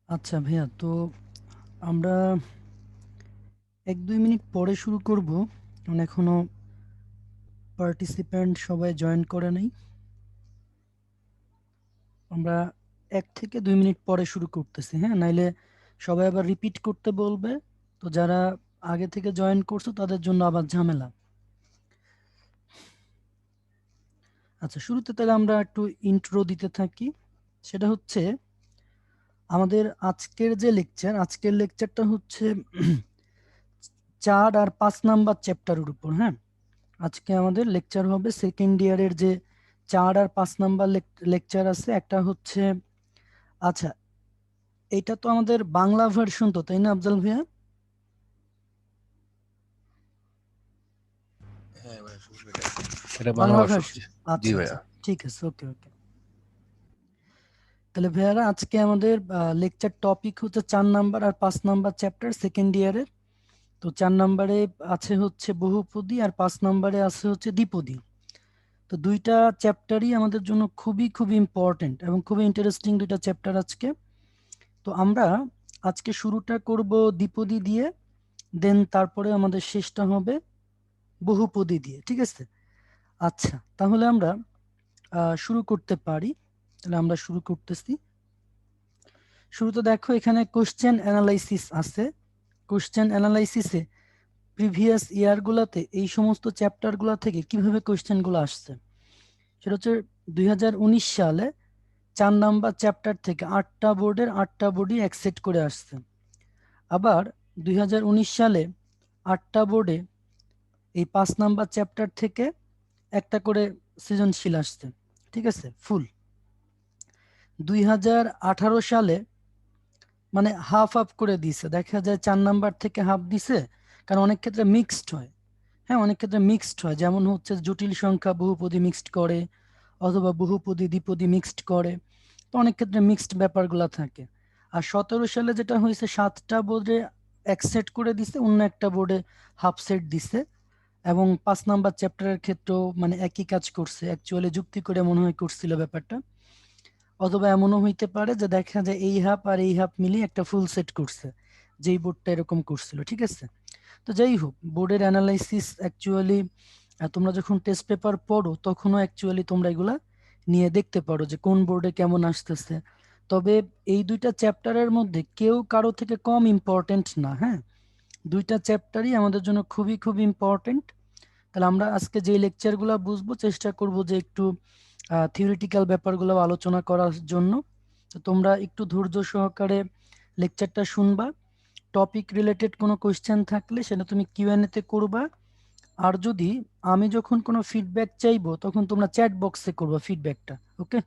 আচ্ছা ভাইয়া, তো আমরা 1-2 মিনিট পরে শুরু করব, কারণ এখনো পার্টিসিপেন্ট সবাই জয়েন করে নাই। আমরা 1 থেকে 2 মিনিট পরে শুরু করতেছি, হ্যাঁ, নাইলে সবাই আবার রিপিট করতে বলবে। তো যারা আগে থেকে জয়েন করছো তাদের জন্য আবার ঝামেলা। আচ্ছা, শুরুতে তাহলে আমরা একটু ইন্ট্রো দিতে থাকি। সেটা হচ্ছে আমাদের আজকের লেকচারটা হচ্ছে 4 আর 5 নাম্বার চ্যাপ্টারের উপর। হ্যাঁ, আজকে আমাদের লেকচার হবে সেকেন্ড ইয়ারের যে 4 আর 5 নাম্বার লেকচার আছে। একটা হচ্ছে, আচ্ছা, এটা তো আমাদের বাংলা ভার্সন, তো তাই না আফজাল ভাইয়া? হ্যাঁ ভাইয়া, এটা বাংলা বাংলা ভার্সন। ভার্সন। জি আচ্ছা ভাইয়া। আচ্ছা, ঠিক আছে, ওকে ওকে। তাহলে ভাইয়ারা, আজকে আমাদের লেকচার টপিক হচ্ছে 4 নাম্বার আর 5 নাম্বার চ্যাপ্টার সেকেন্ড ইয়ারের। তো 4 নাম্বারে আছে হচ্ছে বহুপদী, আর 5 নাম্বারে আছে হচ্ছে দ্বিপদী। তো দুইটা চ্যাপ্টারই আমাদের জন্য খুবই খুবই ইম্পর্টেন্ট এবং খুবই ইন্টারেস্টিং দুইটা চ্যাপ্টার আজকে। তো আমরা আজকে শুরুটা করব দ্বিপদী দিয়ে, দেন তারপরে আমাদের শেষটা হবে বহুপদী দিয়ে, ঠিক আছে? আচ্ছা, তাহলে আমরা শুরু করতে পারি। তাহলে আমরা শুরু করতেছি। শুরুতে দেখো, এখানে কোশ্চেন অ্যানালাইসিস আছে। কোশ্চেন অ্যানালাইসিসে প্রিভিয়াস ইয়ারগুলোতে এই সমস্ত চ্যাপ্টারগুলো থেকে কিভাবে কোশ্চেনগুলো আসছে সেটা হচ্ছে 2019 সালে 4 নাম্বার চ্যাপ্টার থেকে 8টা বোর্ডের 8টা বোর্ডই অ্যাকসেপ্ট করে আসছে। আবার 2019 সালে 8টা বোর্ডে এই 5 নাম্বার চ্যাপ্টার থেকে একটা করে সৃজনশীল আসছে, ঠিক আছে, ফুল। 2018 সালে মানে হাফ হাফ করে দিছে, দেখা যায় 4 নাম্বার থেকে হাফ দিছে, কারণ অনেক ক্ষেত্রে মিক্সড হয়। হ্যাঁ, অনেক ক্ষেত্রে মিক্সড হয়, যেমন হচ্ছে জটিল সংখ্যা বহুপদী মিক্সড করে, অথবা বহুপদী দ্বিপদী মিক্সড করে। তো অনেক ক্ষেত্রে মিক্সড ব্যাপারগুলো থাকে। আর 17 সালে যেটা হয়েছে, 7টা বোর্ডে এক সেট করে দিছে, অন্য একটা বোর্ডে হাফ সেট দিছে। এবং 5 নাম্বার চ্যাপ্টারের ক্ষেত্রেও মানে একই কাজ করছে, অ্যাকচুয়ালি যুক্তি করে মনে হয় করছিল ব্যাপারটা। অথবা এমনও হইতে পারে যে দেখা যায় এই হাফ আর এই হাফ মিলিয়ে একটা ফুল সেট করছে, যেই বোর্ডটা এরকম করছিল, ঠিক আছে। তো যাই হোক, বোর্ডের অ্যানালাইসিস অ্যাকচুয়ালি তোমরা যখন টেস্ট পেপার পড়ো তখনও অ্যাকচুয়ালি তোমরা এগুলা নিয়ে দেখতে পারো যে কোন বোর্ডে কেমন আসতেছে। তবে এই দুইটা চ্যাপ্টারের মধ্যে কেউ কারো থেকে কম ইম্পর্টেন্ট না, হ্যাঁ, দুইটা চ্যাপ্টারই আমাদের জন্য খুবই খুবই ইম্পর্টেন্ট। তাহলে আমরা আজকে যে লেকচারগুলো বুঝবো, চেষ্টা করব যে একটু থিওরিটিক্যাল ব্যাপারগুলো আলোচনা করার জন্য। তো তোমরা একটু ধৈর্য সহকারে লেকচারটা শুনবা। টপিক রিলেটেড কোনো কোয়েশ্চেন থাকলে সেটা তুমি কিউএনএ তে করবা। আর যদি আমি যখন কোনো ফিডব্যাক চাইবো তখন তোমরা চ্যাট বক্সে করবা ফিডব্যাকটা, ওকে?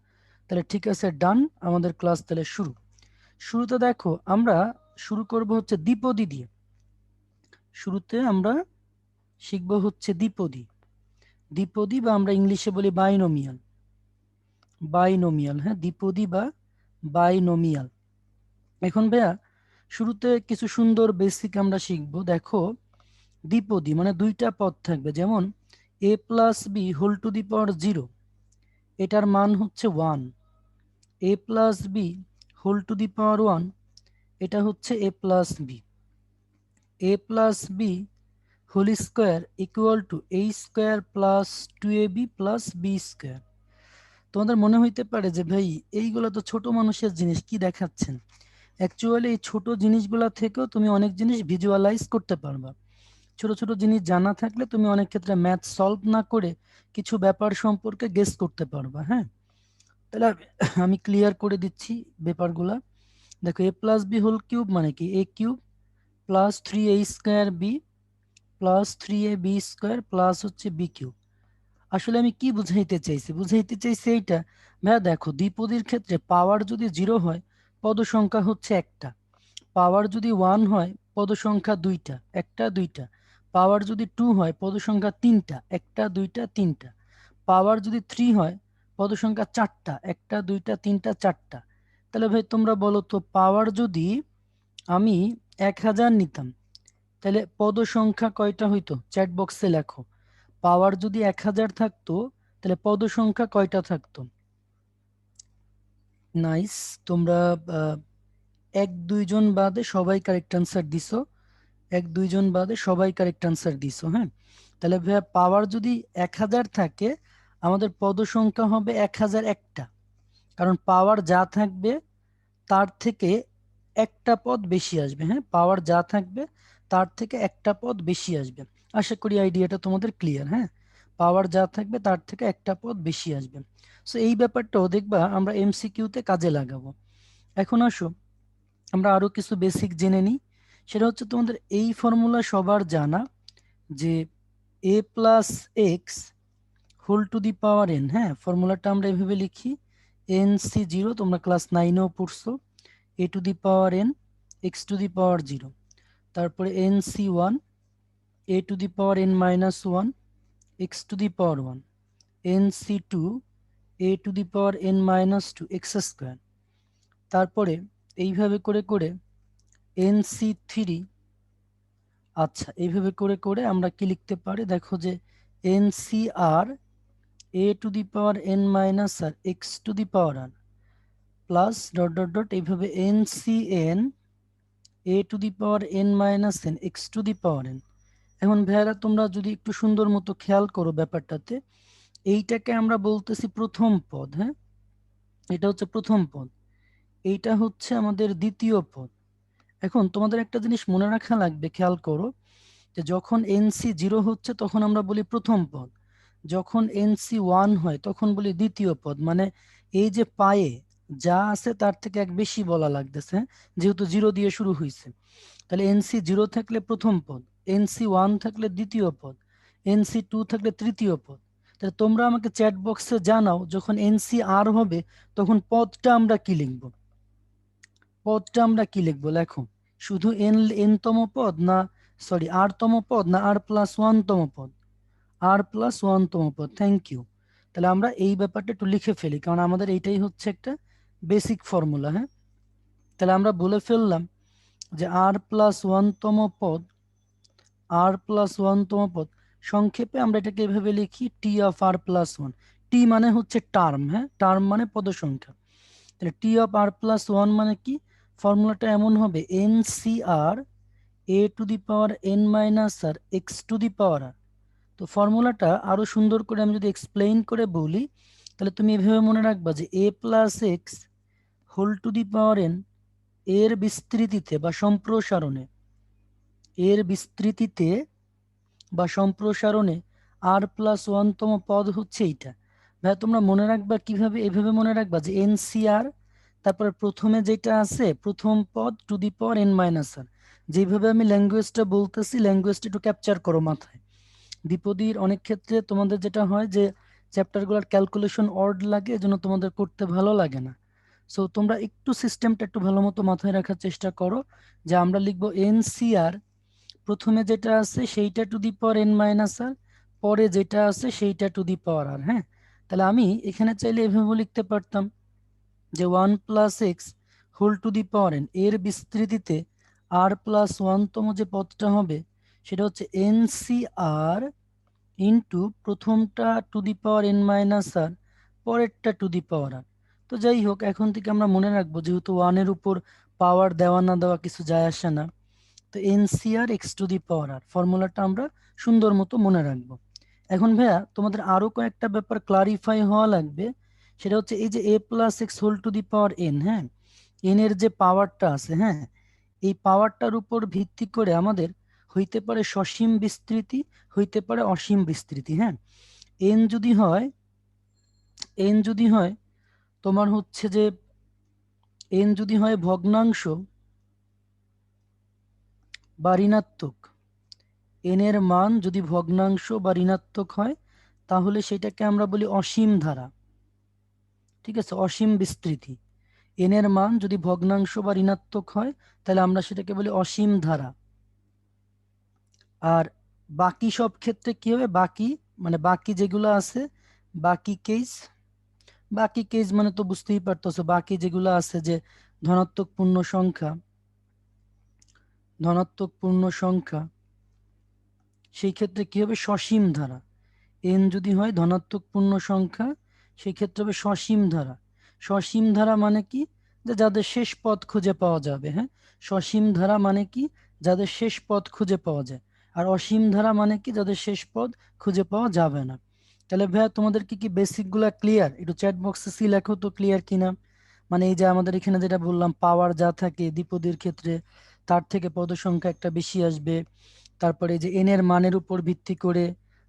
তাহলে ঠিক আছে, ডান। আমাদের ক্লাস তাহলে শুরু। শুরুতে দেখো, আমরা শুরু করব হচ্ছে দ্বিপদী দিয়ে। শুরুতে আমরা শিখবো হচ্ছে দ্বিপদী। দ্বিপদী বা আমরা ইংলিশে বলি বাইনোমিয়াল। বাইনোমিয়াল, হ্যাঁ, দ্বিপদী বা বাইনোমিয়াল। এখন ভাইয়া, শুরুতে কিছু সুন্দর বেসিক আমরা শিখবো। দেখো, দ্বিপদী মানে দুইটা পদ থাকবে, যেমন a+b whole to the power 0, এটার মান হচ্ছে 1। a+b whole to the power 1, এটা হচ্ছে a+b। a+b whole square = a² + 2ab + b²। তোমাদের মনে হইতে পারে যে ভাই, এইগুলা তো ছোট মানুষের জিনিস, কি দেখাচ্ছেন? অ্যাকচুয়ালি এই ছোট জিনিসগুলা থেকেও তুমি অনেক জিনিস ভিজুয়ালাইজ করতে পারবা। ছোট ছোট জিনিস জানা থাকলে তুমি অনেক ক্ষেত্রে ম্যাথ সলভ না করে কিছু ব্যাপার সম্পর্কে গেস করতে পারবা। হ্যাঁ, তাহলে আমি ক্লিয়ার করে দিচ্ছি ব্যাপারগুলা। দেখো, a+b হোল কিউব মানে কি, a³ + 3a² b+3ab² প্লাস হচ্ছে b³। আসলে আমি কি বুঝাইতে চাইছি এইটা। ভাইয়া দেখো, দ্বিপদীর ক্ষেত্রে পাওয়ার যদি 0 হয়, পদ সংখ্যা হচ্ছে একটা। পাওয়ার যদি 1 হয়, পদ সংখ্যা দুইটা, একটা দুইটা। পাওয়ার যদি 2 হয়, পদ সংখ্যা তিনটা, একটা দুইটা তিনটা। পাওয়ার যদি 3 হয়, পদ সংখ্যা চারটা, একটা দুইটা তিনটা চারটা। তাহলে ভাই তোমরা বলো তো, পাওয়ার যদি আমি 1000 নিতাম, তাহলে পদ সংখ্যা কয়টা হইতো? চ্যাট বক্সে লেখো। পাওয়ার যদি 1000 থাকতো, তাহলে পদ সংখ্যা কয়টা থাকতো? নাইস, তোমরা 1-2 জন বাদে সবাই কারেক্ট আনসার দিছো, 1-2 জন বাদে সবাই কারেক্ট আনসার দিছো। হ্যাঁ, তাহলে ভাইয়া পাওয়ার যদি 1000 থাকে আমাদের পদ সংখ্যা হবে 1001টা, কারণ পাওয়ার যা থাকবে তার থেকে একটা পদ বেশি আসবে। হ্যাঁ, পাওয়ার যা থাকবে তার থেকে একটা পদ বেশি আসবে। আশা করি আইডিয়াটা তোমাদের ক্লিয়ার। হ্যাঁ, পাওয়ার যা থাকবে তার থেকে একটা পদ বেশি আসবে। সো এই ব্যাপারটাও দেখবা আমরা এমসিকিউতে কাজে লাগাবো। এখন আসো আমরা আরো কিছু বেসিক জেনে নিই। সেটা হচ্ছে তোমাদের এই ফর্মুলা সবার জানা, যে a plus x whole to the power n. হ্যাঁ, ফর্মুলাটা আমরা এভাবে লিখি, এন সি জিরো, তোমরা ক্লাস 9-এও পড়ছো, a to the power n x to the power zero, তারপরে n C one a to the power n minus one x to the power one, n C two a to the power n minus two x square. তারপরে এইভাবে করে করে N C three, আচ্ছা এইভাবে করে করে আমরা কি লিখতে পারি দেখো, যে n C r a to the power n minus r x to the power r plus dot dot dot এইভাবে n C n a to the power n minus n x to the power n. এখন ভাইয়ারা তোমরা যদি একটু সুন্দর মতো খেয়াল করো ব্যাপারটাতে, এইটাকে আমরা বলতেছি প্রথম পদ। হ্যাঁ, এটা হচ্ছে প্রথম পদ, এইটা হচ্ছে আমাদের দ্বিতীয় পদ। এখন তোমাদের একটা জিনিস মনে রাখা লাগবে, খেয়াল করো, যে যখন এনসি জিরো হচ্ছে তখন আমরা বলি প্রথম পদ, যখন এনসি ওয়ান হয় তখন বলি দ্বিতীয় পদ। মানে এই যে পায়ে যা আছে তার থেকে এক বেশি বলা লাগতেছে, হ্যাঁ? যেহেতু জিরো দিয়ে শুরু হয়েছে, তাহলে এনসি জিরো থাকলে প্রথম পদ, এনসি ওয়ান থাকলে দ্বিতীয় পদ, এনসি টু থাকলে তৃতীয় পদ। তাহলে তোমরা আমাকে চ্যাট বক্সে জানাও যখন এনসি আর হবে তখন পদটা আমরা কি লিখবো, পদটা আমরা কি লিখবো লেখো। শুধু এন তম পদ, না সরি আর তম পদ, না আর প্লাস ওয়ান তম পদ, আর প্লাস ওয়ান তম পদ। Thank you. তাহলে আমরা এই ব্যাপারটা একটু লিখে ফেলি, কারণ আমাদের এইটাই হচ্ছে একটা বেসিক ফর্মুলা। হ্যাঁ, তাহলে আমরা বলে ফেললাম যে আর প্লাস ওয়ান তম পদ, আর প্লাস ওয়ান তম পদ, সংক্ষেপে আমরা এটাকে এভাবে লিখি T of r plus one. T মানে হচ্ছে টার্ম, হ্যাঁ, টার্ম মানে পদ সংখ্যা। তাহলে T of r plus one মানে কি, ফর্মুলাটা এমন হবে n C r a to the power n minus r x to the power r. তো ফর্মুলাটা আরো সুন্দর করে আমি যদি এক্সপ্লেইন করে বলি, তাহলে তুমি এভাবে মনে রাখবা যে a plus x whole to the power n এর বিস্তৃতিতে বা সম্প্রসারণে, এর বিস্তৃতিতে বা সম্প্রসারণে আর প্লাস ওয়ানতম পদ হচ্ছে এইটা। ভাই তোমরা মনে রাখবা কিভাবে, এভাবে মনে রাখবা যে এনসিআর, তারপরে প্রথমে যেটা আছে প্রথম পদ to the power n minus r. যেভাবে আমি ল্যাঙ্গুয়েজটা বলতেছি, ল্যাঙ্গুয়েজটা একটু ক্যাপচার করো মাথায়। দ্বিপদীর অনেক ক্ষেত্রে তোমাদের যেটা হয় যে চ্যাপ্টারগুলোর ক্যালকুলেশন অড লাগে, এজন্য তোমাদের করতে ভালো লাগে না। সো তোমরা একটু সিস্টেমটা একটু ভালো মতো মাথায় রাখার চেষ্টা করো, যে আমরা লিখবো এনসিআর, প্রথমে যেটা আছে সেইটা to the power n minus r, পরে যেটা আছে সেইটা টু দি পাওয়ার আর। হ্যাঁ, তাহলে আমি এখানে চাইলে এভাবে লিখতে পারতাম যে one plus x whole to the power n এর বিস্তৃতিতে আর প্লাস ওয়ানতম যে পদটা হবে সেটা হচ্ছে এন সি আর ইন্টু প্রথমটা to the power n minus r, পরেরটা টু দি পাওয়ার আর। তো যাই হোক, এখন থেকে আমরা মনে রাখবো যেহেতু ওয়ানের উপর পাওয়ার দেওয়া না দেওয়া কিছু যায় আসে না, তো NCR x to the power আর ফর্মুলাটা আমরা সুন্দর মতো মনে রাখবো। এখন ভাইয়া তোমাদের আরো কয়েকটা ব্যাপার ক্লারিফাই হওয়া লাগবে। সেটা হচ্ছে এই যে a plus x whole to the power n, হ্যাঁ, এন এর যে পাওয়ারটা আছে, হ্যাঁ, এই পাওয়ারটার উপর ভিত্তি করে আমাদের হইতে পারে সসীম বিস্তৃতি, হইতে পারে অসীম বিস্তৃতি। হ্যাঁ, এন যদি হয়, এন যদি হয় তোমার হচ্ছে যে এন যদি হয় ভগ্নাংশ বা ঋণাত্মক, এন এর মান যদি ভগ্নাংশ বা ঋণাত্মক হয় তাহলে সেটাকে আমরা বলি অসীম ধারা। ঠিক আছে, অসীম বিস্তৃতি। এন এর মান যদি ভগ্নাংশ বা ঋণাত্মক হয় তাহলে আমরা সেটাকে বলি অসীম ধারা। আর বাকি সব ক্ষেত্রে কি হবে, বাকি মানে বাকি যেগুলো আছে, বাকি কেস, বাকি কেস মানে তো বুঝতেই পারতেছো, বাকি যেগুলো আছে যে ধনাত্মক পূর্ণ সংখ্যা, ধনাত্মক পূর্ণ সংখ্যা, সেই ক্ষেত্রে কি হবে সসীম ধারা। এন যদি হয় ধনাত্মক পূর্ণ সংখ্যা সেই ক্ষেত্রে হবে সসীম ধারা। সসীম ধারা মানে কি, যে যাদের শেষ পদ খুঁজে পাওয়া যাবে। হ্যাঁ, সসীম ধারা মানে কি, যাদের শেষ পদ খুঁজে পাওয়া যায়। আর অসীম ধারা মানে কি, যাদের শেষ পদ খুঁজে পাওয়া যাবে না। তাহলে ভাইয়া তোমাদের কি কি বেসিক গুলা ক্লিয়ার? একটু চ্যাট বক্সে সি লেখো তো ক্লিয়ার কিনা। মানে এই যে আমাদের এখানে যেটা বললাম, পাওয়ার যা থাকে দ্বিপদীর ক্ষেত্রে তার থেকে পদ সংখ্যা একটা বেশি আসবে। তারপরে এই যে এন এর মানের উপর ভিত্তি করে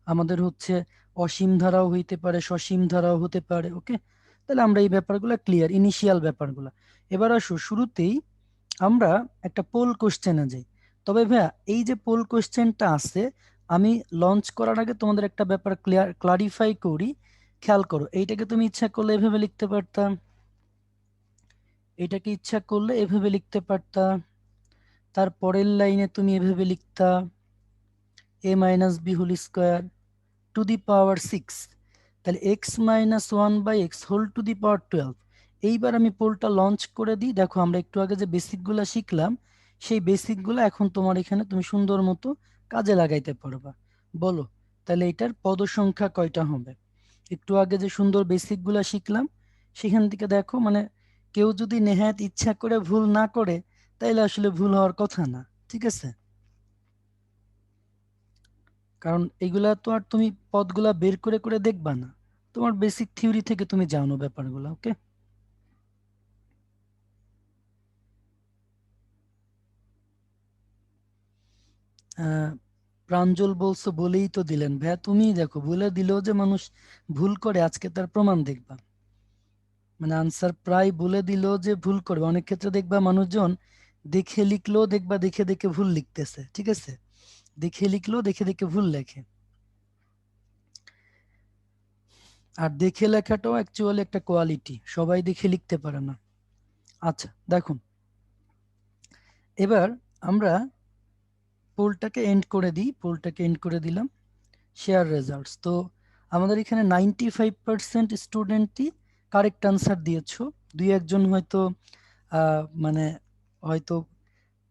আমাদের হচ্ছে অসীম ধারাও হইতে পারে, সসীম ধারাও হতে পারে। ওকে, তাহলে আমরা এই ব্যাপারগুলো ক্লিয়ার, ইনিশিয়াল ব্যাপারগুলো। এবার আসো শুরুতেই আমরা একটা পোল কোশ্চেনে যাই। তবে ভাইয়া এই যে পোল কোশ্চেনটা আছে, আমি লঞ্চ করার আগে তোমাদের একটা ব্যাপার ক্লারিফাই করি। খেয়াল করো, এইটাকে তুমি ইচ্ছা করলে এভাবে লিখতে পারতাম, এটাকে ইচ্ছা করলে এভাবে লিখতে পারতা, তার পরের লাইনে তুমি এভাবে লিখতা a minus b whole square to the power 6, তাহলে x minus 1/x whole to the power 12। এইবার আমি পোলটা লঞ্চ করে দিই। দেখো আমরা একটু আগে যে বেসিকগুলো শিখলাম, সেই বেসিকগুলো এখন তোমার এখানে তুমি সুন্দর মতো কাজে লাগাইতে পারবা। বলো তাহলে এটার পদ সংখ্যা কয়টা হবে? একটু আগে যে সুন্দর বেসিকগুলো শিখলাম সেখান থেকে দেখো, মানে কেউ যদি নেহাত ইচ্ছা করে ভুল না করে তাইলে আসলে ভুল হওয়ার কথা না। ঠিক আছে, কারণ এগুলা তো আর তুমি পদগুলা বের করে করে দেখবা না, তোমার বেসিক থিওরি থেকে তুমি জানো ব্যাপারগুলো। ওকে, প্রাঞ্জল বলছো বলেই তো দিলেন ভাইয়া। তুমি দেখো বলে দিলেও যে মানুষ ভুল করে, আজকে তার প্রমাণ দেখবা। মানে আনসার প্রায় বলে দিলেও যে ভুল করবে, অনেক ক্ষেত্রে দেখবা মানুষজন দেখে লিখলেও দেখবা দেখে দেখে ভুল লিখতেছে। ঠিক আছে, দেখে লিখলেও দেখে দেখে ভুল লেখে। আর দেখে লেখাটাও অ্যাকচুয়ালি একটা কোয়ালিটি, সবাই দেখে লিখতে পারে না। আচ্ছা দেখো, এবার আমরা পোলটাকে এন্ড করে দিই, পোলটাকে এন্ড করে দিলাম। শেয়ার রেজাল্টস তো আমাদের এখানে 95% স্টুডেন্টই কারেক্ট আনসার দিয়েছো। দুই একজন হয়তো মানে হয়তো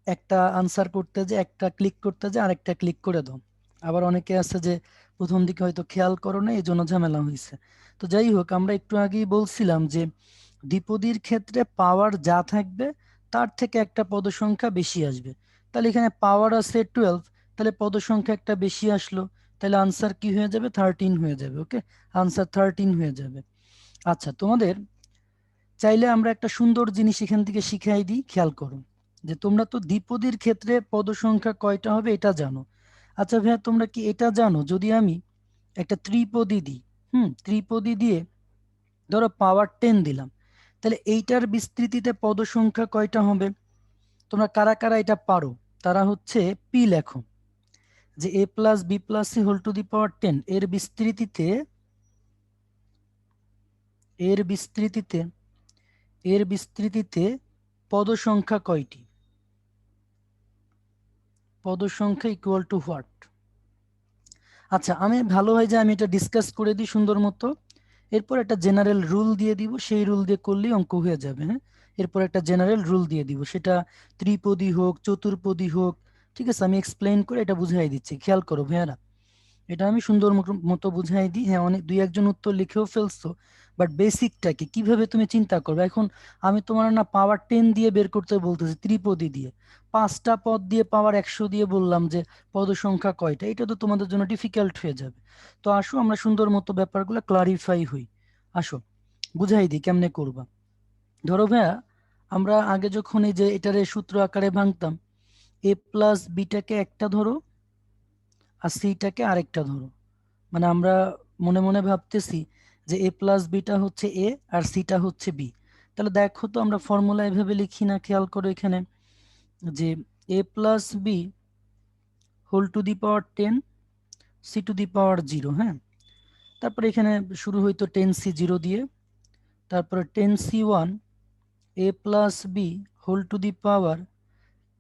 একটা আনসার করতে যে একটা ক্লিক করতে যে আরেকটা ক্লিক করে দাও। আবার অনেকে আছে যে প্রথম দিকে হয়তো খেয়াল করো না, এই জন্য ঝামেলা হয়েছে। তো যাই হোক, আমরা একটু আগেই বলছিলাম যে দ্বিপদীর ক্ষেত্রে পাওয়ার যা থাকবে তার থেকে একটা পদ সংখ্যা বেশি আসবে। তাহলে এখানে পাওয়ার আছে 12, তাহলে পদ সংখ্যা একটা বেশি আসলো, তাহলে আনসার কি হয়ে যাবে? 13 হয়ে যাবে। ওকে, আনসার 13 হয়ে যাবে। আচ্ছা, তোমাদের চাইলে আমরা একটা সুন্দর জিনিস এখান থেকে শিখাই দিই, খেয়াল করো। যে তোমরা তো দ্বিপদীর ক্ষেত্রে পদ সংখ্যা কয়টা হবে এটা জানো। আচ্ছা ভাইয়া, তোমরা কি এটা জানো যদি আমি একটা ত্রিপদী দিই, ত্রিপদী দিয়ে ধরো পাওয়ার 10 দিলাম, তাহলে এইটার বিস্তৃতিতে পদ সংখ্যা কয়টা হবে? তোমরা কারা কারা এটা পারো তারা হচ্ছে পি লেখো। যে a plus b plus c whole to the power 10 এর বিস্তৃতিতে, এর বিস্তৃতিতে এর বিস্তৃতিতে পদ সংখ্যা কয়টি? পদ সংখ্যা ইকুয়াল টু হোয়াট? আচ্ছা, আমি ভালো হয় যে আমি এটা ডিসকাস করে দিই সুন্দর মতো, এরপর একটা জেনারেল রুল দিয়ে দিব, সেই রুল দিয়ে করলেই অঙ্ক হয়ে যাবে। হ্যাঁ, এরপর একটা জেনারেল রুল দিয়ে দিব, সেটা ত্রিপদী হোক চতুর্পদী হোক। ঠিক আছে, আমি এক্সপ্লেইন করে এটা বুঝাই দিচ্ছি, খেয়াল করো ভাইয়ারা। এটা আমি সুন্দর মতো বুঝাই দিই। হ্যাঁ, অনেক দুই একজন উত্তর লিখেও ফেলছো, বাট বেসিকটা কি কিভাবে তুমি চিন্তা করবে এখন। আমি তোমার না পাওয়ার 10 দিয়ে বের করতে বলতেছি, ত্রিপদী দিয়ে 5টা পদ দিয়ে পাওয়ার 100 দিয়ে বললাম যে পদ সংখ্যা কয়টা, এটা তো তোমাদের জন্য ডিফিকাল্ট হয়ে যাবে। তো আসো আমরা সুন্দর মতো ব্যাপারগুলো ক্লারিফাই হই। আসো বুঝাই দিই কেমনে করবা। ধরো ভাইয়া, আমরা আগে যখন এই যে এটারে সূত্র আকারে ভাঙতাম, এ প্লাস বিটাকে একটা ধরো আর সিটাকে আরেকটা ধরো। মানে আমরা মনে মনে ভাবতেছি যে এ প্লাস বিটা হচ্ছে এ আর সিটা হচ্ছে বি। তাহলে দেখো তো আমরা ফর্মুলা এভাবে লিখি না, খেয়াল করো এখানে যে a plus b whole to the power 10 c to the power 0। হ্যাঁ, তারপরে এখানে শুরু হইতো 10c0 দিয়ে, তারপরে 10c1 a plus b whole to the power,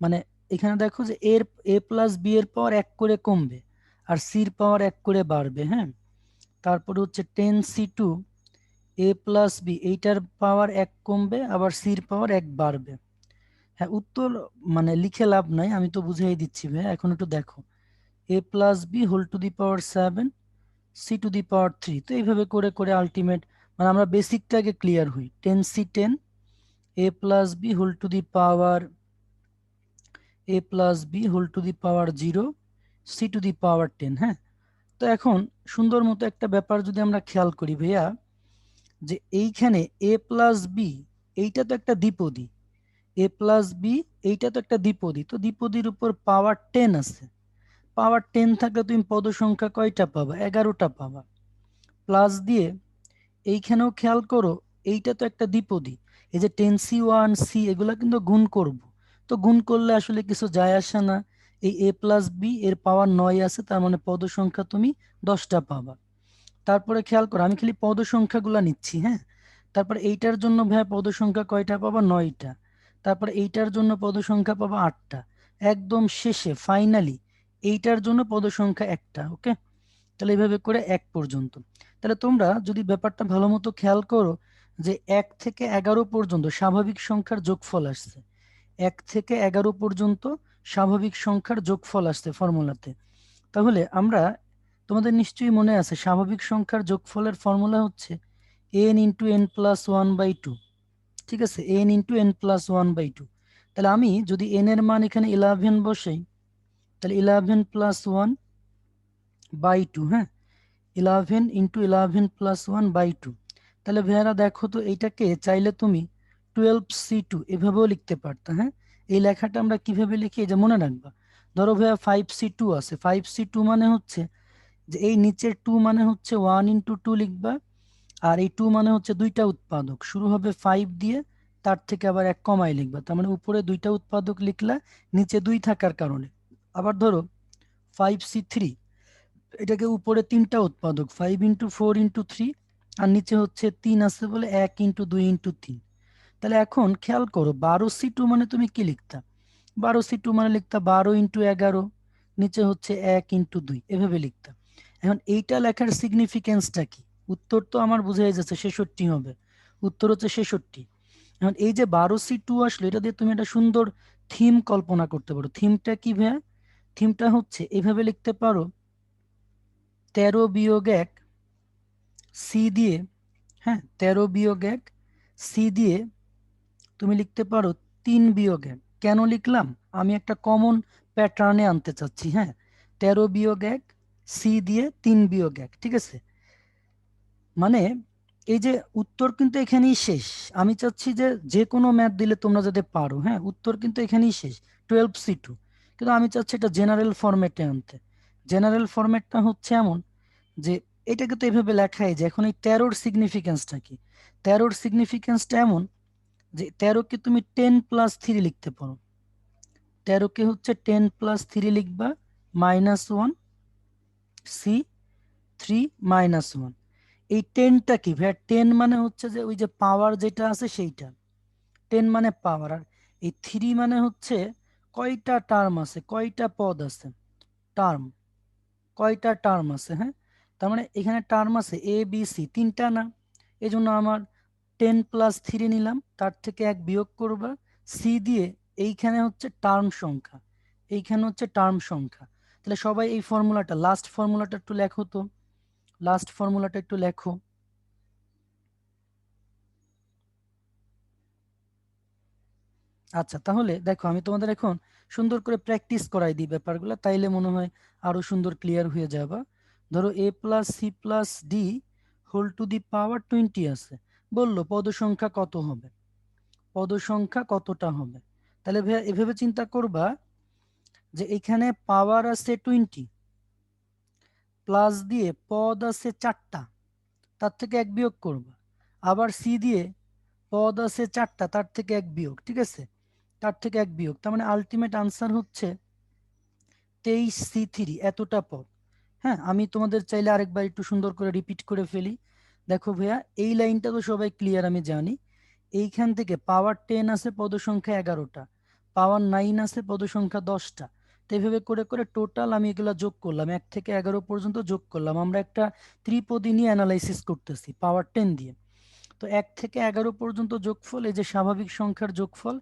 মানে এখানে দেখো যে এর এ প্লাস বি এর পাওয়ার এক করে কমবে আর সির পাওয়ার এক করে বাড়বে। হ্যাঁ, তারপরে হচ্ছে 10c2 এ প্লাস বি, এইটার পাওয়ার এক কমবে আবার সির পাওয়ার এক বাড়বে। হ্যাঁ, উত্তর মানে লিখে লাভ নাই, আমি তো বুঝিয়ে দিচ্ছি ভাই, এখন একটু দেখো। A plus b whole to the power 7 c to the power 3, তো এইভাবে করে করে আলটিমেট, মানে আমরা বেসিকটাকে ক্লিয়ার হই। 10c10 a plus b whole to the power zero c to the power 10। হ্যাঁ, তো এখন সুন্দর মতো একটা ব্যাপার যদি আমরা খেয়াল করি ভাইয়া, যে এইখানে এ প্লাস বি এইটা তো একটা দ্বিপদী, এ প্লাস বি এইটা তো একটা দ্বিপদী, তো দ্বিপদীর উপর পাওয়ার 10 আছে। পাওয়ার 10 থাকলে তুমি পদ সংখ্যা কয়টা পাবা? 11টা পাবা। প্লাস দিয়ে এইখানেও খেয়াল করো, এইটা তো একটা দ্বিপদী, এই যে 10c1c এগুলা কিন্তু গুণ করব, তো গুণ করলে আসলে কিছু যায় আসে না। এই a প্লাস বি এর পাওয়ার 9 আছে, তার মানে পদ সংখ্যা তুমি 10টা পাবা। তারপরে খেয়াল করো, আমি খালি পদ সংখ্যাগুলা নিচ্ছি। হ্যাঁ, তারপর এইটার জন্য ভাইয়া পদ সংখ্যা কয়টা পাবা? 9টা। তারপর এইটার জন্য পদ সংখ্যা পাবা 8টা। একদম শেষে ফাইনালি এইটার জন্য পদ সংখ্যা একটা। ওকে, তাহলে এইভাবে করে 1 পর্যন্ত। তাহলে তোমরা যদি ব্যাপারটা ভালো মতো খেয়াল করো, যে 1 থেকে 11 পর্যন্ত স্বাভাবিক সংখ্যার যোগফল আসছে, 1 থেকে 11 পর্যন্ত স্বাভাবিক সংখ্যার যোগফল আসছে ফর্মুলাতে। তাহলে আমরা, তোমাদের নিশ্চয়ই মনে আছে স্বাভাবিক সংখ্যার যোগফলের ফর্মুলা হচ্ছে n into n plus one by two. ঠিক আছে, n into n plus one by two. তাহলে আমি যদি n এর মান এখানে 11 বসাই, তাহলে 11 প্লাস ওয়ান বাই টু। হ্যাঁ, 11 into 11 plus one by two. তাহলে ভাইয়ারা দেখো তো, এইটাকে চাইলে তুমি 12c2 এভাবেও লিখতে পারতা। হ্যাঁ, এই লেখাটা আমরা কিভাবে লিখি, এই যে মনে রাখবা। ধরো ভাইয়া 5c2 আছে, 5c2 মানে হচ্ছে যে এই নিচের 2 মানে হচ্ছে 1 ইন্টু 2 লিখবা, আর এই 2 মানে হচ্ছে দুইটা উৎপাদক, শুরু হবে 5 দিয়ে, তার থেকে আবার 1 কমাই লিখবা, তার মানে উপরে দুইটা উৎপাদক লিখলা নিচে 2 থাকার কারণে। আবার ধরো 5c3, এটাকে উপরে 3টা উৎপাদক, 5 ইন্টু 4 ইন্টু 3, আর নিচে হচ্ছে 3 আছে বলে 1 ইন্টু 2 ইন্টু 3। তাহলে এখন খেয়াল করো, 12c2 মানে তুমি কি লিখতা? 12c2 মানে লিখতা 12 ইন্টু 11, নিচে হচ্ছে 1 ইন্টু 2, এভাবে লিখতা। এখন এইটা লেখার সিগনিফিকেন্সটা কি? উত্তর তো আমার বোঝাই যাচ্ছে 66 হবে, উত্তর হচ্ছে 66। এখন এই যে 12c2 আসলো, এটা দিয়ে তুমি একটা সুন্দর থিম কল্পনা করতে পারো। থিমটা কি ভাইয়া? থিমটা হচ্ছে এইভাবে লিখতে পারো, 13 বিয়োগ 1 সি দিয়ে, হ্যাঁ 13 বিয়োগ 1 সি দিয়ে তুমি লিখতে পারো 3 বিয়োগ 1। কেন লিখলাম? আমি একটা কমন প্যাটার্নে আনতে চাচ্ছি। হ্যাঁ, 13 বিয়োগ 1 সি দিয়ে 3 বিয়োগ 1। ঠিক আছে, মানে এই যে উত্তর কিন্তু এখানেই শেষ। আমি চাচ্ছি যে যে কোনো ম্যাথ দিলে তোমরা যাতে পারো। হ্যাঁ, উত্তর কিন্তু এখানেই শেষ, 12c2। কিন্তু আমি চাচ্ছি এটা জেনারেল ফরম্যাটে আনতে। জেনারেল ফরম্যাটটা হচ্ছে এমন যে এটাকে তো এভাবে লেখাই যে এখন এই 13র সিগনিফিকেন্সটা কি? 13র সিগনিফিকেন্সটা এমন যে 13কে তুমি 10 প্লাস 3 লিখতে পারো। 13কে হচ্ছে 10 প্লাস 3 লিখবা, মাইনাস 1 সি 3 মাইনাস 1। এই 10টা কি ভাই? 10 মানে হচ্ছে যে ওই যে পাওয়ার যেটা আছে সেইটা, 10 মানে পাওয়ার। আর এই 3 মানে হচ্ছে কয়টা টার্ম আছে, কয়টা পদ আছে, টার্ম, কয়টা টার্ম আছে। হ্যাঁ, তার মানে এখানে টার্ম আছে এ বি সি, 3টা না? এই জন্য আমার 10 প্লাস 3 নিলাম, তার থেকে 1 বিয়োগ করবা, সি দিয়ে এইখানে হচ্ছে টার্ম সংখ্যা, এইখানে হচ্ছে টার্ম সংখ্যা। তাহলে সবাই এই ফর্মুলাটা, লাস্ট ফর্মুলাটা একটু লেখো তো, লাস্ট ফর্মুলাটা একটু লেখো। আচ্ছা, তাহলে দেখো আমি তোমাদের এখন সুন্দর করে প্র্যাকটিস করাই দিই ব্যাপারগুলো, তাইলে মনে হয় আরো সুন্দর ক্লিয়ার হয়ে যাবা। ধরো a plus c plus d whole to the power 20 আছে, বললো পদ সংখ্যা কত হবে, পদ সংখ্যা কতটা হবে। তাহলে ভাইয়া এভাবে চিন্তা করবা যে এখানে পাওয়ার আছে 20, প্লাস দিয়ে পদ আছে 4টা, তার থেকে 1 বিয়োগ করবা, আবার সি দিয়ে পদ আছে 4টা, তার থেকে 1 বিয়োগ। ঠিক আছে, তার থেকে 1 বিয়োগ, তার মানে আলটিমেট আনসার হচ্ছে 23c3, এতটা পদ। হ্যাঁ, আমি তোমাদের চাইলে আরেকবার একটু সুন্দর করে রিপিট করে ফেলি। দেখো ভাইয়া, এই লাইনটা তো সবাই ক্লিয়ার, আমি জানি। এইখান থেকে পাওয়ার 10 আছে, পদ সংখ্যা 11টা, পাওয়ার 9 আছে, পদ সংখ্যা 10টা। তো এইভাবে করে করে টোটাল আমি এগুলা যোগ করলাম, 1 থেকে 11 পর্যন্ত যোগ করলাম। আমরা একটা ত্রিপদী নিয়ে অ্যানালাইসিস করতেছি পাওয়ার 10 দিয়ে। তো 1 থেকে 11 পর্যন্ত যোগফল, এই যে স্বাভাবিক সংখ্যার যোগফল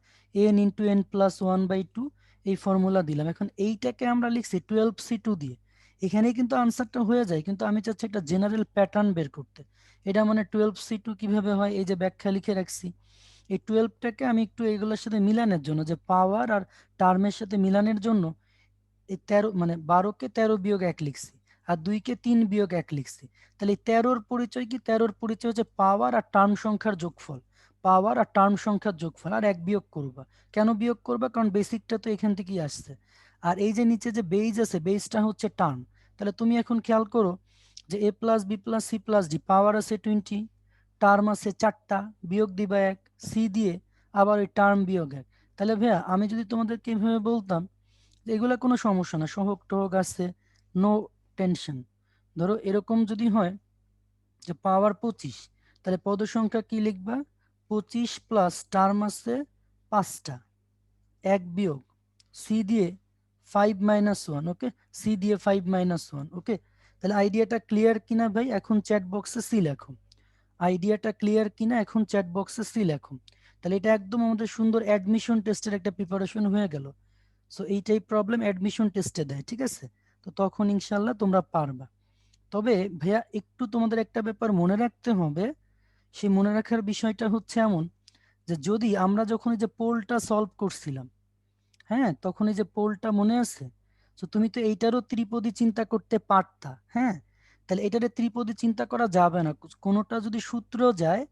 n into n plus one by two, এই ফর্মুলা দিলাম। এখন এইটাকে আমরা লিখছি 12c2 দিয়ে, এখানেই কিন্তু আনসারটা হয়ে যায়, কিন্তু আমি চাচ্ছি একটা জেনারেল প্যাটার্ন বের করতে। এটা মানে 12c2 কিভাবে হয়, এই যে ব্যাখ্যা লিখে রাখছি। এই 12টাকে আমি একটু এইগুলোর সাথে মিলানোর জন্য, যে পাওয়ার আর টার্মের সাথে মিলানোর জন্য এই 13 মানে 12কে 13 বিয়োগ 1 লিখছি, আর 2কে 3 বিয়োগ 1 লিখছি। তাহলে এই 13-র পরিচয় কি? 13-র পরিচয় হচ্ছে পাওয়ার আর টার্ম সংখ্যার যোগফল, পাওয়ার আর টার্ম সংখ্যার যোগফল, আর 1 বিয়োগ করবা। কেন বিয়োগ করবা? কারণ বেসিকটা তো এখান থেকেই আসছে। আর এই যে নিচে যে বেজ আছে, বেজটা হচ্ছে টার্ম। তাহলে তুমি এখন খেয়াল করো যে a plus b plus c plus d, power আছে 20, টার্ম আছে 4টা, বিয়োগ দিবা 1, সি দিয়ে আবার ওই টার্ম বিয়োগ 1। তাহলে ভাইয়া আমি যদি তোমাদেরকে এইভাবে বলতাম যে এগুলা কোনো সমস্যা না, সহগ টহগ আছে, নো টেনশন। ধরো এরকম যদি হয় যে পাওয়ার 25, তাহলে পদ সংখ্যা কি লিখবা? 25 প্লাস টার্ম আছে 5টা, 1 বিয়োগ সি দিয়ে 5 - 1, ওকে, সি দিয়ে 5 - 1, ওকে। তাহলে আইডিয়াটা ক্লিয়ার কিনা ভাই? এখন চ্যাট বক্সে সি লেখো। আইডিয়াটা ক্লিয়ার কিনা এখন চ্যাট বক্সে সি লেখো। তাহলে এটা একদম আমাদের সুন্দর অ্যাডমিশন টেস্টের একটা প্রিপারেশন হয়ে গেল। সো এইটাই প্রবলেম অ্যাডমিশন টেস্টে দেয়, ঠিক আছে? তো তখন ইনশাল্লাহ তোমরা পারবা। তবে ভাইয়া একটু তোমাদের একটা ব্যাপার মনে রাখতে হবে। সেই মনে রাখার বিষয়টা হচ্ছে এমন, যে যদি আমরা যখন এই যে পোলটা সলভ করছিলাম, হ্যাঁ, তখন এই যে পোলটা মনে আছে, তো তুমি তো এইটারও ত্রিপদী চিন্তা করতে পারতা, হ্যাঁ। তাহলে এটারে ত্রিপদী চিন্তা করা যাবে না। কোনোটা যদি সূত্র যায়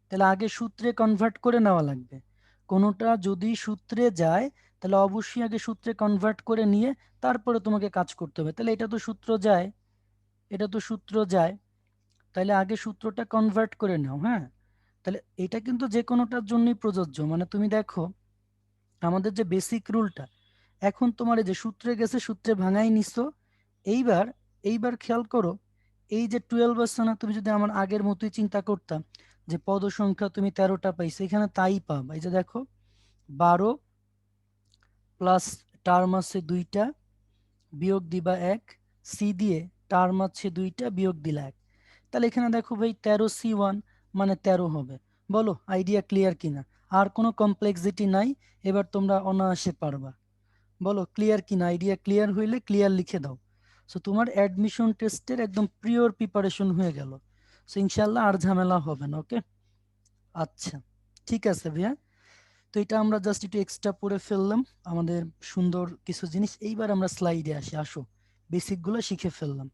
তাহলে আগে সূত্রে কনভার্ট করে নেওয়া লাগবে। কোনোটা যদি সূত্রে যায় তাহলে অবশ্যই আগে সূত্রে কনভার্ট করে নিয়ে তারপরে তোমাকে কাজ করতে হবে। তাহলে এটা তো সূত্র যায়, এটা তো সূত্র যায়, তাহলে আগে সূত্রটা কনভার্ট করে নাও, হ্যাঁ। তাহলে এটা কিন্তু যে কোনোটার জন্যই প্রযোজ্য। মানে তুমি দেখো আমাদের যে বেসিক রুলটা, এখন তোমার এই যে সূত্রে গেছে, সূত্রে ভাঙাই নিছো। এইবার এইবার খেয়াল করো, এই যে 12 আছে না, তুমি যদি আমার আগের মতোই চিন্তা করতাম যে পদ সংখ্যা তুমি 13টা পাইছো, এখানে তাই পাবা। এই যে দেখো 12 প্লাস টার্ম আছে 2টা, বিয়োগ দিবা 1, সি দিয়ে টার্ম আছে 2টা, বিয়োগ দিলা 1। তাহলে এখানে দেখো ভাই 13C1 মানে 13 হবে। বলো আইডিয়া ক্লিয়ার কিনা? আর কোনো কমপ্লেক্সিটি নাই, এবার তোমরা অনায়াসে পারবা। বলো ক্লিয়ার কিনা? আইডিয়া ক্লিয়ার হইলে ক্লিয়ার লিখে দাও। সো তোমার অ্যাডমিশন টেস্টের একদম প্রিয়র প্রিপারেশন হয়ে গেল। সো ইনশাল্লাহ আর ঝামেলা হবে না, ওকে। আচ্ছা, ঠিক আছে ভাইয়া। তো এটা আমরা জাস্ট একটু এক্সট্রা পড়ে ফেললাম আমাদের সুন্দর কিছু জিনিস। এইবার আমরা স্লাইডে আসি, আসো। বেসিক গুলো শিখে ফেললাম,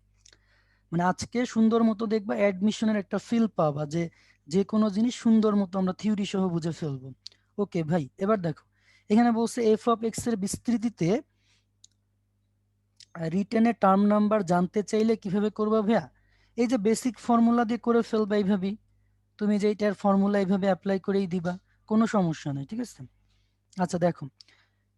মানে আজকে সুন্দর মতো দেখবা অ্যাডমিশনের একটা ফিল পাবা, যে যে কোনো জিনিস সুন্দর মতো আমরা থিওরি সহ বুঝে ফেলবো। ওকে ভাই, এবার দেখো এখানে বলছে এফ অফ এক্স এর বিস্তৃতিতে রিটেনে টার্ম নাম্বার জানতে চাইলে কিভাবে করবা ভাইয়া? এই যে বেসিক ফর্মুলা দিয়ে করে ফেলবা এইভাবেই। তুমি যে এটার ফর্মুলা এইভাবে অ্যাপ্লাই করেই দিবা, কোনো সমস্যা নেই, ঠিক আছে? আচ্ছা দেখো,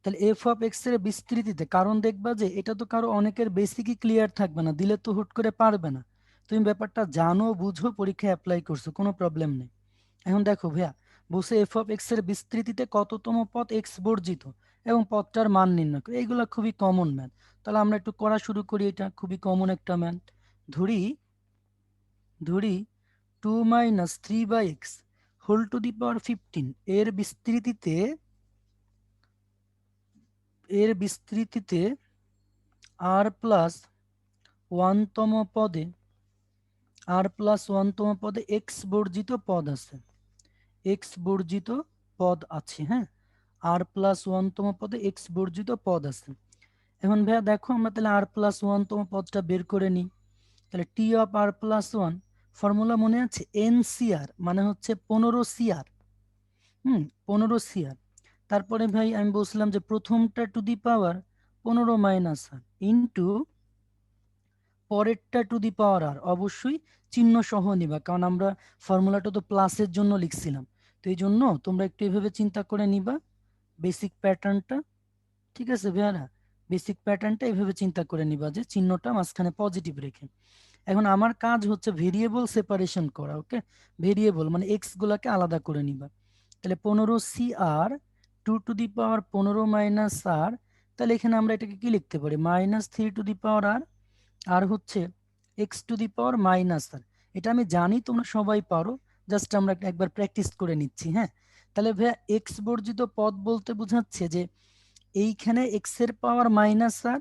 তাহলে এফ অফ এক্স এর বিস্তৃতিতে, কারণ দেখবা যে এটা তো কারো অনেকের বেসিকই ক্লিয়ার থাকবে না, দিলে তো হুট করে পারবে না। তুমি ব্যাপারটা জানো, বুঝো, পরীক্ষায় অ্যাপ্লাই করছো, কোনো প্রবলেম নেই। এখন দেখো ভাইয়া, বসে এফ অফ এক্স এর বিস্তৃতিতে কততম পদ এক্স বর্জিত এবং পদটার মান নির্ণয় করে, এইগুলা খুবই কমন ম্যাথ। তাহলে আমরা একটু করা শুরু করি, এটা খুবই কমন একটা ম্যাথ। ধরি ধরি 2 - 3/x হোল টু দি পাওয়ার 15 এর বিস্তৃতিতে আর প্লাস ওয়ানতম পদে এক্স বর্জিত পদ আছে, এক্স বর্জিত পদ আছে, হ্যাঁ। R+1তম পদে এক্স বর্জিত পদ আছে। এখন ভাইয়া দেখো আমরা তাহলে R+1তম পদটা বের করে নিই। তাহলে টি অফ R+1 ফর্মুলা মনে আছে? NCR মানে হচ্ছে 15CR। 15CR। তারপরে ভাই আমি বলছিলাম যে প্রথমটা to the power 15 - R into পরেরটা টু দি পাওয়ার আর। অবশ্যই চিহ্ন সহ নিবা, কারণ আমরা ফর্মুলাটা তো প্লাসের জন্য লিখছিলাম। তো এই জন্য তোমরা একটু এভাবে চিন্তা করে নিবা বেসিক প্যাটার্নটা, ঠিক আছে ভাইয়ারা? বেসিক প্যাটার্নটা এভাবে চিন্তা করে নিবা যে চিহ্নটা মাঝখানে পজিটিভ রেখে। এখন আমার কাজ হচ্ছে ভেরিয়েবল সেপারেশন করা, ওকে। ভেরিয়েবল মানে এক্স গুলাকে আলাদা করে নিবা। তাহলে 15CR 2 to the power 15 - R। তাহলে এখানে আমরা এটাকে কি লিখতে পারি? -3 টু দি পাওয়ার R, আর হচ্ছে x to the power -R। এটা আমি জানি তোমরা সবাই পারো, জাস্ট আমরা একবার প্র্যাকটিস করে নিচ্ছি, হ্যাঁ। তাহলে ভাইয়া এক্স বর্জিত পদ বলতে বোঝাচ্ছে যে এইখানে এক্স এর পাওয়ার -R,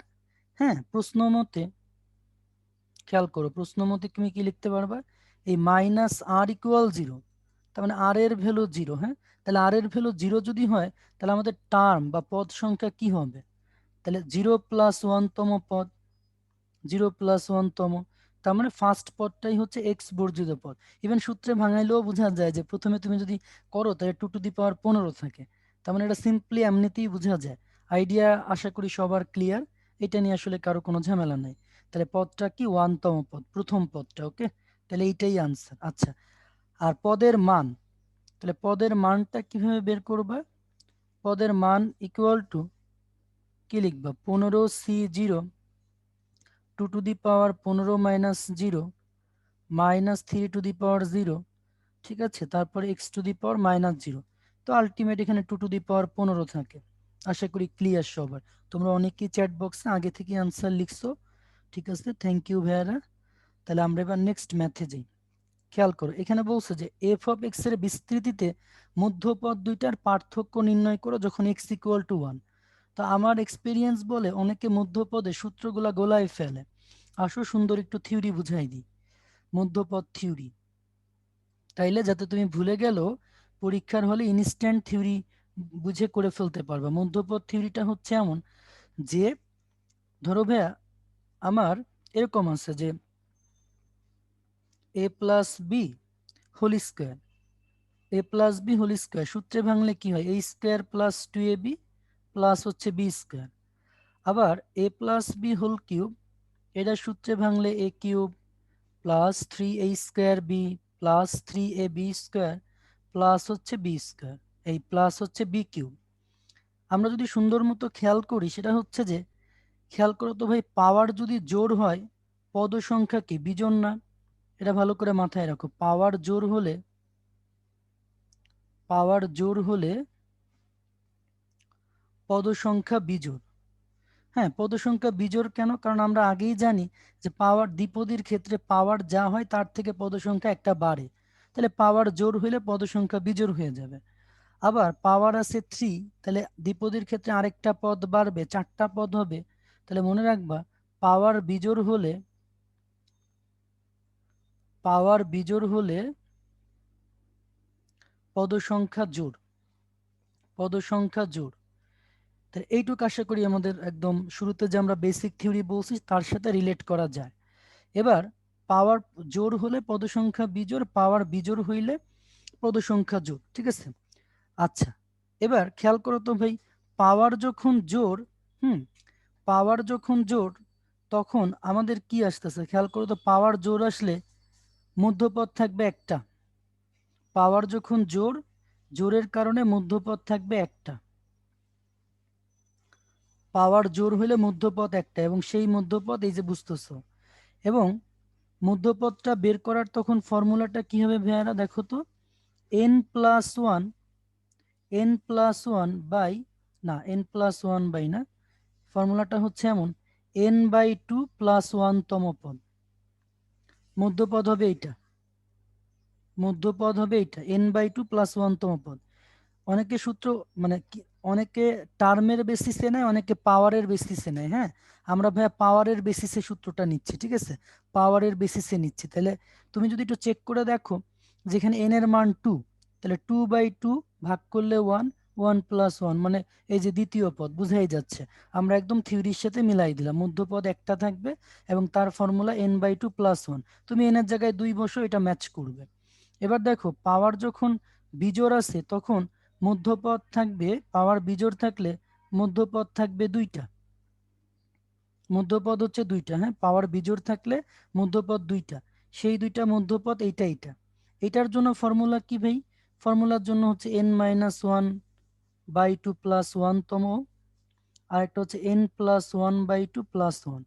হ্যাঁ। প্রশ্ন মতে খেয়াল করো, প্রশ্ন মতে তুমি কি লিখতে পারবা? এই -R = 0, তার মানে আর এর ভ্যালু 0, হ্যাঁ? তাহলে আর এর ভ্যালু 0 যদি হয় তাহলে আমাদের টার্ম বা পদ সংখ্যা কি হবে? তাহলে 0 + 1 তম পদ, 0 + 1 তম, তার মানে ফার্স্ট পদটাই হচ্ছে এক্স বর্জিত পদ। ইভেন সূত্রে ভাঙাইলেও বোঝা যায় যে প্রথমে তুমি যদি করো তাহলে 2^15 থাকে, তার মানে এটা সিম্পলি এমনিতেই বোঝা যায়। আইডিয়া আশা করি সবার ক্লিয়ার, এটা নিয়ে আসলে কারো কোনো ঝামেলা নাই। তাহলে পদটা কি 1 তম পদ, প্রথম পদটা। ওকে, তাহলে এইটাই আনসার। আচ্ছা, আর পদের মান, তাহলে পদের মানটা কিভাবে বের করবা? পদের মান ইকুয়াল টু কি লিখবা? 15c0 2^15 - 0 -3^0, ঠিক আছে, তারপরে x⁻⁻0। তো আলটিমেট এখানে 2^15 থাকে। আশা করি ক্লিয়ার সবার। তোমরা অনেকেই চ্যাট বক্সে আগে থেকে আনসার লিখছো, ঠিক আছে, থ্যাংক ইউ ভাইয়ারা। তাহলে আমরা এবার নেক্সট ম্যাথে যাই। খেয়াল করো, এখানে বলছে যে এফ অফ এক্স এর বিস্তৃতিতে মধ্যপদ দুইটার পার্থক্য নির্ণয় করো যখন x = 1। তো আমার এক্সপিরিয়েন্স বলে অনেকে মধ্যপদে সূত্রগুলা গোলায় ফেলে। আসো সুন্দর একটু থিওরি বুঝাই দিই, মধ্যপদ থিওরি, তাইলে যাতে তুমি ভুলে গেলেও পরীক্ষার হলে ইনস্ট্যান্ট থিওরি বুঝে করে ফেলতে পারবে। মধ্যপদ থিওরিটা হচ্ছে এমন যে, ধরো ভাইয়া আমার এরকম আছে যে a + b whole square, a + b whole square সূত্রে ভাঙলে কি হয়? a² + 2ab প্লাস হচ্ছে b²। আবার a + b হোল কিউব, এটা সূত্রে ভাঙলে a³ plus 3a² b plus 3ab² plus হচ্ছে b², এই প্লাস হচ্ছে b³। আমরা যদি সুন্দর মতো খেয়াল করি সেটা হচ্ছে যে, খেয়াল করো তো ভাই, পাওয়ার যদি জোর হয় পদ সংখ্যা কি বিজোড় না? এটা ভালো করে মাথায় রাখো। পাওয়ার জোর হলে পদ সংখ্যা বিজোড়। হ্যাঁ, পদ সংখ্যা বিজোড় কেন? কারণ আমরা আগেই জানি যে পাওয়ার দ্বিপদীর ক্ষেত্রে পাওয়ার যা হয় তার থেকে পদ সংখ্যা একটা বাড়ে। তাহলে পাওয়ার জোর হইলে পদ সংখ্যা বিজোড় হয়ে যাবে। আবার পাওয়ার আছে 3, তাহলে দ্বিপদীর ক্ষেত্রে আরেকটা পদ বাড়বে, 4টা পদ হবে। তাহলে মনে রাখবা, পাওয়ার বিজোড় হলে পদ সংখ্যা জোড়, পদ সংখ্যা জোড়। তাহলে এইটুকু আশা করি আমাদের একদম শুরুতে যে আমরা বেসিক থিওরি বলছি তার সাথে রিলেট করা যায়। এবার পাওয়ার জোড় হলে পদ সংখ্যা বিজোড়, পাওয়ার বিজোড় হইলে পদ সংখ্যা জোড়, ঠিক আছে। আচ্ছা, এবার খেয়াল করো তো ভাই, পাওয়ার যখন জোড়, পাওয়ার যখন জোড় তখন আমাদের কি আসতেছে? খেয়াল করো তো, পাওয়ার জোড় আসলে মধ্যপদ থাকবে একটা। পাওয়ার যখন জোড়, জোরের কারণে মধ্যপদ থাকবে একটা। পাওয়ার জোর হইলে মধ্যপদ একটা, এবং সেই মধ্যপদ এই যে বুঝতেছো। এবং মধ্যপদটা বের করার তখন ফর্মুলাটা কি হবে ভাইয়ারা? দেখো তো, n+1 বাই, না n+1 বাই না, ফর্মুলাটা হচ্ছে এমন, n/2 + 1 তম পদ। মধ্যপদ হবে এইটা, মধ্যপদ হবে এইটা, n/2 + 1 তম পদ। অনেকে সূত্র মানে অনেকে টার্মের বেসিসে নেয়, অনেকে পাওয়ারের বেসিসে নেয়। হ্যাঁ, আমরা ভাইয়া পাওয়ারের বেসিসে সূত্রটা নিচ্ছি, ঠিক আছে, পাওয়ারের বেসিসে নিচ্ছি। তাহলে তুমি যদি একটু চেক করে দেখো, যেখানে n এর মান 2, তাহলে 2/2 ভাগ করলে 1, 1 + 1 মানে এই যে দ্বিতীয় পদ, বুঝাই যাচ্ছে। আমরা একদম থিওরির সাথে মিলাই দিলাম, মধ্যপদ একটা থাকবে এবং তার ফর্মুলা n/2 + 1। তুমি n এর জায়গায় 2 বসো, এটা ম্যাচ করবে। এবার দেখো, পাওয়ার যখন বিজোড় আছে তখন মধ্যপদ থাকবে, পাওয়ার বিজোড় থাকলে মধ্যপদ থাকবে দুইটা, মধ্যপদ হচ্ছে দুইটা। হ্যাঁ, পাওয়ার বিজোড় থাকলে মধ্যপদ দুইটা, সেই দুইটা মধ্যপদ এইটা এইটা। এটার জন্য ফর্মুলা কি ভাই? ফর্মুলার জন্য হচ্ছে n-1/2 + 1 তম, আর একটা হচ্ছে n+1/2 + 1।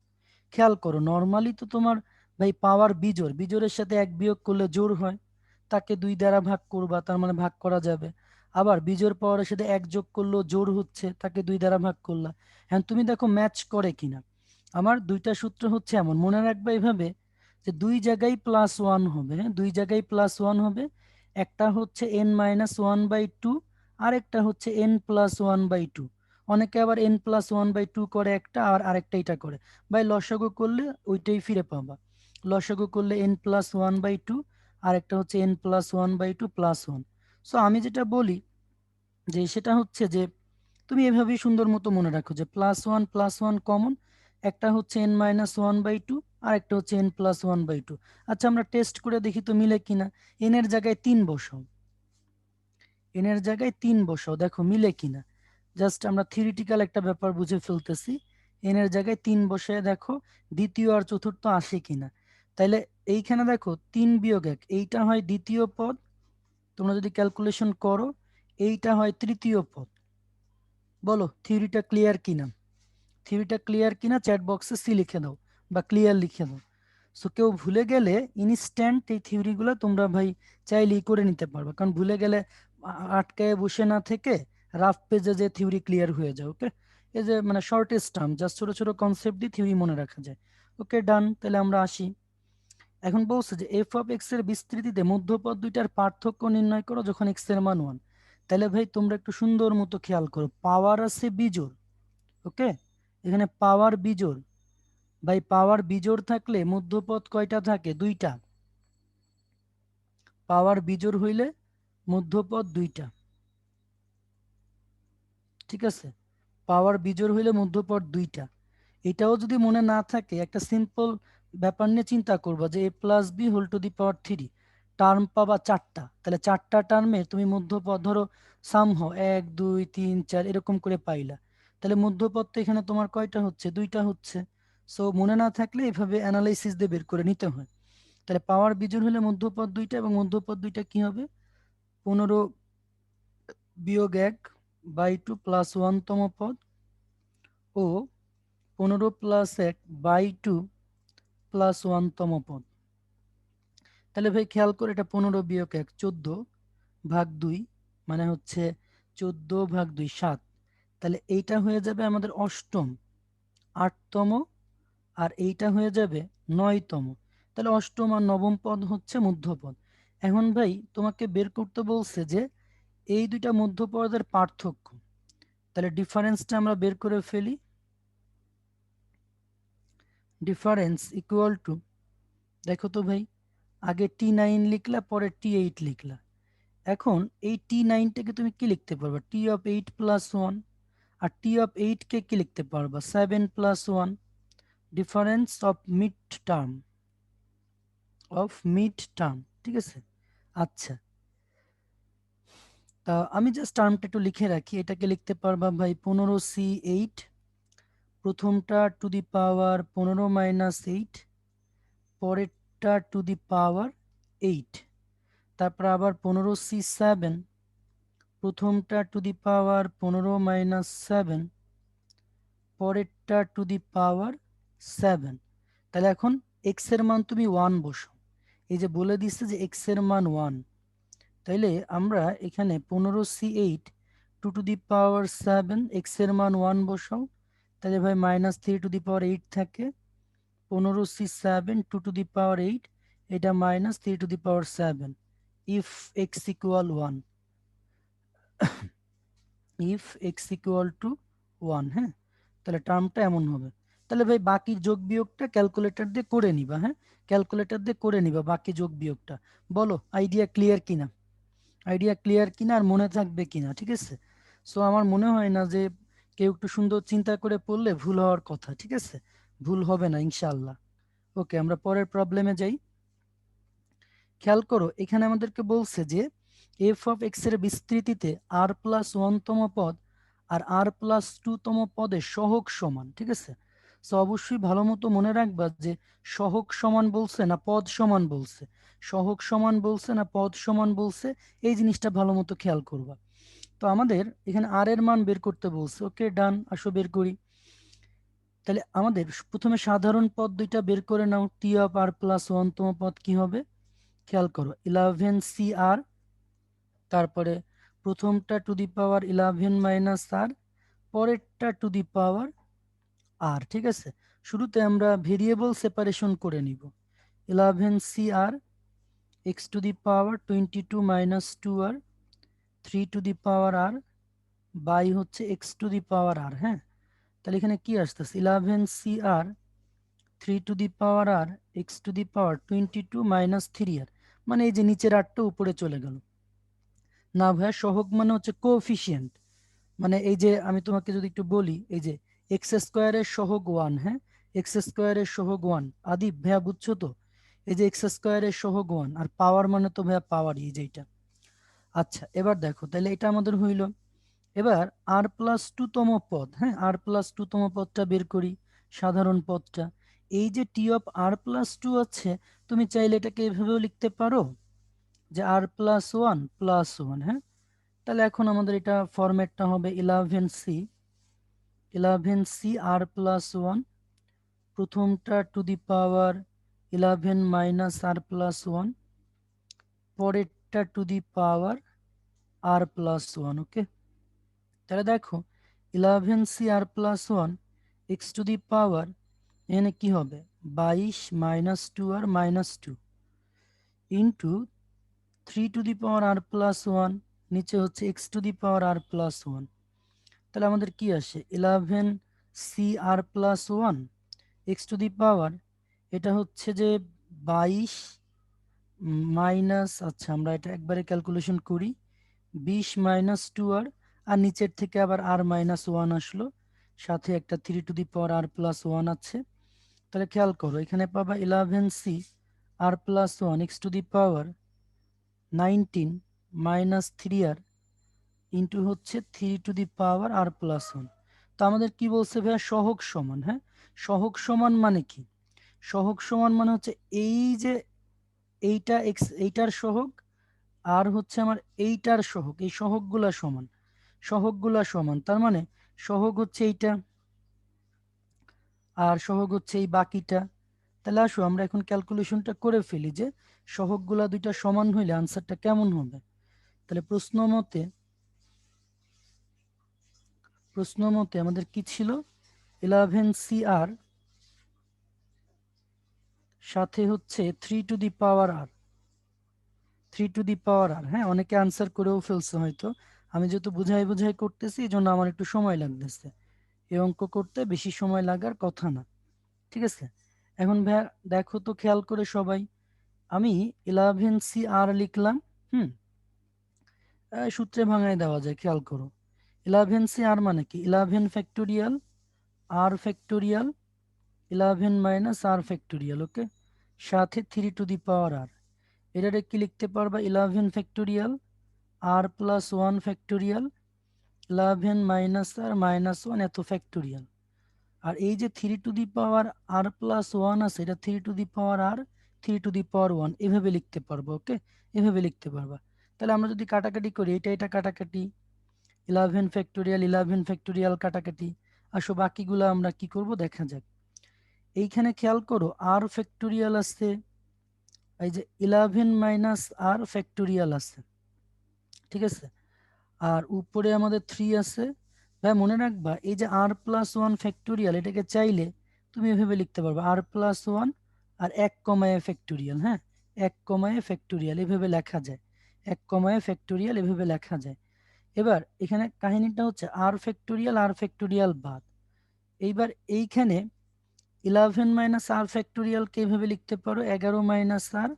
খেয়াল করো, নর্মালি তো তোমার ভাই পাওয়ার বিজোড়, বিজোড়ের সাথে 1 বিয়োগ করলে জোড় হয়, তাকে 2 দ্বারা ভাগ করবা, তার মানে ভাগ করা যাবে। আবার বিজোড় পাওয়ারের সাথে 1 যোগ করলেও জোড় হচ্ছে, তাকে 2 দ্বারা ভাগ করলা। হ্যাঁ, তুমি দেখো ম্যাচ করে কিনা। আমার দুইটা সূত্র হচ্ছে এমন, মনে রাখবে এইভাবে, যে দুই জায়গায় +1 হবে। হ্যাঁ, দুই জায়গায় +1 হবে। একটা হচ্ছে n-1/2, আর একটা হচ্ছে n+1/2। অনেকে আবার n+1/2 করে একটা, আর আরেকটা এটা করে। ভাই লসাগু করলে ওইটাই ফিরে পাবা। লসাগু করলে n+1/2 আর একটা হচ্ছে n+1/2 +1। সো আমি যেটা বলি যে সেটা হচ্ছে যে তুমি এভাবেই সুন্দর মতো মনে রাখো যে +1 কমন, একটা হচ্ছে n-1/2 আর একটা হচ্ছে n+1/2। আচ্ছা আমরা টেস্ট করে দেখি তো মিলে কিনা। n এর জায়গায় 3 বসাও, n এর জায়গায় 3 বসাও, দেখো মিলে কিনা। জাস্ট আমরা থিওরিটিক্যাল একটা ব্যাপার বুঝে ফেলতেছি। n এর জায়গায় 3 বসে দেখো দ্বিতীয় আর চতুর্থ আসে কিনা। তাইলে এইখানে দেখো 3 - 1, এইটা হয় দ্বিতীয় পদ, তোমরা যদি ক্যালকুলেশন করো এইটা হয় তৃতীয় পদ। বলো থিওরিটা ক্লিয়ার কিনা? থিওরিটা ক্লিয়ার কিনা চ্যাট বক্সে সি লিখে দাও বা ক্লিয়ার লিখে দাও। সো কেউ ভুলে গেলে ইনস্ট্যান্ট এই থিওরিগুলো তোমরা ভাই চাইলেই করে নিতে পারবে, কারণ ভুলে গেলে আটকায় বসে না থেকে রাফ পেজে যে থিওরি ক্লিয়ার হয়ে যায়। ওকে, এই যে মানে শর্টেস্ট টার্ম, জাস্ট ছোট ছোট কনসেপ্ট দিয়ে থিওরি মনে রাখা যায়। ওকে ডান, তাহলে আমরা আসি। এখন বলছে যে f(x) এর বিস্তৃতিতে মধ্যপদ দুইটার পার্থক্য নির্ণয় করো যখন x এর মান 1। তাহলে ভাই তোমরা একটু সুন্দর মতো খেয়াল করো, পাওয়ার আছে বিজোড়। ওকে, এখানে পাওয়ার বিজোড়, ভাই পাওয়ার বিজোড় থাকলে মধ্যপদ কয়টা থাকে? 2টা। পাওয়ার বিজোড় হইলে মধ্যপদ 2টা, ঠিক আছে? পাওয়ার বিজোড় হইলে মধ্যপদ 2টা। এটাও যদি মনে না থাকে, একটা সিম্পল ব্যাপার নিয়ে চিন্তা করবা যে a+b^3 টার্ম পাবা 4টা, তাহলে 4টা টার্মে তুমি মধ্যপদ ধরো সাম হও 1 2 3 4 এরকম করে পাইলা, তাহলে মধ্যপদ তো এখানে তোমার কয়টা হচ্ছে? 2টা হচ্ছে। সো মনে না থাকলে এভাবে অ্যানালাইসিস দিয়ে বের করে নিতে হয়। তাহলে পাওয়ার বিজোড় হলে মধ্যপদ 2টা, এবং মধ্যপদ 2টা কি হবে? 15-1/2 +1তম পদ ও 15+1/2 +1তম পদ। তাহলে ভাই খেয়াল করে, এটা 15-1 14/2, মানে হচ্ছে 14/2 7। তাহলে এইটা হয়ে যাবে আমাদের অষ্টম, 8তম, আর এইটা হয়ে যাবে 9তম। তাহলে অষ্টম আর নবম পদ হচ্ছে মধ্যপদ। এখন ভাই তোমাকে বের করতে বলছে যে এই দুইটা মধ্যপদের পার্থক্য। তাহলে ডিফারেন্সটা আমরা বের করে ফেলি। ডিফারেন্স ইকুয়াল টু, দেখো তো ভাই, আগে T9 লিখলা, পরে T8 লিখলা। এখন এই T9টাকে তুমি কি লিখতে পারবা? T(8+1), আর T(8) কে কি লিখতে পারবা? 7+1। ডিফারেন্স অফ মিড টার্ম, ঠিক আছে? আচ্ছা, তা আমি জাস্ট টার্মটা একটু লিখে রাখি। এটাকে লিখতে পারবা ভাই 15C8, প্রথমটা টু দি পাওয়ার 15-8, পরেরটা টু দি পাওয়ার 8, তারপর আবার 15C7, প্রথমটা টু দি পাওয়ার 15-7, পরেরটা টু দি পাওয়ার 7। তাহলে এখন এক্স এর মান তুমি 1 বসো, এই যে বলে দিচ্ছে যে এক্স এর মান 1। তাইলে আমরা এখানে 15C8 two the power 7, x এর মান 1 বসাও। তাহলে ভাই -3 টু দি পাওয়ার 8 থাকে। 15C7 টু দি পাওয়ার 8, এটা -3 to the power 7 if x equal 1, if x equal two 1। হ্যাঁ, তাহলে টার্মটা এমন হবে। তাহলে ভাই বাকি যোগ বিয়োগটা ক্যালকুলেটর দিয়ে করে নিবা। হ্যাঁ, ক্যালকুলেটর দিয়ে করে নিবা বাকি যোগ বিয়োগটা। বলো আইডিয়া ক্লিয়ার কিনা? আইডিয়া ক্লিয়ার কিনা আর মনে থাকবে কিনা? ঠিক আছে। সো আমার মনে হয় না যে কেউ একটু সুন্দর চিন্তা করে পড়লে ভুল হওয়ার কথা। ঠিক আছে, ভুল হবে না ইনশাআল্লাহ। ওকে, আমরা পরের প্রবলেমে যাই। খেয়াল করো, এখানে আমাদেরকে বলছে যে f(x) এর বিস্তৃতিতে r+1তম পদ আর r+2তম পদের সহগ সমান। ঠিক আছে, সো অবশ্যই ভালো মতো মনে রাখবা যে সহগ সমান বলছে না পদ সমান বলছে, সহগ সমান বলছে না পদ সমান বলছে, এই জিনিসটা ভালো মতো খেয়াল করবা। তো আমাদের এখানে r এর মান বের করতে বলছে। ওকে ডান, আসো বের করি। তাহলে আমাদের প্রথমে সাধারণ পদ দুইটা বের করে নাও। T(r+1)তম পদ কি হবে? খেয়াল করো 11CR, তারপরে প্রথমটা টু দি পাওয়ার 11 - r, পরেরটা টু দি পাওয়ার r। ঠিক আছে, শুরুতে আমরা ভেরিয়েবল সেপারেশন করে নিব। 11CR x to the power 22 - 2r, 3 to the power r by হচ্ছে x to the power r। হ্যাঁ, তাহলে এখানে কি আসতেছে? 11CR 3 to the power r x to the power 22 - 3r মানে এই যে নিচের 8টা উপরে চলে গেল। না ভাইয়া সহগ মানে হচ্ছে কোএফিসিয়েন্ট, মানে এই যে আমি তোমাকে যদি একটু বলি, এই যে এক্স স্কোয়ারের সহগ 1, হ্যাঁ এক্স স্কোয়ারের সহগ 1, আদি ভাইয়া বুঝছো তো? এই যে এক্স স্কোয়ারের সহগ 1 আর পাওয়ার মানে তো ভাইয়া পাওয়ার, এই যে এটা। আচ্ছা এবার দেখো তাহলে এটা আমাদের হইল। এবার r+2 তম পদ, হ্যাঁ r+2 তম পদটা বের করি, সাধারণ পদটা। এই যে t(r+2) আছে, তুমি চাইলে এটাকে এভাবেও লিখতে পারো যে r+1 + 1, হ্যাঁ। তাহলে এখন আমাদের এটা ফরম্যাটটা হবে 11c r+1, প্রথমটা টু দি পাওয়ার 11 - r+1, পরেরটা টু দি পাওয়ার r+1। ওকে, তাহলে দেখো 11c r+1 x to the পাওয়ার, এখানে কি হবে 22 - 2r - 2 into 3 to the power r+1, নিচে হচ্ছে x to the power r+1। তাহলে আমাদের কি আসে 11c r+1 x to the পাওয়ার, এটা হচ্ছে যে 22 মাইনাস, আচ্ছা আমরা এটা একবারে ক্যালকুলেশন করি, 20 - 2r, আর নিচের থেকে আবার r-1 আসলো, সাথে একটা 3 টু দি পাওয়ার r+1 আছে। তাহলে খেয়াল করো এখানে পাবা 11c r+1 x to the power 19 - 3r into হচ্ছে 3 টু দি পাওয়ার r+1। তো আমাদের কি বলছে ভাইয়া সহগ সমান, হ্যাঁ সহগ সমান মানে কি? সহগ সমান মানে হচ্ছে এই যে এইটা এক্স, এইটার সহগ, আর হচ্ছে আমার এইটার সহগ, এই সহগগুলা সমান, সহগগুলা সমান, তার মানে সহগ হচ্ছে এইটা আর সহগ হচ্ছে এই বাকিটা। তাহলে আসো আমরা এখন ক্যালকুলেশনটা করে ফেলি যে সহগগুলা দুইটা সমান হইলে আনসারটা কেমন হবে। তাহলে প্রশ্ন মতে আমাদের কি ছিল 11cr সাথে হচ্ছে 3 to the power R, 3 to the power r, হ্যাঁ অনেকে আনসার করেও ফেলছে হয়তো, আমি যেহেতু বুঝাই বুঝাই করতেছি এই জন্য আমার একটু সময় লাগতেছে, এই অঙ্ক করতে বেশি সময় লাগার কথা না, ঠিক আছে। এখন ভাইয়া দেখো তো খেয়াল করে সবাই, আমি 11cr লিখলাম, হুম সূত্রে ভাঙায় দেওয়া যায়, খেয়াল করো 11cr মানে কি 11 factorial r factorial 11 - r factorial, okay, সাথে 3 টু দি পাওয়ার r, এটারে কি লিখতে পারবা 11 ফ্যাক্টোরিয়াল r+1 ফ্যাক্টোরিয়াল 11 - r -1 এত ফ্যাক্টোরিয়াল। আর এই যে 3 টু দি পাওয়ার r+1 আছে, এটা 3 to the power r 3 to the power 1 এভাবে লিখতে পারবো, ওকে, এভাবে লিখতে পারবা। তাহলে আমরা যদি কাটাকাটি করি, এটা কাটাকাটি 11 ফ্যাক্টোরিয়াল 11 ফ্যাক্টোরিয়াল কাটাকাটি, আসো বাকিগুলো আমরা কি করব দেখা যাক। এইখানে খেয়াল করো r ফ্যাক্টোরিয়াল আছে, এই যে 11 - r ফ্যাক্টোরিয়াল আছে, ঠিক আছে, আর উপরে আমাদের 3 আছে। ভাই মনে রাখবা এই যে r+1 ফ্যাক্টোরিয়াল, এটাকে চাইলে তুমি এভাবে লিখতে পারবে r+1 আর 1 কমা ফ্যাক্টোরিয়াল, হ্যাঁ 1 কমা ফ্যাক্টোরিয়াল এভাবে লেখা যায়, 1 কমা ফ্যাক্টোরিয়াল এভাবে লেখা যায়। এবার এখানে কাহিনীটা হচ্ছে আর ফ্যাক্টোরিয়াল বাদ, এইবার এইখানে 11 - r ফ্যাক্টোরিয়ালকে এভাবে লিখতে পারো 11 - r,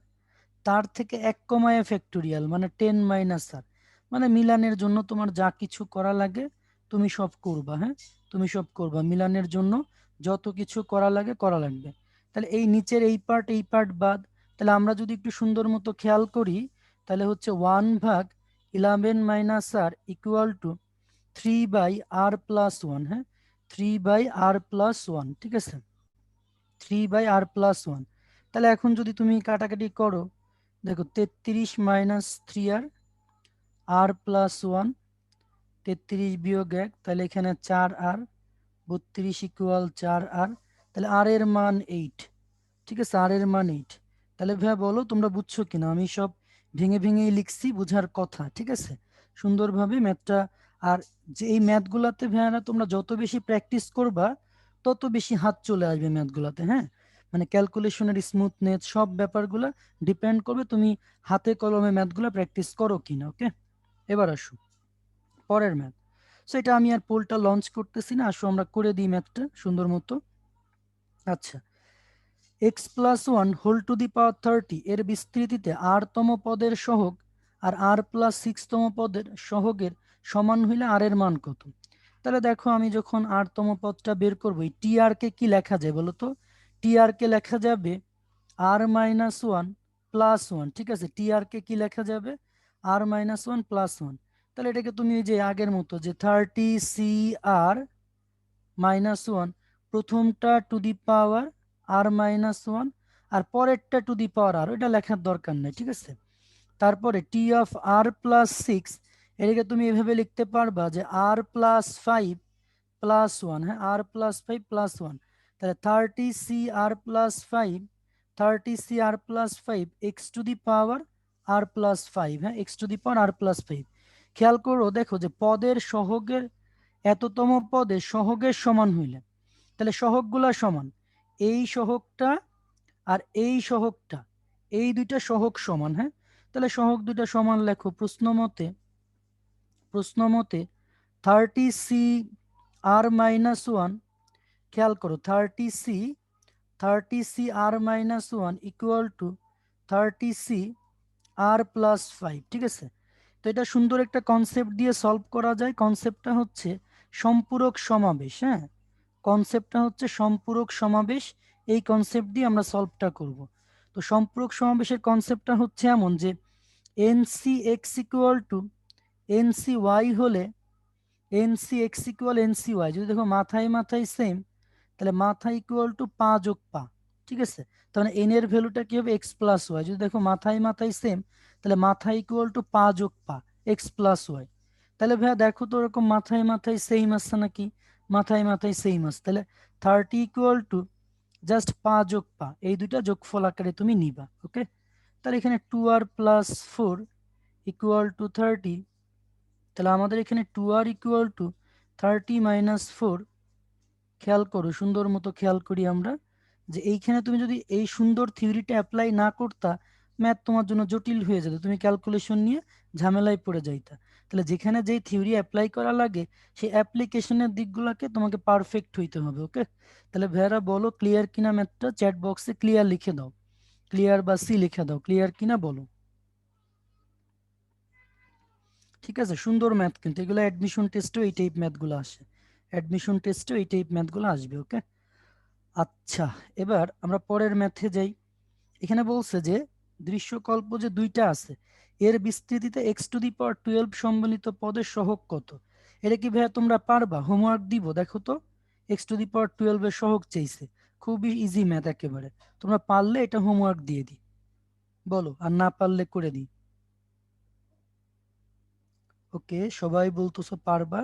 তার থেকে 1 কমায় ফ্যাক্টোরিয়াল মানে 10 - r, মানে মিলানের জন্য তোমার যা কিছু করা লাগে তুমি সব করবা, হ্যাঁ তুমি সব করবা, মিলানের জন্য যত কিছু করা লাগে করা লাগবে। তাহলে এই নিচের এই পার্ট বাদ, তাহলে আমরা যদি একটু সুন্দর মতো খেয়াল করি, তাহলে হচ্ছে 1/11 - r ইকুয়াল টু 3/r+1, হ্যাঁ 3/r+1, ঠিক আছে 3/r+1। তাহলে এখন যদি তুমি কাটাকাটি করো, দেখো 33 - 3r r+1, 33 বিয়োগ 1, তাহলে এখানে 4r, 32 ইকুয়াল 4r, তাহলে r এর মান 8, ঠিক আছে r এর মান 8। তাহলে ভাইয়া বলো তোমরা বুঝছো কিনা, আমি সব ভেঙে ভেঙেই লিখছি, বুঝার কথা, ঠিক আছে সুন্দরভাবে ম্যাথটা। আর যে এই ম্যাথগুলাতে ভাইয়ারা তোমরা যত বেশি প্র্যাকটিস করবা তত বেশি হাত চলে আসবে ম্যাথগুলাতে, হ্যাঁ মানে ক্যালকুলেশনের স্মুথনেস সব ব্যাপারগুলা ডিপেন্ড করবে তুমি হাতে কলমে ম্যাথগুলা প্র্যাকটিস করো কিনা, ওকে। এবার আসো পরের ম্যাথ। সো এটা আমি আর পোলটা লঞ্চ করতেছি না, আসো আমরা করে দিই ম্যাথটা সুন্দর মতো। আচ্ছা x plus one whole to the power 30 এর বিস্তৃতিতে আর তম পদের সহগ আর আর প্লাস 6 তম পদের সহগের সমান হইলে আর এর মান কত? তাহলে দেখো আমি যখন আর তম পদটা বের করবো, টি আর কে কি লেখা যায় বলো তো? টি আর কে লেখা যাবে আর মাইনাস ওয়ান প্লাস ওয়ান। ঠিক আছে, টি আর কে কি লেখা যাবে? আর মাইনাস ওয়ান প্লাস ওয়ান। তাহলে এটাকে তুমি ওই যে আগের মতো যে 30 CR মাইনাস ওয়ান, প্রথমটা to the power r minus one আর পরেরটা টু দি পাওয়ার আর, এটা লেখার দরকার নেই। ঠিক আছে, তারপরে টি অফ আর প্লাস 6, এটাকে তুমি এভাবে লিখতে পারবা যে আর প্লাস 5 প্লাস ওয়ান। হ্যাঁ, আর প্লাস 5 প্লাস ওয়ান। তাহলে 30 CR plus 5, 30 CR+5 x to the power r plus 5। হ্যাঁ, x to the power r plus 5। খেয়াল করো, দেখো যে পদের সহগের এততম পদের সহগের সমান হইলে, তাহলে সহগগুলা সমান, এই সহগটা আর এই সহগটা, এই দুইটা সহগ সমান। হ্যাঁ, তাহলে সহগ দুইটা সমান লেখো প্রশ্ন মতে 30 CR-1, খেয়াল করো 30 CR-1 ইকুয়াল টু 30CR+5। ঠিক আছে, তো এটা সুন্দর একটা কনসেপ্ট দিয়ে সলভ করা যায়। কনসেপ্টটা হচ্ছে সম্পূরক সমাবেশ। হ্যাঁ, কনসেপ্টটা হচ্ছে সম্পূরক সমাবেশ। এই কনসেপ্ট দিয়ে আমরা সলভটা করব। তো সম্পূরক সমাবেশের কনসেপ্টটা হচ্ছে এমন যে n c x equal to n c y হলে n c x equal n c y, যদি দেখো মাথায় মাথায় সেম, তাহলে মাথা ইকুয়াল টু পা যোগ পা। ঠিক আছে, তাহলে এন এর ভ্যালুটা কি হবে? X plus y. যদি দেখো মাথায় মাথায় সেম, তাহলে মাথা ইকুয়াল টু পা যোগ পা, এক্স প্লাস ওয়াই। তাহলে ভাইয়া দেখো তো ওরকম মাথায় মাথায় সেম আসছে নাকি? মাথায় মাথায় সেম আসছে। তাহলে 30 ইকুয়াল টু জাস্ট পা যোগ পা, এই দুইটা যোগফল আকারে তুমি নিবা। ওকে, তাহলে এখানে 2r+4 ইকুয়াল টু 30। তাহলে আমাদের এখানে 2r ইকুয়াল টু 30 - 4। খেয়াল করো, সুন্দর মতো খেয়াল করি আমরা, যে এইখানে তুমি যদি এই সুন্দর থিওরিটা অ্যাপ্লাই না করতা, ম্যাথ তোমার জন্য জটিল হয়ে যেত, তুমি ক্যালকুলেশন নিয়ে ঝামেলায় পড়ে যাইতা। তাহলে যেখানে যেই থিওরি অ্যাপ্লাই করা লাগে, সেই অ্যাপ্লিকেশনের দিকগুলোকে তোমাকে পারফেক্ট হইতে হবে। ওকে, তাহলে ভাইয়ারা বলো ক্লিয়ার কিনা? ম্যাথটা চ্যাট বক্সে ক্লিয়ার লিখে দাও, ক্লিয়ার বা সি লিখে দাও, ক্লিয়ার কিনা বলো। ঠিক আছে, সুন্দর ম্যাথ, কিন্তু এগুলো অ্যাডমিশন টেস্টেও এই টাইপ ম্যাথগুলো আসে, অ্যাডমিশন টেস্টেও এই টাইপ ম্যাথগুলো আসবে। ওকে, আচ্ছা, এবার আমরা পরের ম্যাথে যাই। এখানে বলছে যে দৃশ্যকল্প যে দুইটা আছে, এর বিস্তৃতিতে এক্স টু দি পাওয়ার 12 সম্বলিত পদের সহগ কত? এটা কি ভাইয়া তোমরা পারবা? হোমওয়ার্ক দিব, দেখো তো। এক্স টু দি পাওয়ার 12 এর সহগ চাইছে, খুবই ইজি ম্যাথ একেবারে। তোমরা পারলে এটা হোমওয়ার্ক দিয়ে দিই, বলো, আর না পারলে করে দিই। ওকে, সবাই বলতেছো পারবা।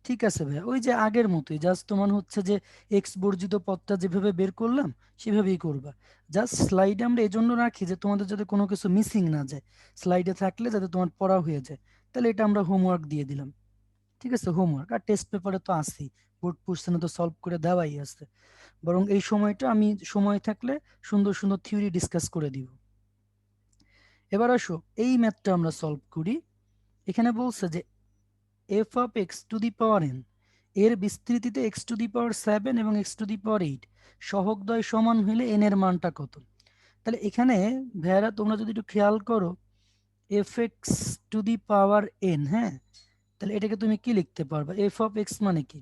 ঠিক আছে ভাইয়া, ওই যে আগের মতোই, জাস্ট তোমার হচ্ছে যে এক্স বর্জিত পদটা যেভাবে বের করলাম সেভাবেই করবা। জাস্ট স্লাইডে আমরা এই জন্য রাখি যে তোমাদের যাতে কোনো কিছু মিসিং না যায়, স্লাইডে থাকলে যাতে তোমার পড়া হয়ে যায়। তাহলে এটা আমরা হোমওয়ার্ক দিয়ে দিলাম। ঠিক আছে, হোমওয়ার্ক আর টেস্ট পেপারে তো আসেই, বোর্ড কোশ্চেনে তো সলভ করে দেওয়াই আছে। বরং এই সময়টা আমি সময় থাকলে সুন্দর সুন্দর থিওরি ডিসকাস করে দিব। এবার আসো এই ম্যাথটা আমরা সলভ করি। এখানে বলছে যে F of x to the power n এর বিস্তৃতিতে এক্স টু দি পাওয়ার 7 এবং এক্স টু দি পাওয়ার 8 সহগদ্বয় সমান হইলে এন এর মানটা কত? তাহলে এখানে ভাইয়ারা তোমরা যদি একটু খেয়াল করো, F x to the power n, হ্যাঁ, তাহলে এটাকে তুমি কি লিখতে পারবা? এফ অফ এক্স মানে কি?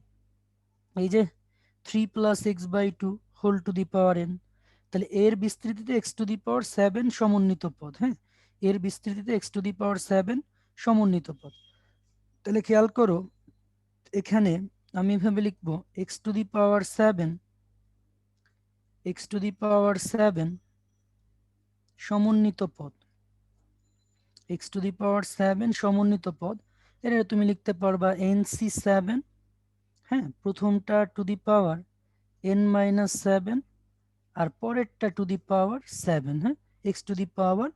এই যে 3 + x/2 whole to the power n. তাহলে এর বিস্তৃতিতে এক্স টু দি পাওয়ার 7 সমন্বিত পদ। হ্যাঁ, এর বিস্তৃতিতে এক্স টু দি পাওয়ার 7 সমন্বিত পদ। তাহলে খেয়াল করো, এখানে আমি এভাবে লিখবো x to the power 7, x to the power 7 সমন্বিত পদ, এক্স টু দি পাওয়ার 7 সমন্বিত পদ। এটা তুমি লিখতে পারবা NC7। হ্যাঁ, প্রথমটা টু দি পাওয়ার n-7 আর পরেরটা টু দি পাওয়ার 7। হ্যাঁ, এক্স টু দি পাওয়ার,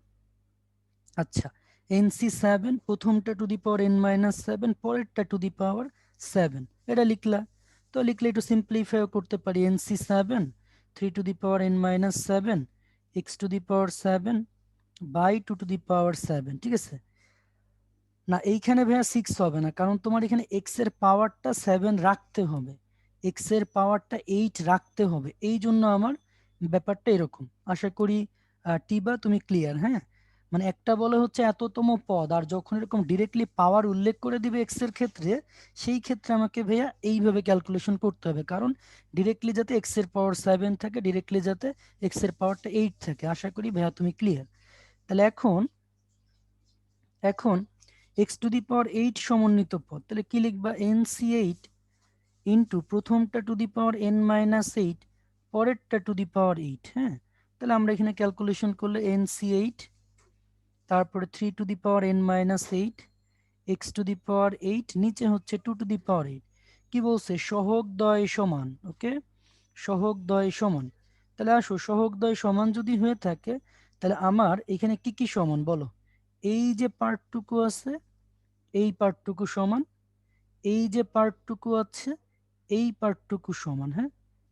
আচ্ছা, NC7 প্রথমটা টু দি পাওয়ার n-7, পরেরটা টু দি পাওয়ার 7, এটা লিখলা। তো লিখলে একটু সিম্পলিফাই করতে পারি, NC7 3 to the power n-7 x to the power 7 by 2 to the power 7। ঠিক আছে, না এইখানে ভাইয়া 6 হবে না, কারণ তোমার এখানে এক্স এর পাওয়ারটা 7 রাখতে হবে, এক্স এর পাওয়ারটা 8 রাখতে হবে, এই জন্য আমার ব্যাপারটা এরকম। আশা করি টিবা তুমি ক্লিয়ার, হ্যাঁ? মানে একটা বলে হচ্ছে এততম পদ, আর যখন এরকম ডিরেক্টলি পাওয়ার উল্লেখ করে দিবে এক্স এর ক্ষেত্রে, সেই ক্ষেত্রে আমাকে ভাইয়া এইভাবে ক্যালকুলেশন করতে হবে, কারণ ডিরেক্টলি যাতে এক্স এর পাওয়ার 7 থাকে, ডিরেক্টলি যাতে এক্স এর পাওয়ারটা 8 থাকে। আশা করি ভাইয়া তুমি ক্লিয়ার। তাহলে এখন এখন এক্স টু দি পাওয়ার 8 সমন্বিত পদ, তাহলে কি লিখবা? NC8 ইন্টু প্রথমটা টু দি পাওয়ার n-8, পরেরটা টু দি পাওয়ার 8। হ্যাঁ, তাহলে আমরা এখানে ক্যালকুলেশন করলে NC8, তারপরে 3 to the power n-8, x to the power 8, নিচে হচ্ছে 2 টু দি পাওয়ার 8। কি বলছে? সহগদ্বয় সমান। ওকে, সহগদ্বয় সমান। তাহলে আসো, সহগদ্বয় সমান যদি হয়ে থাকে, তাহলে আমার এখানে কি কি সমান বলো? এই যে পার্টটুকু আছে, এই পার্টটুকু সমান, এই যে পার্টটুকু আছে, এই পার্টটুকু সমান। হ্যাঁ,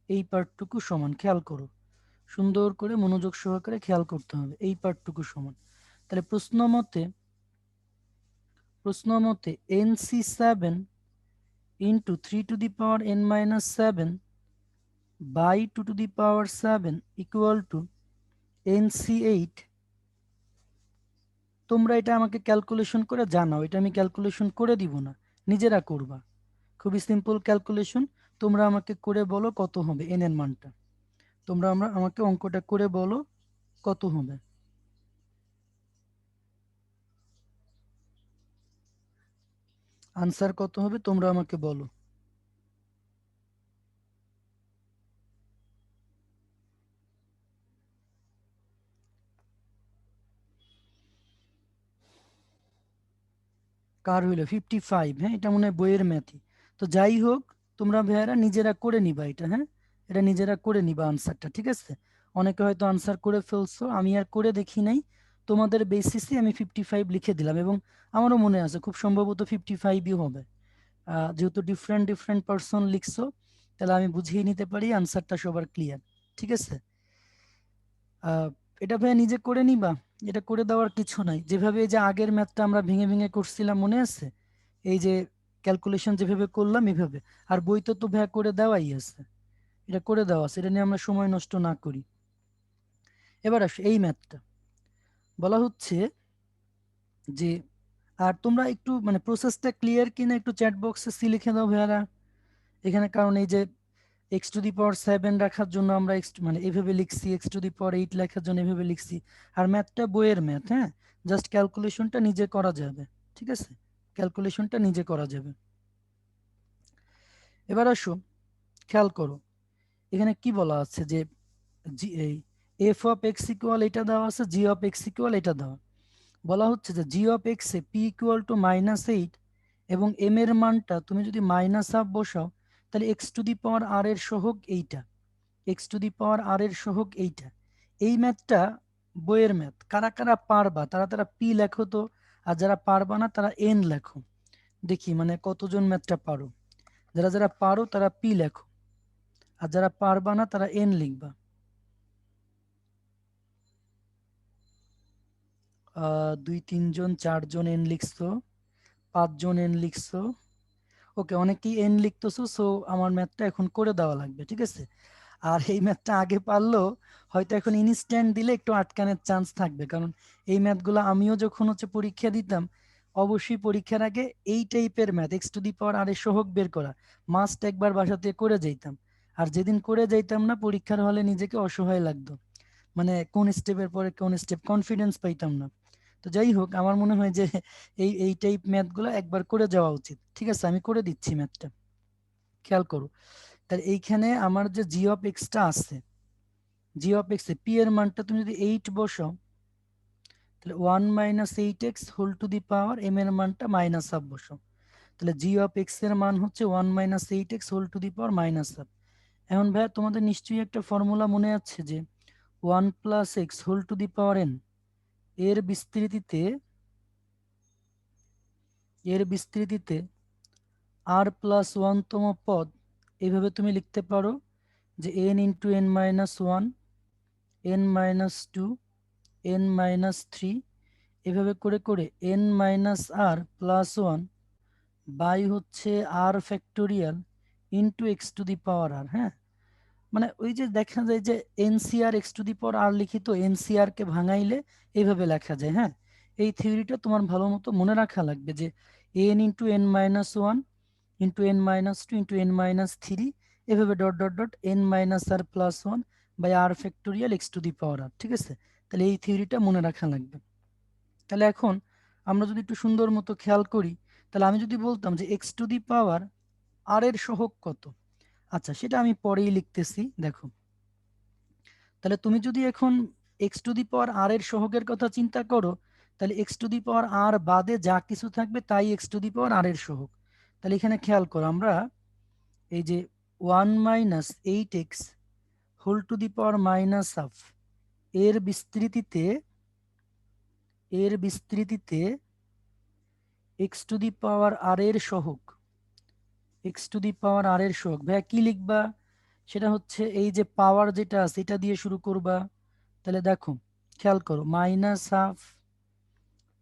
এই পার্টটুকু সমান। খেয়াল করো, সুন্দর করে মনোযোগ সহকারে খেয়াল করতে হবে। এই পার্টটুকু সমান। তাহলে প্রশ্ন মতে NC7 into 3 to the power n-7 by 2 to the power 7 equal to NC8। তোমরা এটা আমাকে ক্যালকুলেশন করে জানাও, এটা আমি ক্যালকুলেশন করে দিব না, নিজেরা করবা। খুবই সিম্পল ক্যালকুলেশন। তোমরা আমাকে করে বলো কত হবে এন এর মানটা। আমাকে অঙ্কটা করে বলো কত হবে। আনসার কত হবে তোমরা আমাকে বলো। কার হইলো 55? হ্যাঁ, এটা মনে হয় বইয়ের ম্যাথই। তো যাই হোক, তোমরা ভাইয়ারা নিজেরা করে নিবা এটা। হ্যাঁ, এটা নিজেরা করে নিবা আনসারটা, ঠিক আছে? অনেকে হয়তো আনসার করে ফেলছো, আমি আর করে দেখি নাই। তোমাদের বেসিসে আমি 55 লিখে দিলাম, এবং আমারও মনে আছে খুব সম্ভবত 55ই হবে। যেহেতু ডিফারেন্ট ডিফারেন্ট পার্সন লিখছো, তাহলে আমি বুঝিয়ে নিতে পারি আনসারটা সবার ক্লিয়ার। ঠিক আছে? আহ, এটা ভাইয়া নিজে করে নিবা, এটা করে দেওয়ার কিছু নাই। যেভাবে এই যে আগের ম্যাথটা আমরা ভেঙে ভেঙে করছিলাম মনে আছে? এই যে ক্যালকুলেশন যেভাবে করলাম এভাবে। আর বইতে তো ভাইয়া করে দেওয়াই আছে, এটা করে দেওয়া আছে, এটা নিয়ে আমরা সময় নষ্ট না করি। এবার আসো এই ম্যাথটা। বলা হচ্ছে যে, আর তোমরা একটু মানে প্রসেসটা ক্লিয়ার কিনা একটু চ্যাট বক্সে সি লিখে দাও ভাইয়ারা এখানে। কারণ এই যে এক্স টু দি পাওয়ার 7 রাখার জন্য আমরা মানে এভাবে লিখছি, এক্স টু দি পাওয়ার 8 লেখার জন্য এভাবে লিখছি। আর ম্যাথটা বইয়ের ম্যাথ, হ্যাঁ, জাস্ট ক্যালকুলেশনটা নিজে করা যাবে। ঠিক আছে, ক্যালকুলেশনটা নিজে করা যাবে। এবার আসো, খেয়াল করো এখানে কি বলা আছে যে জি এই এফ অফ এক্স ইকুয়াল এটা দেওয়া আছে, জি অফ এক্স ইকুয়াল এটা দেওয়া। বলা হচ্ছে যে g of x a p equal to -8, এবং এম এর মানটা তুমি যদি -1/2 বসাও, তাহলে এক্স টু দি পাওয়ার আর এর সহগ এইটা, এক্স টু দি পাওয়ার আর এর সহগ এইটা। এই ম্যাথটা বইয়ের ম্যাথ। কারা কারা পারবা তারা তারা পি লেখো তো, আর যারা পারবা না তারা এন লেখো। দেখি মানে কতজন ম্যাথটা পারো। যারা যারা পারো তারা পি লেখো, আর যারা পারবা না তারা এন লিখবা। 2 3 জন 4 জন এন লিখছো, 5 জন এন লিখছো। ওকে, অনেকেই এন লিখতেছো, সো আমার ম্যাথটা এখন করে দেওয়া লাগবে। ঠিক আছে? আর এই ম্যাথটা আগে পারলেও হয়তো এখন ইনস্ট্যান্ট দিলে একটু আটকানোর চান্স থাকবে, কারণ এই ম্যাথগুলো আমিও যখন হচ্ছে পরীক্ষা দিতাম, অবশ্যই পরীক্ষার আগে এই টাইপের math x to the power আর এর সহগ বের করা মাস্ট একবার বাসাতে করে যাইতাম। আর যেদিন করে যাইতাম না, পরীক্ষার হলে নিজেকে অসহায় লাগতো, মানে কোন স্টেপের পরে কোন স্টেপ, কনফিডেন্স পাইতাম না। তো যাই হোক, আমার মনে হয় যে এই এই টাইপ ম্যাথগুলো একবার করে যাওয়া উচিত। ঠিক আছে, আমি করে দিচ্ছি ম্যাথটা, খেয়াল করো। তাহলে এইখানে আমার যে জি অফ এক্সটা আছে, জি অফ এক্স এ পি এর মানটা তুমি যদি 8 বসাও, তাহলে 1 - 8x whole to the power m এর মানটা -1/2 বসাও। তাহলে জি অফ এক্স এর মান হচ্ছে 1 - 8x হোল টু দি পাওয়ার -1/2। এখন ভাইয়া তোমাদের নিশ্চয়ই একটা ফর্মুলা মনে আছে যে 1 + x whole to the power n এর বিস্তৃতিতে, এর বিস্তৃতিতে r+1 তম পদ। এইভাবে তুমি লিখতে পারো যে n × n-1, n-2, n-3, এভাবে করে করে n-r+1 বাই হচ্ছে r factorial into x to the power r. হ্যাঁ, মানে ওই যে দেখা যায় যে n c r x to the power r লিখিত এনসিআর কে ভাঙাইলে এইভাবে লেখা যায়। হ্যাঁ, এই থিওরিটা তোমার ভালো মতো মনে রাখা লাগবে যে n into n minus one into n minus two into n minus three, এভাবে dot dot dot n minus r plus one by r factorial x to the power r. ঠিক আছে, তাহলে এই থিওরিটা মনে রাখা লাগবে। তাহলে এখন আমরা যদি একটু সুন্দর মতো খেয়াল করি, তাহলে আমি যদি বলতাম যে এক্স টু দি পাওয়ার আর এর সহগ কত, আচ্ছা সেটা আমি পরেই লিখতেছি। দেখো, তাহলে তুমি যদি এখন এক্স টু দি পাওয়ার আর এর সহগের কথা চিন্তা করো, তাহলে এক্স টু দি পাওয়ার আর বাদে যা কিছু থাকবে তাই এক্স টু দি পাওয়ার আর এর সহগ। তাহলে এখানে খেয়াল করো, আমরা এই যে one minus eight x whole to the power minus half এর বিস্তৃতিতে এক্স টু দি পাওয়ার আর এর সহগ, এক্স টু দি পাওয়ার আর এর সহগ ভাইয়া কি লিখবা? সেটা হচ্ছে এই যে পাওয়ার যেটা আছে এটা দিয়ে শুরু করবা। তাহলে দেখো, খেয়াল করো, minus half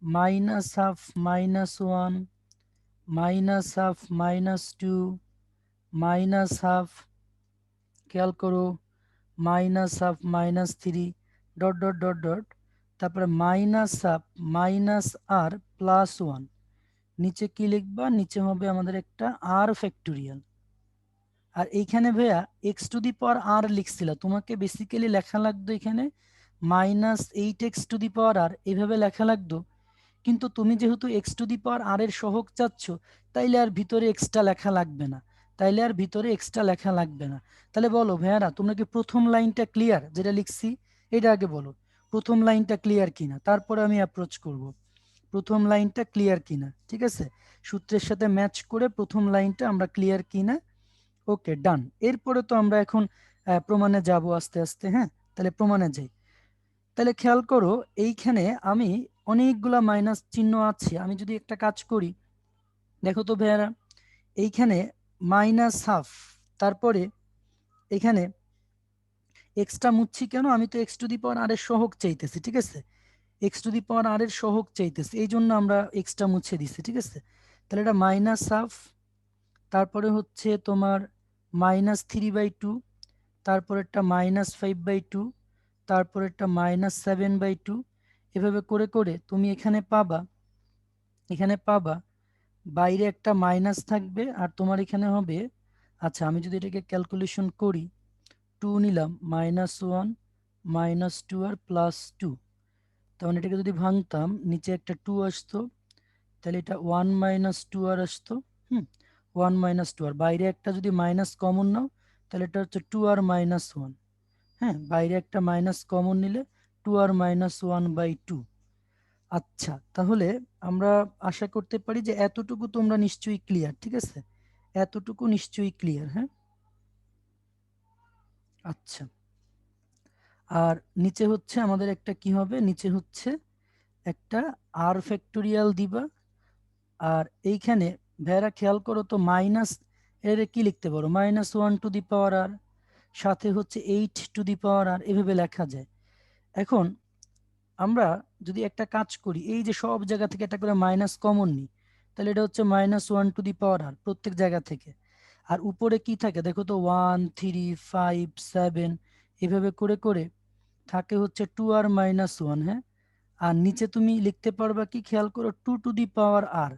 minus one minus half minus two minus half, খেয়াল করো, minus half minus three, dot dot dot dot, তারপরে minus half minus r plus one. নিচে কি লিখবা? নিচে হবে আমাদের একটা আর ফ্যাক্টোরিয়াল। আর এইখানে ভাইয়া এক্স টু দি পাওয়ার আর লিখছিল, তোমাকে বেসিক্যালি লেখা লাগতো এখানে minus eight x to the power r, এইভাবে লেখা লাগতো। কিন্তু তুমি যেহেতু এক্স টু দি পাওয়ার আর এর সহগ চাচ্ছ, তাইলে আর ভিতরে এক্সট্রা লেখা লাগবে না, তাহলে বলো ভাইয়ারা, তোমরা কি প্রথম লাইনটা ক্লিয়ার যেটা লিখছি? এটা আগে বলো, প্রথম লাইনটা ক্লিয়ার কিনা, তারপরে আমি অ্যাপ্রোচ করব। প্রথম লাইনটা ক্লিয়ার কিনা, ঠিক আছে, সূত্রের সাথে ম্যাচ করে প্রথম লাইনটা আমরা ক্লিয়ার কিনা। ওকে, ডান। এরপরে তো আমরা এখন প্রমাণে যাব আস্তে আস্তে। হ্যাঁ, তাহলে প্রমাণে যাই। তাহলে খেয়াল করো, এইখানে আমি অনেকগুলা মাইনাস চিহ্ন আছে, আমি যদি একটা কাজ করি, দেখো তো ভাইয়ারা, এইখানে মাইনাস হাফ, তারপরে এখানে এক্সট্রা মুছছি কেন? আমি তো এক্স টু দি পাওয়ার আর এর সহগ চাইতেছি, ঠিক আছে, এক্স টু দি পাওয়ার আর এর সহগ চাইতেছি, এই জন্য আমরা এক্সট্রা মুছে দিচ্ছি, ঠিক আছে। তাহলে এটা মাইনাস হাফ, তারপরে হচ্ছে তোমার মাইনাস থ্রি বাই টু, তারপর একটা মাইনাস ফাইভ বাই টু, তারপর একটা মাইনাস সেভেন বাই টু, এভাবে করে করে তুমি এখানে পাবা বাইরে একটা মাইনাস থাকবে, আর তোমার এখানে হবে, আচ্ছা আমি যদি এটাকে ক্যালকুলেশন করি, টু নিলাম, মাইনাস ওয়ান মাইনাস টু আর প্লাস টু, তাহলে এটাকে যদি ভাঙতাম নিচে একটা টু আসতো, তাহলে এটা ওয়ান মাইনাস টু আর আসতো। হুম, ওয়ান মাইনাস টু, আর বাইরে একটা যদি মাইনাস কমন নাও, তাহলে এটা হচ্ছে টু আর মাইনাস ওয়ান। হ্যাঁ, বাইরে একটা মাইনাস কমন নিলে two r minus one by two. আচ্ছা, তাহলে আমরা আশা করতে পারি যে এতটুকু তোমরা নিশ্চয়ই ক্লিয়ার, ঠিক আছে, এতটুকু নিশ্চয়ই ক্লিয়ার। হ্যাঁ, আচ্ছা, আর নিচে হচ্ছে আমাদের একটা কি হবে, নিচে হচ্ছে একটা আর ফ্যাক্টোরিয়াল দিবা। আর এইখানে ভেরা খেয়াল করো তো, মাইনাস এর কি লিখতে পারো, minus one to the power আর, সাথে হচ্ছে এইট টু দি পাওয়ার আর, এভাবে লেখা যায়। এখন আমরা যদি একটা কাজ করি, এই যে সব জায়গা থেকে একটা করে মাইনাস কমন নিই, তাহলে এটা হচ্ছে minus one to the power আর প্রত্যেক জায়গা থেকে। আর উপরে কি থাকে দেখো তো, ওয়ান থ্রি ফাইভ সেভেন, এভাবে করে করে থাকে হচ্ছে টু আর মাইনাস ওয়ান। হ্যাঁ, আর নিচে তুমি লিখতে পারবা কি, খেয়াল করো, two to the power r,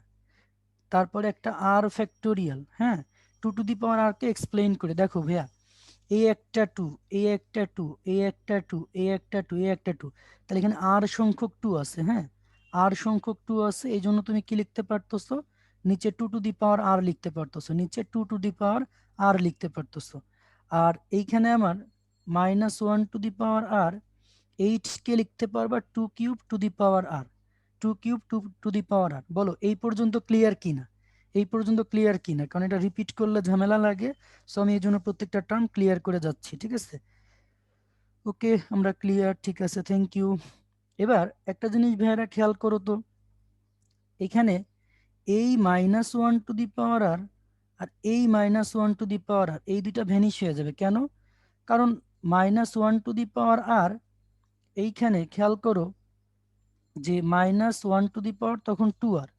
তারপরে একটা আর ফ্যাক্টোরিয়াল। হ্যাঁ, two to the power r কে এক্সপ্লেইন করে দেখো ভাইয়া, এই একটা টু, এই একটা টু, এই একটা টু, এই একটা টু, এই একটা টু, তাহলে এখানে আর সংখ্যক টু আছে। হ্যাঁ, আর সংখ্যক টু আছে, এই জন্য তুমি কি লিখতে পারতেছো, নিচে টু টু দি পাওয়ার আর লিখতে পারতেছো, নিচে টু টু দি পাওয়ার আর লিখতে পারতেছো। আর এইখানে আমার minus one to the power r, eight কে লিখতে পারবা two cube to the power r, two cube to to the power r. বলো এই পর্যন্ত ক্লিয়ার কিনা, এই পর্যন্ত ক্লিয়ার কিনা, কারণ এটা রিপিট করলে ঝামেলা লাগে, সো আমি এই জন্য প্রত্যেকটা টার্ম ক্লিয়ার করে যাচ্ছি, ঠিক আছে। ওকে, আমরা ক্লিয়ার, ঠিক আছে, থ্যাংক ইউ। এবার একটা জিনিস ভাইয়ারা খেয়াল করো তো, এখানে এই minus one to the power আর আর এই minus one to the power আর, এই দুইটা ভ্যানিশ হয়ে যাবে কেন? কারণ minus one to the power আর, এইখানে খেয়াল করো যে মাইনাস ওয়ান টু দি পাওয়ার তখন টু আর,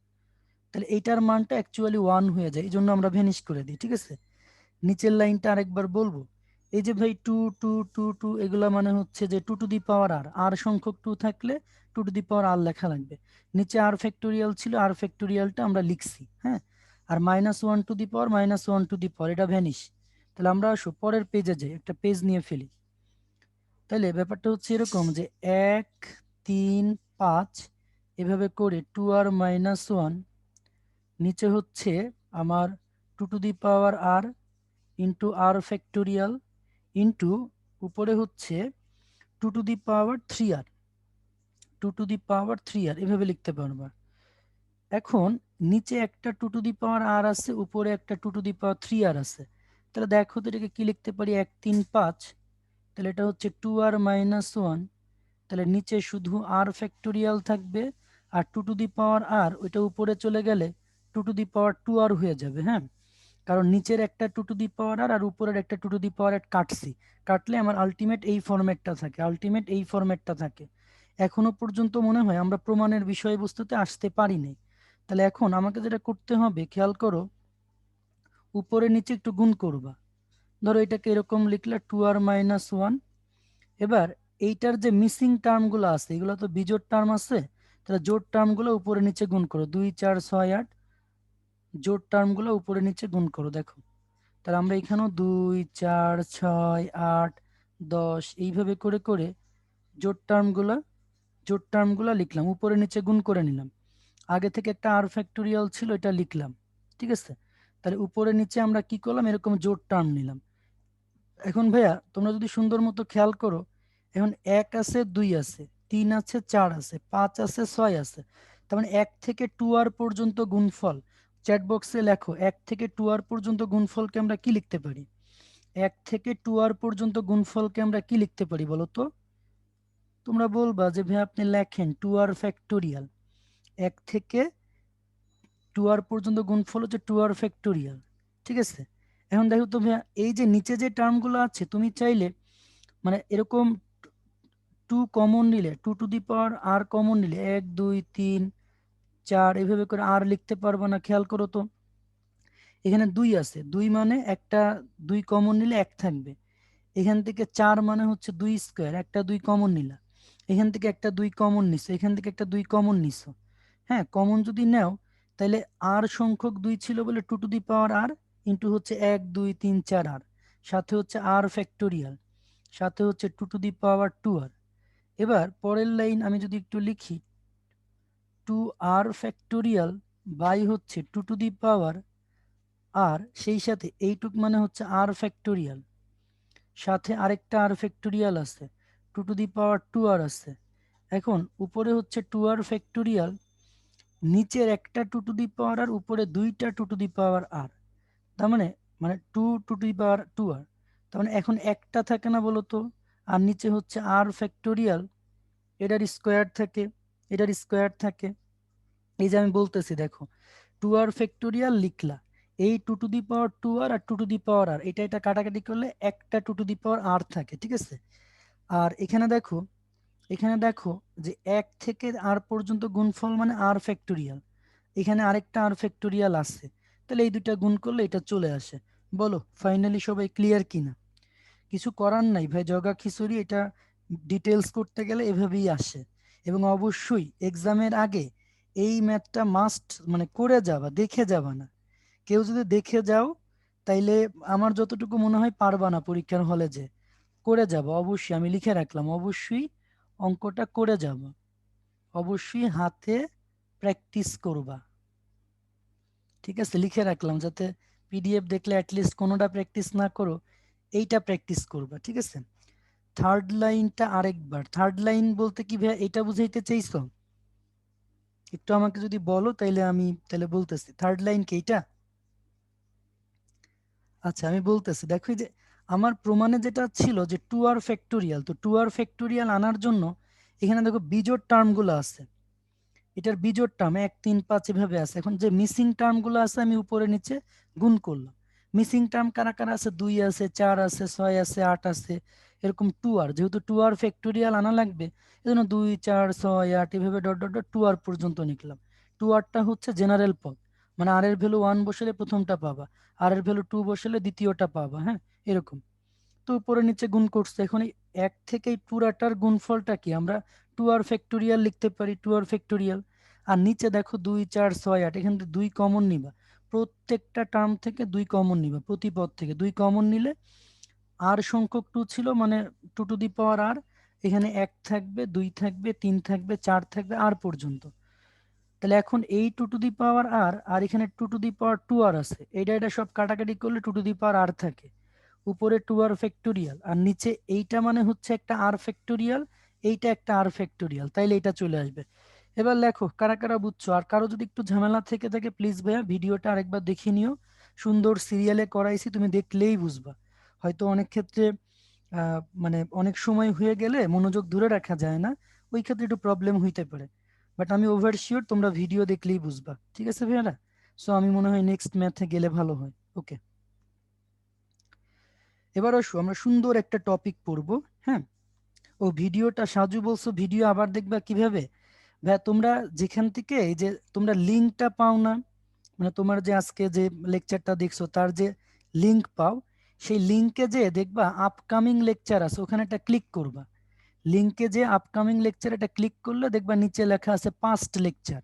তাহলে এইটার মানটা অ্যাকচুয়ালি ওয়ান হয়ে যায়, এই জন্য আমরা ভ্যানিশ করে দিই, ঠিক আছে। নিচের লাইনটা আরেকবার বলবো, এই যে ভাই টু টু টু টু এগুলা মানে হচ্ছে যে টু টু দি পাওয়ার আর, আর সংখ্যক টু থাকলে টু টু দি পাওয়ার আর লেখা লাগবে। নিচে আর ফ্যাক্টোরিয়াল ছিল, আর ফ্যাক্টোরিয়ালটা আমরা লিখছি, হ্যাঁ। আর -1 two the power -1 two the পাওয়ার এটা ভ্যানিশ। তাহলে আমরা আসো পরের পেজে যাই, একটা পেজ নিয়ে ফেলি। তাহলে ব্যাপারটা হচ্ছে এরকম যে 1 3 5 এভাবে করে 2r-1, নিচে হচ্ছে আমার two to the power r into r factorial into উপরে হচ্ছে two to the power 3r, two to the power 3r এভাবে লিখতে পারবা। এখন নিচে একটা টু টু দি পাওয়ার আর আছে, উপরে একটা two to the power 3r আছে। তাহলে দেখো তো এটাকে কি লিখতে পারি, 1 3 5, তাহলে এটা হচ্ছে 2r-1। তাহলে নিচে শুধু আর ফ্যাক্টোরিয়াল থাকবে, আর টু টু দি পাওয়ার আর ওইটা উপরে চলে গেলে two to the power 2r হয়ে যাবে, হ্যাঁ। কারণ নিচের একটা টু টু দি পাওয়ার আর উপরের একটা টু টু দি পাওয়ার কাটছি, কাটলে আমার আলটিমেট এই ফরম্যাটটা থাকে, আলটিমেট এই ফরম্যাটটা থাকে। এখনো পর্যন্ত মনে হয় আমরা প্রমাণের বিষয়বস্তুতে আসতে পারি নাই। তাহলে এখন আমাকে যেটা করতে হবে খেয়াল করো, উপরে নিচে একটু গুণ করবা। ধরো এটাকে এরকম লিখলে 2r-1। এবার এইটার যে মিসিং টার্মগুলো আছে এগুলো তো বিজোড় টার্ম আছে, তাহলে জোড় টার্মগুলো উপরে নিচে গুণ করো, 2 4 6 8, জোড় টার্মগুলো উপরে নিচে গুণ করো। দেখো তাহলে আমরা এখানেও 2 4 6 8 10 এইভাবে করে করে জোড় টার্মগুলো লিখলাম, উপরে নিচে গুণ করে নিলাম। আগে থেকে একটা আর ফ্যাক্টোরিয়াল ছিল, এটা লিখলাম, ঠিক আছে। তাহলে উপরে নিচে আমরা কি করলাম, এরকম জোড় টার্ম নিলাম। এখন ভাইয়া তোমরা যদি সুন্দর মতো খেয়াল করো, এখন 1 আছে 2 আছে 3 আছে 4 আছে 5 আছে 6 আছে, তার মানে 1 থেকে 2r পর্যন্ত গুণফল। চ্যাট বক্সে লেখো 1 থেকে 2r পর্যন্ত গুণফলকে আমরা কি লিখতে পারি, 1 থেকে 2r পর্যন্ত গুণফলকে আমরা কি লিখতে পারি বলো তো। তোমরা বলবা যে ভাই আপনি লেখেন 2r ফ্যাক্টোরিয়াল, 1 থেকে 2r পর্যন্ত গুণফল হচ্ছে 2r ফ্যাক্টোরিয়াল, ঠিক আছে। এখন দেখো তো ভাইয়া এই যে নিচে যে টার্মগুলো আছে তুমি চাইলে মানে এরকম টু কমন নিলে, two to the power r common নিলে 1 2 3 4 এভাবে করে আর লিখতে পারবো না, খেয়াল করো তো। এখানে 2 আছে, 2 মানে একটা 2 কমন নিলে 1 থাকবে। এখান থেকে 4 মানে হচ্ছে 2 স্কোয়ার, একটা 2 কমন নিলা। এখান থেকে একটা 2 কমন নিছো, এখান থেকে একটা 2 কমন নিছো, হ্যাঁ। কমন যদি নাও তাহলে আর সংখ্যক 2 ছিল বলে two to the power r into হচ্ছে 1 2 3 4 আর, সাথে হচ্ছে আর ফ্যাক্টোরিয়াল, সাথে হচ্ছে two to the power 2r। এবার পরের লাইন আমি যদি একটু লিখি, 2r ফ্যাক্টোরিয়াল বাই হচ্ছে two to the power r, সেই সাথে এইটুক মানে হচ্ছে আর ফ্যাক্টোরিয়াল, সাথে আরেকটা আর ফ্যাক্টোরিয়াল আছে, two to the power 2r আছে। এখন উপরে হচ্ছে 2r ফ্যাক্টোরিয়াল, নিচের একটা টু টু দি পাওয়ার আর উপরে দুইটা টু টু দি পাওয়ার আর, তার মানে মানে 2 two to the power 2r। তার মানে এখন একটা থাকে না বলো তো, আর নিচে হচ্ছে আর ফ্যাক্টোরিয়াল, এটার স্কোয়ার থাকে, এটার স্কোয়ার থাকে। এই যে আমি বলতেছি দেখো 2r ফ্যাক্টোরিয়াল লিখলা, এই two to the power 2r আর two to the power r, এটা এটা কাটাকাটি করলে একটা টু টু দি পাওয়ার আর থাকে, ঠিক আছে। আর এখানে দেখো, এখানে দেখো যে 1 থেকে আর পর্যন্ত গুণফল মানে আর ফ্যাক্টোরিয়াল, এখানে আরেকটা আর ফ্যাক্টোরিয়াল আছে, তাহলে এই দুইটা গুণ করলে এটা চলে আসে। বলো ফাইনালি সবাই ক্লিয়ার কিনা। কিছু করার নাই ভাই, জগা খিচুড়ি, এটা ডিটেলস করতে গেলে এভাবেই আসে। এবং অবশ্যই এক্সামের আগে এই ম্যাথটা মাস্ট মানে করে যাবা, দেখে যাবা না। কেউ যদি দেখে যাও তাইলে আমার যতটুকু মনে হয় পারবা না পরীক্ষার হলে, যে করে যাবা অবশ্যই, আমি লিখে রাখলাম অবশ্যই অঙ্কটা করে যাবা, অবশ্যই হাতে প্র্যাকটিস করবা, ঠিক আছে। লিখে রাখলাম যাতে পিডিএফ দেখলে অ্যাটলিস্ট কোনোটা প্র্যাকটিস না করো, এইটা প্র্যাকটিস করবা, ঠিক আছে। থার্ড লাইনটা আরেকবার, থার্ড লাইন বলতে কি ভাইয়া এটা বুঝাইতে চাইছো, একটু আমাকে যদি বলো তাইলে আমি তাহলে বলতেছি থার্ড লাইন কি এইটা। আচ্ছা আমি বলতেছি, দেখো এই যে আমার প্রমাণে যেটা ছিল যে 2r ফ্যাক্টোরিয়াল, তো 2r ফ্যাক্টোরিয়াল আনার জন্য এখানে দেখো বিজোড় টার্মগুলো আছে, এটার বিজোড় টার্ম 1 3 5 এভাবে আছে। এখন যে মিসিং টার্মগুলো আছে আমি উপরে নিচে গুণ করলাম। মিসিং টার্ম কারা কারা আছে, 2 আছে 4 আছে 6 আছে 8 আছে, এরকম 2r, যেহেতু 2r ফ্যাক্টোরিয়াল আনা লাগবে এজন্য 2 4 6 8 এভাবে ডট ডট ডট 2r পর্যন্ত নিলাম। 2rটা হচ্ছে জেনারেল পদ, মানে আর এর ভ্যালু 1 বসালে প্রথমটা পাবা, আর এর ভ্যালু 2 বসালে দ্বিতীয়টা পাবা, হ্যাঁ এরকম। তো উপরে নিচে গুণ করছে, এখন এই 1 থেকে এই পুরাটার গুণফলটা কি আমরা 2r ফ্যাক্টোরিয়াল লিখতে পারি, 2r ফ্যাক্টোরিয়াল। আর নিচে দেখো 2 4 6 8, এখান থেকে 2 কমন নিবা, প্রত্যেকটা টার্ম থেকে 2 কমন নিবা, প্রতি পদ থেকে 2 কমন নিলে আর সংখ্যক 2 ছিল মানে 2 টু দি পাওয়ার আর, এখানে 1 থাকবে, 2 থাকবে, 3 থাকবে, 4 থাকবে আর পর্যন্ত। তাহলে এখন এই 2 টু দি পাওয়ার আর আর এখানে 2 টু দি পাওয়ার 2 আর আছে, এটা সব কাটাকাটি করলে 2 টু দি পাওয়ার আর থাকে, উপরে 2r ফ্যাক্টোরিয়াল আর নিচে এইটা মানে হচ্ছে একটা r ফ্যাক্টোরিয়াল, এইটা একটা r ফ্যাক্টোরিয়াল, তাইলে এটা চলে আসবে। এবার লেখো কারা কারা বুঝছো, আর কারো যদি একটু ঝামেলা থেকে থাকে প্লিজ ভাইয়া ভিডিওটা আরেকবার দেখে নিও, সুন্দর সিরিয়ালে করাইছি, তুমি দেখলেই বুঝবা। হয়তো অনেক ক্ষেত্রে মানে অনেক সময় হয়ে গেলে মনোযোগ ধরে রাখা যায় না, ওই ক্ষেত্রে একটু প্রবলেম হইতে পারে, বাট আমি ওভার শিওর তোমরা ভিডিও দেখলেই বুঝবা। ঠিক আছে ভাইয়ারা? সো আমি মনে হয় নেক্সট ম্যাথে গেলে ভালো হয়। ওকে, এবার আসো আমরা সুন্দর একটা টপিক পড়বো। হ্যাঁ, ও ভিডিওটা সাজু বলছো ভিডিও আবার দেখবা কিভাবে? ভাইয়া তোমরা যেখান থেকে এই যে তোমরা লিঙ্কটা পাও না, মানে তোমার যে আজকে যে লেকচারটা দেখছো তার যে লিঙ্ক পাও, সেই লিঙ্কে যে দেখবা আপকামিং লেকচার আছে, ওখানে একটা ক্লিক করবা। লিঙ্কে যে আপকামিং লেকচার এটা ক্লিক করলে দেখবা নিচে লেখা আছে পাস্ট লেকচার,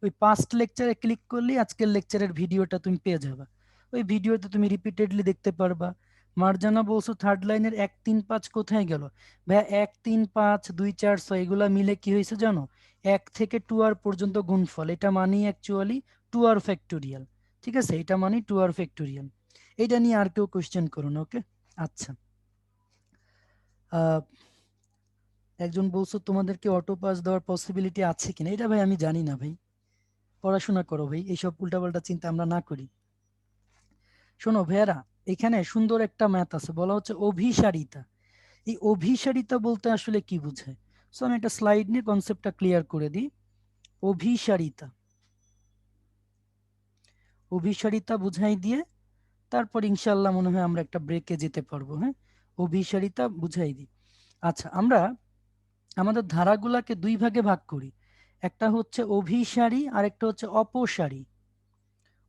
ওই পাস্ট লেকচারে ক্লিক করলেই আজকের লেকচারের ভিডিওটা তুমি পেয়ে যাবা। ওই ভিডিওতে তুমি রিপিটেডলি দেখতে পারবা। মার্জানা বলছো থার্ড লাইনের 1 3 5 কোথায় গেল? ভাইয়া 1 3 5 2 4 6 এগুলা মিলে কি হয়েছে জানো? 1 থেকে 2r পর্যন্ত গুণফল, এটা মানেই অ্যাকচুয়ালি 2r ফ্যাক্টোরিয়াল। ঠিক আছে, এটা মানে 2r ফ্যাক্টোরিয়াল। এটা নিয়ে আর কেউ কোশ্চেন করো না। ওকে, আচ্ছা। আহ একজন বলছো তোমাদেরকে অটো পাস দেওয়ার পসিবিলিটি আছে কিনা, এটা ভাই আমি জানি না ভাই, পড়াশোনা করো ভাই, এইসব উল্টাপাল্টা চিন্তা আমরা না করি। শোনো ভাইয়ারা, এখানে সুন্দর একটা ম্যাথ আছে, বলা হচ্ছে অভিসারিতা। এই অভিসারিতা বলতে আসলে কি বোঝায়? সো আমি একটা স্লাইড নিয়ে কনসেপ্টটা ক্লিয়ার করে দিই। অভিসারিতা, অভিসারিতা বুঝাই দিয়ে তারপর ইনশাল্লাহ মনে হয় আমরা একটা ব্রেকে যেতে পারবো। হ্যাঁ, অভিসারিতা বুঝাই দিই। আচ্ছা, আমরা আমাদের ধারাগুলাকে দুই ভাগে ভাগ করি, একটা হচ্ছে অভিসারী আর একটা হচ্ছে অপসারী।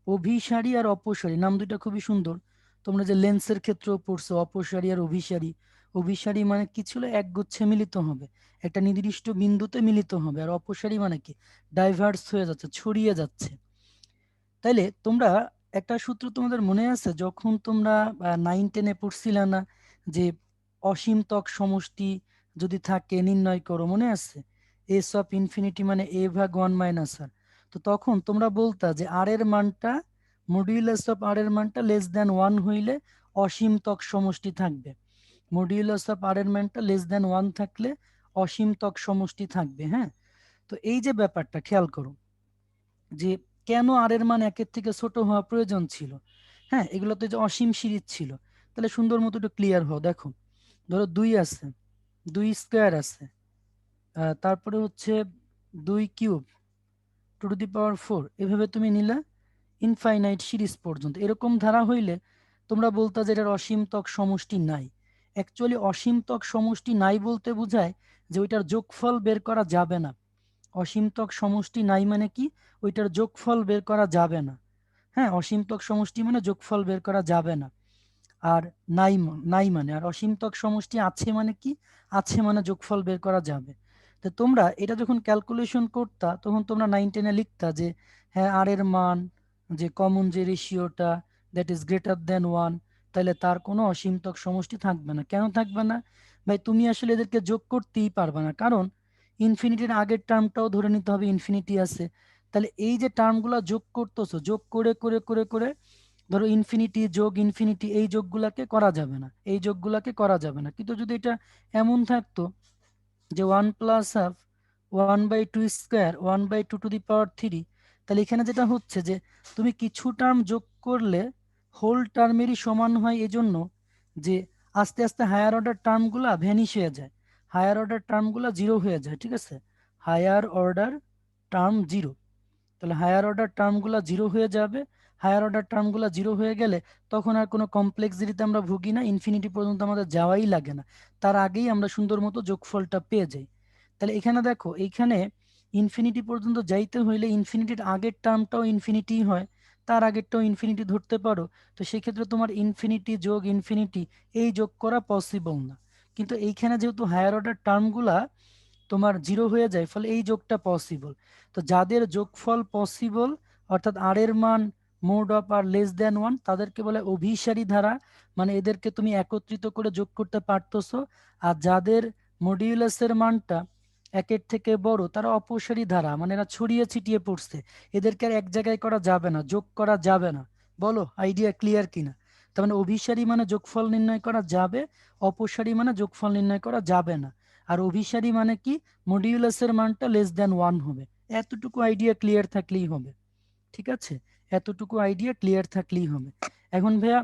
অভিসারী আর অপসারী নাম দুইটা খুবই সুন্দর, তোমরা যে লেন্সের ক্ষেত্রেও পড়ছো অপসারী আর অভিসারী। অভিসারী মানে কি ছিল? একগুচ্ছে মিলিত হবে, একটা নির্দিষ্ট বিন্দুতে মিলিত হবে, আর অপসারী মানে কি? ডাইভার্স হয়ে যাচ্ছে, ছড়িয়ে যাচ্ছে। তাইলে তোমরা একটা সূত্র তোমাদের মনে আছে যখন তোমরা 9 10-এ পড়ছিলা না, যে অসীমতক সমষ্টি যদি থাকে নির্ণয় করো, মনে আছে? এস অফ ইনফিনিটি মানে এ ভাগ 1 - আর। তো তখন তোমরা বলতা যে আর এর মানটা, মডিউলাস অফ আর এর মানটা <<1 হইলে অসীমতক সমষ্টি থাকবে, মডিউলাস অফ আর এর মানটা <<1 থাকলে অসীমতক সমষ্টি থাকবে। হ্যাঁ, তো এই যে ব্যাপারটা খেয়াল করো যে কেন আর এর মান 1-এর থেকে ছোট হওয়া প্রয়োজন ছিল। হ্যাঁ, এগুলোতে যে অসীম সিরিজ ছিল, তাহলে সুন্দর মতো একটু ক্লিয়ার হও। দেখো, ধরো 2 আছে, 2 স্কোয়ার আছে, তারপরে হচ্ছে 2 কিউব, 2 টু দি পাওয়ার 4, এভাবে তুমি নিলা ইনফাইনাইট সিরিজ পর্যন্ত। এরকম ধারা হইলে তোমরা বলতা যে এটার অসীমতক সমষ্টি নাই। অ্যাকচুয়ালি অসীমতক সমষ্টি নাই বলতে বোঝায় যে ওইটার যোগফল বের করা যাবে না। অসীমতক সমষ্টি নাই মানে কি? ওইটার যোগফল বের করা যাবে না। হ্যাঁ, অসীমতক সমষ্টি মানে যোগফল বের করা যাবে না। আর নাই মানে, আর অসীমতক সমষ্টি আছে মানে কি? আছে মানে যোগফল বের করা যাবে। তো তোমরা এটা যখন ক্যালকুলেশন করতা তখন তোমরা 9 10-এ লিখতা যে হ্যাঁ আর এর মান, যে কমন যে রেশিওটা, দ্যাট ইজ >1, তাহলে তার কোনো অসীমতক সমষ্টি থাকবে না। কেন থাকবে না? ভাই তুমি আসলে এদেরকে যোগ করতেই পারবে না, কারণ ইনফিনিটির আগের টার্মটাও ধরে নিতে হবে ইনফিনিটি আছে। তাহলে এই যে টার্মগুলা যোগ করতেছো, যোগ করে করে করে করে ধরো ইনফিনিটি যোগ ইনফিনিটি, এই যোগগুলাকে করা যাবে না, এই যোগগুলাকে করা যাবে না। কিন্তু যদি এটা এমন থাকতো যে 1+1/2² 1/2⁵, তাহলে এখানে যেটা হচ্ছে যে তুমি কিছু টার্ম যোগ করলে হোল টার্মেরই সমান হয়, এজন্য যে আস্তে আস্তে হায়ার অর্ডার টার্মগুলা ভ্যানিশ হয়ে যায়, হায়ার অর্ডার টার্মগুলা জিরো হয়ে যায়। ঠিক আছে, হায়ার অর্ডার টার্ম জিরো, তাহলে হায়ার অর্ডার টার্মগুলো জিরো হয়ে যাবে। হায়ার অর্ডার টার্মগুলো জিরো হয়ে গেলে তখন আর কোনো কমপ্লেক্সিটিতে আমরা ভুগি না, ইনফিনিটি পর্যন্ত আমাদের যাওয়াই লাগে না, তার আগেই আমরা সুন্দর মতো যোগফলটা পেয়ে যাই। তাহলে এখানে দেখো, এইখানে ইনফিনিটি পর্যন্ত যাইতে হইলে ইনফিনিটির আগের টার্মটাও ইনফিনিটি হয়, তার আগেরটাও ইনফিনিটি ধরতে পারো। তো সেই ক্ষেত্রে তোমার ইনফিনিটি যোগ ইনফিনিটি এই যোগ করা পসিবল না। কিন্তু এইখানে যেহেতু হায়ার অর্ডার টার্মগুলা তোমার জিরো হয়ে যায়, ফলে এই যোগটা পসিবল। তো যাদের যোগফল পসিবল, অর্থাৎ আর এর মান mod of r less than 1, তাদেরকে বলে অভিসারী ধারা, মানে এদেরকে তুমি একত্রিত করে যোগ করতে পারতেছো। আর যাদের মডিউলাসের মানটা একের থেকে বড়, তারা অপসারী ধারা, মানে এরা ছড়িয়ে ছিটিয়ে পড়ছে, এদেরকে আর এক জায়গায় করা যাবে না, যোগ করা যাবে না। বলো আইডিয়া ক্লিয়ার কিনা? তার মানে অভিসারী মানে যোগফল নির্ণয় করা যাবে, অপসারী মানে যোগফল নির্ণয় করা যাবে না। আর অভিসারী মানে কি, মডিউলাসের মানটা লেস দেন 1 হবে। এতটুকু আইডিয়া ক্লিয়ার থাকলেই হবে, ঠিক আছে? এতটুকু আইডিয়া ক্লিয়ার থাকলেই হবে। এখন ভাইয়া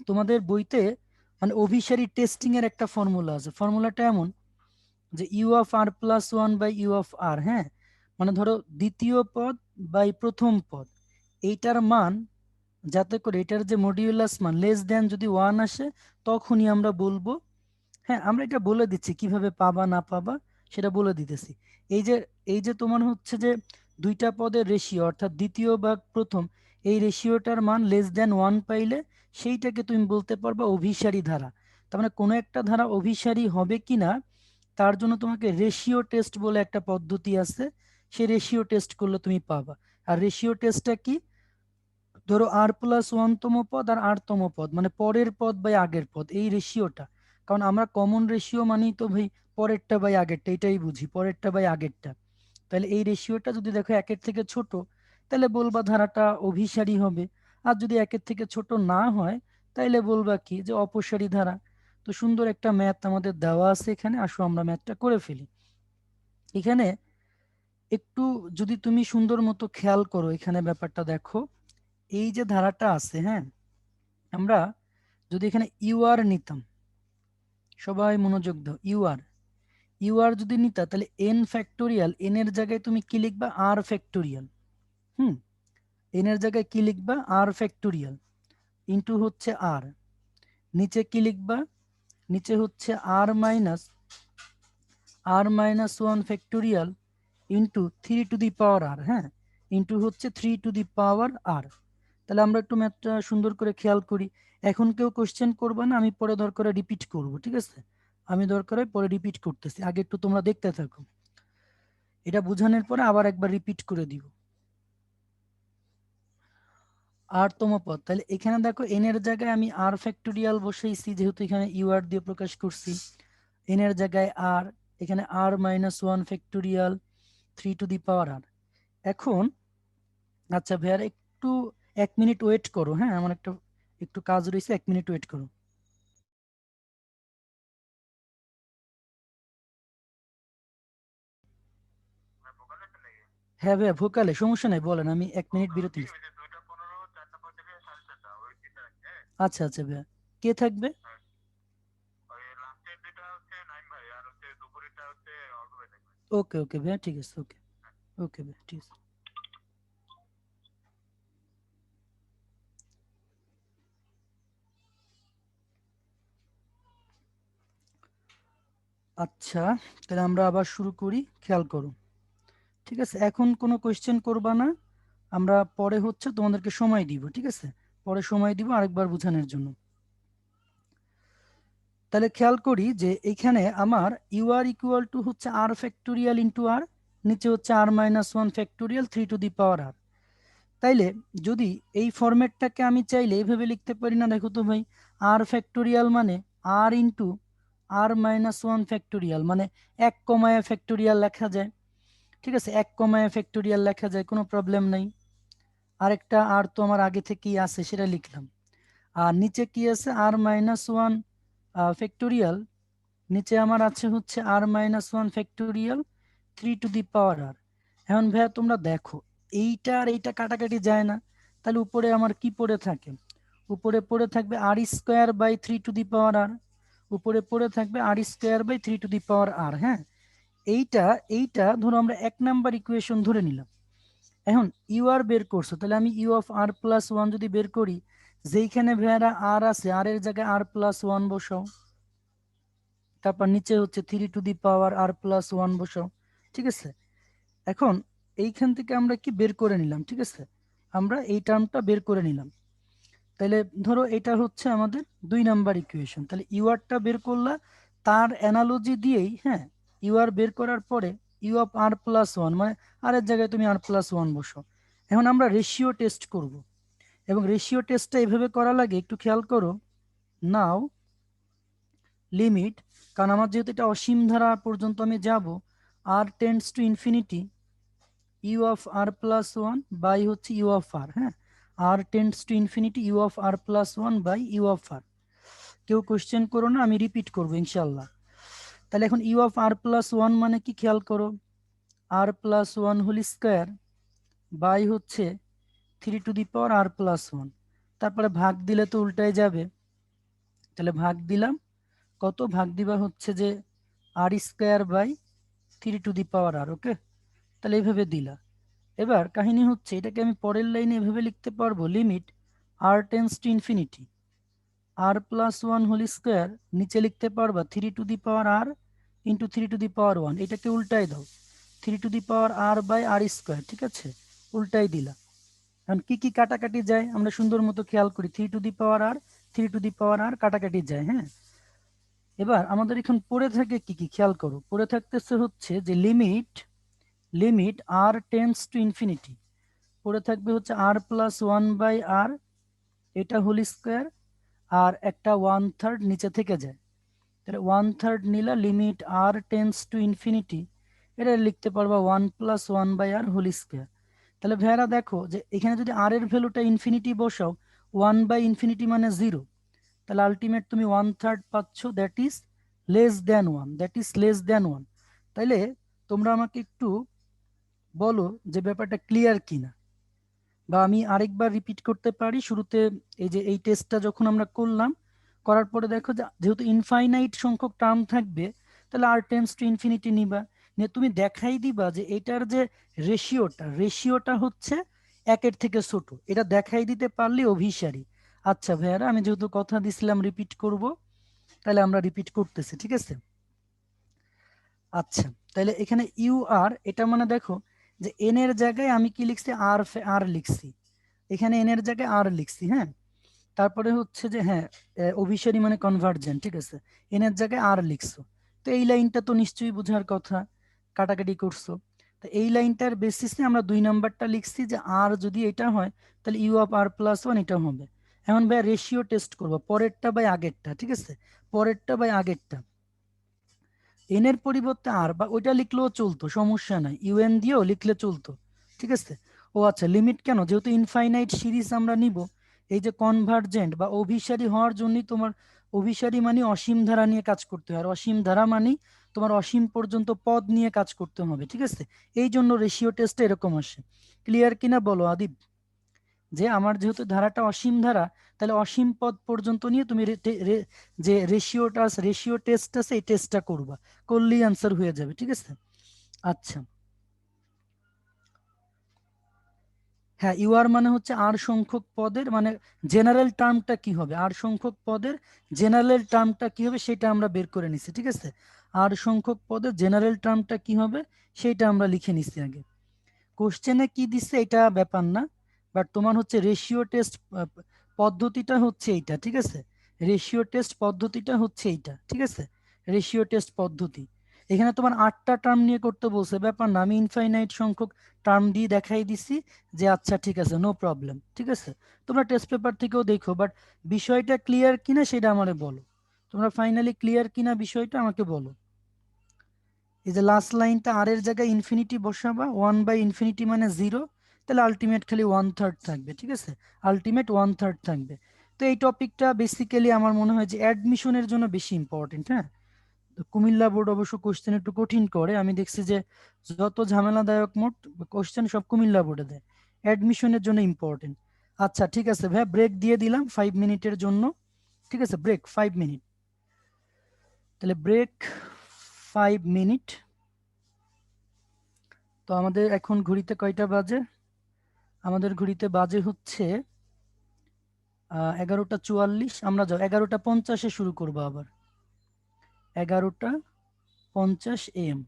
তোমাদের বইতে মানে অভিসারী টেস্টিং এর একটা ফর্মুলা আছে। ফর্মুলাটা এমন যে u of r plus 1 by u of r, হ্যাঁ, মানে ধরো দ্বিতীয় পদ বাই প্রথম পদ, এইটার মান যাতে করে এটার যে মডিউলাস মান লেস দেন যদি 1 আসে, তখনই আমরা বলবো, হ্যাঁ আমরা এটা বলে দিচ্ছি কিভাবে পাবা না পাবা সেটা বলে দিতেছি। এই যে এই যে তোমার হচ্ছে যে দুইটা পদের রেশিও, অর্থাৎ দ্বিতীয় ভাগ প্রথম, এই রেশিওটার মান লেস দেন 1 পাইলে সেইটাকে তুমি বলতে পারবা অভিসারী ধারা। তার মানে কোনো একটা ধারা অভিসারী হবে কিনা তার জন্য তোমাকে রেশিও টেস্ট বলে একটা পদ্ধতি আছে, সেই রেশিও টেস্ট করলে তুমি পাবা। আর রেশিও টেস্টটা কি, ধরো আর প্লাস 1 তম পদ আর আর তম পদ, মানে পরের পদ বাই আগের পদ, এই রেশিওটা। কারণ আমরা কমন রেশিও মানেই তো ভাই পরেরটা বাই আগেরটা, এটাই বুঝি, পরেরটা বাই আগেরটা। তাহলে এই রেশিওটা যদি দেখো একের থেকে ছোট, তাহলে বলবা ধারাটা অভিসারী হবে। আর যদি একের থেকে ছোট না হয়, তাইলে বলবা কি, যে অপসারী ধারা। তো সুন্দর একটা ম্যাথ আমাদের দেওয়া আছে এখানে, আসো আমরা ম্যাথটা করে ফেলি। এখানে একটু যদি তুমি সুন্দর মতো খেয়াল করো, এখানে ব্যাপারটা দেখো, এই যে ধারাটা আছে, হ্যাঁ, আমরা যদি এখানে ইউআর নিতাম, সবাই মনোযোগ দাও, ইউআর, ইউআর যদি নিতা, তাহলে এন ফ্যাক্টোরিয়াল, এন এর জায়গায় তুমি কি লিখবা, আর ফ্যাক্টোরিয়াল। হুম, এন এর জায়গায় কি লিখবা, আর ফ্যাক্টোরিয়াল, ইন্টু হচ্ছে আর, নিচে কি লিখবা, নিচে হচ্ছে r minus 1 factorial into 3 to the power r, হ্যাঁ, ইন্টু হচ্ছে 3 টু দি পাওয়ার আর। তাহলে আমরা একটু ম্যাথটা সুন্দর করে খেয়াল করি। এখন কেউ কোশ্চেন করবে না, আমি পরে দরকারে রিপিট করব, ঠিক আছে? আমি দরকারে পরে রিপিট করতেছি, আগে একটু তোমরা দেখতে থাকো, এটা বুঝানোর পরে আবার একবার রিপিট করে দিব। আর তম পদ, তাহলে এখানে দেখো এন এর জায়গায় আমি আর ফ্যাক্টোরিয়াল বসাইছি, যেহেতু এখানে ইউ আর দিয়ে প্রকাশ করছি। এন এর জায়গায় আর, এখানে আর-1 ফ্যাক্টোরিয়াল 3 টু দি পাওয়ার আর। এখন আচ্ছা ভাইয়ার একটু 1 মিনিট ওয়েট করো, হ্যাঁ, আমার একটু একটু কাজ রয়েছে, 1 মিনিট ওয়েট করো। হ্যাঁ ভাইয়া ভোকালে, সমস্যা নাই, বলেন, আমি 1 মিনিট বিরতি নিচ্ছি। আচ্ছা আচ্ছা ভাইয়া, কে থাকবে? ওকে ওকে ভাইয়া, ঠিক আছে, ওকে ওকে ভাইয়া, ঠিক আছে। আচ্ছা, তাহলে আমরা আবার শুরু করি, খেয়াল করো, ঠিক আছে? এখন কোনো কোয়েশ্চেন করবা না, আমরা পরে হচ্ছে তোমাদেরকে সময় দিব, ঠিক আছে? পরে সময় দিব আরেকবার বোঝানোর জন্য। তাহলে খেয়াল করি যে এইখানে আমার ইউ আর ইকুয়াল টু হচ্ছে আর ফ্যাক্টোরিয়াল ইন্টু আর, নিচে হচ্ছে আর-1 ফ্যাক্টোরিয়াল 3 টু দি পাওয়ার আর। তাইলে যদি এই ফরম্যাটটাকে আমি চাইলে এইভাবে লিখতে পারি না, দেখো তো ভাই, আর ফ্যাক্টোরিয়াল মানে আর ইন্টু আর-1 ফ্যাক্টোরিয়াল, মানে 1 কমায় ফ্যাক্টোরিয়াল লেখা যায়, ঠিক আছে? 1 কমায় ফ্যাক্টোরিয়াল লেখা যায়, কোনো প্রবলেম নাই। আরেকটা আর তো আমার আগে থেকেই আছে, সেটা লিখলাম। আর নিচে কি আছে, আর-1 ফ্যাক্টোরিয়াল, নিচে আমার আছে হচ্ছে আর-1 ফ্যাক্টোরিয়াল 3 টু দি পাওয়ার আর। এখন ভাইয়া তোমরা দেখো, এইটা আর এইটা কাটাকাটি যায় না, তাহলে উপরে আমার কি পড়ে থাকে, উপরে পড়ে থাকবে আর² বাই 3 টু দি পাওয়ার আর, উপরে পড়ে থাকবে আর² by 3 to the power r. হ্যাঁ, এইটা এইটা ধরো আমরা 1 নাম্বার ইকুয়েশন ধরে নিলাম। এখন ইউ আর বের করছো, তাহলে আমি ইউ অফ আর প্লাস 1 যদি বের করি, যেইখানে ভেড়া আর আছে, আর এর জায়গায় আর+1 বসাও, তারপর নিচে হচ্ছে 3 টু দি পাওয়ার আর+1 বসাও, ঠিক আছে? এখন এইখান থেকে আমরা কি বের করে নিলাম, ঠিক আছে? আমরা এই টার্মটা বের করে নিলাম। তাহলে ধরো এটা হচ্ছে আমাদের 2 নাম্বার ইকুয়েশন। তাহলে ইউআরটা বের করলা, তার অ্যানালজি দিয়েই, হ্যাঁ, ইউআর বের করার পরে u of r plus one, মানে আর এর জায়গায় তুমি আর প্লাস ওয়ান বসো। এখন আমরা রেশিও টেস্ট করব, এবং রেশিও টেস্টটা এভাবে করা লাগে, একটু খেয়াল করো। নাও লিমিট, কারণ আমার যেহেতু এটা অসীম ধারা পর্যন্ত আমি যাব, r tends to infinity u of r plus one by হচ্ছে ইউ অফ আর, হ্যাঁ, r tends to infinity u of r plus one by u of r. কেউ কোশ্চেন করো না, আমি রিপিট করবো ইনশাল্লাহ। তাহলে এখন u of r plus one মানে কি খেয়াল করো, r plus one whole square by হচ্ছে 3 to the power r plus one. তারপরে ভাগ দিলে তো উল্টায় যাবে, তাহলে ভাগ দিলাম, কত ভাগ দিবা হচ্ছে যে আর square by 3 to the power আর। ওকে, তাহলে এইভাবে দিলা। এবার কাহিনী হচ্ছে এটাকে আমি পরের লাইনে এভাবে লিখতে পারবো, limit r tends to infinity r plus one whole square, নিচে লিখতে পারবা 3 to the power r into 3 to the power one. এটাকে উল্টাই দাও, 3 to the power r by r square, ঠিক আছে, উল্টাই দিলা। এখন কি কি কাটাকাটি যায় আমরা সুন্দর মতো খেয়াল করি, 3 to the power R 3 to the power আর কাটাকাটি যায়, হ্যাঁ। এবার আমাদের এখন পড়ে থাকে কি কি খেয়াল করো, পড়ে থাকতেছে হচ্ছে যে limit, limit r tends to infinity, পড়ে থাকবে হচ্ছে r plus one by r, এটা হোল স্কোয়ার, আর একটা 1/3 নিচে থেকে যায়। তাহলে 1/3 নিলা, limit r tends to infinity, এটা লিখতে পারবা 1 + 1/r হোল স্কোয়ার। তাহলে ভাইয়ারা দেখো যে এখানে যদি আর এর ভ্যালুটা ইনফিনিটি বসাও, 1/∞ মানে 0, তাহলে আলটিমেট তুমি 1/3 পাচ্ছ, that is less than one, that is less than one. তাইলে তোমরা আমাকে একটু বলো যে ব্যাপারটা ক্লিয়ার কিনা, বা আমি আরেকবার রিপিট করতে পারি শুরুতে। এই যে এই টেস্টটা যখন আমরা করলাম, করার পরে দেখো যে যেহেতু ইনফাইনাইট সংখ্যক টার্ম থাকবে, তাহলে আর টেন্স টু ইনফিনিটি নিবা, নিয়ে তুমি দেখাই দিবা যে এটার যে রেশিওটা হচ্ছে একের থেকে ছোট, এটা দেখাই দিতে পারলে অভিসারী। আচ্ছা ভাইয়ারা, আমি যেহেতু কথা দিছিলাম রিপিট করব, তাহলে আমরা রিপিট করতেছি, ঠিক আছে। আচ্ছা, তাহলে এখানে ইউ আর, এটা মানে দেখো যে এন এর জায়গায় আমি কি লিখছি, আর আর লিখছি, এখানে এন এর জায়গায় আর লিখছি, হ্যাঁ। তারপরে হচ্ছে যে হ্যাঁ, অভিসারী মানে কনভার্জেন্ট, ঠিক আছে, এন এর জায়গায় আর লিখছো। তো এই লাইনটা তো নিশ্চয়ই বোঝার কথা, কাটাকাটি করছো। তো এই লাইনটার বেসিসে আমরা 2 নাম্বারটা লিখছি যে আর যদি এটা হয়, তাহলে u of r plus one এটা হবে। এখন ভাই রেশিও টেস্ট করবো, পরেরটা বাই আগেরটা, ঠিক আছে, পরেরটা বাই আগেরটা। এন এর পরিবর্তে আর বা ওইটা লিখলেও চলতো, সমস্যা নাই, ইউএন দিয়েও লিখলে চলতো, ঠিক আছে। ও আচ্ছা, লিমিট কেন, যেহেতু ইনফাইনাইট সিরিজ আমরা নিব, এই যে কনভার্জেন্ট বা অভিসারী হওয়ার জন্যই তোমার, অভিসারী মানে অসীম ধারা নিয়ে কাজ করতে হয়, আর অসীম ধারা মানে তোমার অসীম পর্যন্ত পদ নিয়ে কাজ করতে হবে, ঠিক আছে। এই জন্য রেশিও টেস্টে এরকম আসে। ক্লিয়ার কিনা বলো আদিব, যে আমার যেহেতু ধারাটা অসীম ধারা, তাহলে অসীম পদ পর্যন্ত নিয়ে তুমি যে রেশিও টেস্ট আছে এই টেস্টটা করবা, করলেই আনসার হয়ে যাবে, ঠিক আছে। আচ্ছা, হ্যাঁ, ইউআর মানে হচ্ছে আর সংখ্যক পদের, মানে জেনারেল টার্মটা কি হবে, আর সংখ্যক পদের জেনারেল টার্মটা কি হবে সেটা আমরা বের করে নিছি, ঠিক আছে। আর সংখ্যক পদের জেনারেল টার্মটা কি হবে সেটা আমরা লিখে নিছি আগে। কোশ্চেনে কি দিচ্ছে এটা ব্যাপার না, বাট তোমার হচ্ছে রেশিও টেস্ট পদ্ধতিটা হচ্ছে এইটা, ঠিক আছে। রেশিও টেস্ট পদ্ধতিটা হচ্ছে এইটা, ঠিক আছে, রেশিও টেস্ট পদ্ধতি। এখানে তোমার 8টা টার্ম নিয়ে করতে বলছে, ব্যাপার না, আমি ইনফাইনাইট সংখ্যক টার্ম দিয়ে দেখাই দিছি, যে আচ্ছা ঠিক আছে, নো প্রবলেম, ঠিক আছে। তোমরা টেস্ট পেপার থেকেও দেখো, বাট বিষয়টা ক্লিয়ার কিনা সেটা আমারে বলো, তোমরা ফাইনালি ক্লিয়ার কিনা বিষয়টা আমাকে বলো। এই যে লাস্ট লাইনটা আর এর জায়গায় ইনফিনিটি বসাবা, 1/∞ মানে 0, তাহলে আলটিমেট খালি 1/3 থাকবে, ঠিক আছে, আলটিমেট 1/3 থাকবে। তো এই টপিকটা বেসিক্যালি আমার মনে হয় যে অ্যাডমিশনের জন্য বেশি ইম্পর্টেন্ট, হ্যাঁ। তো কুমিল্লা বোর্ড অবশ্য কোশ্চেন একটু কঠিন করে, আমি দেখছি যে যত ঝামেলাদায়ক মোট কোশ্চেন সব কুমিল্লা বোর্ডে দেয়, অ্যাডমিশনের জন্য ইম্পর্টেন্ট। আচ্ছা ঠিক আছে ভাই, ব্রেক দিয়ে দিলাম 5 মিনিটের জন্য, ঠিক আছে, ব্রেক 5 মিনিট, তাহলে ব্রেক 5 মিনিট। তো আমাদের এখন ঘড়িতে কয়টা বাজে, আমাদের ঘড়িতে বাজে হচ্ছে 11টা 44, আমরা যাও 11টা 50-এ শুরু করবো আবার, 11টা 50 AM।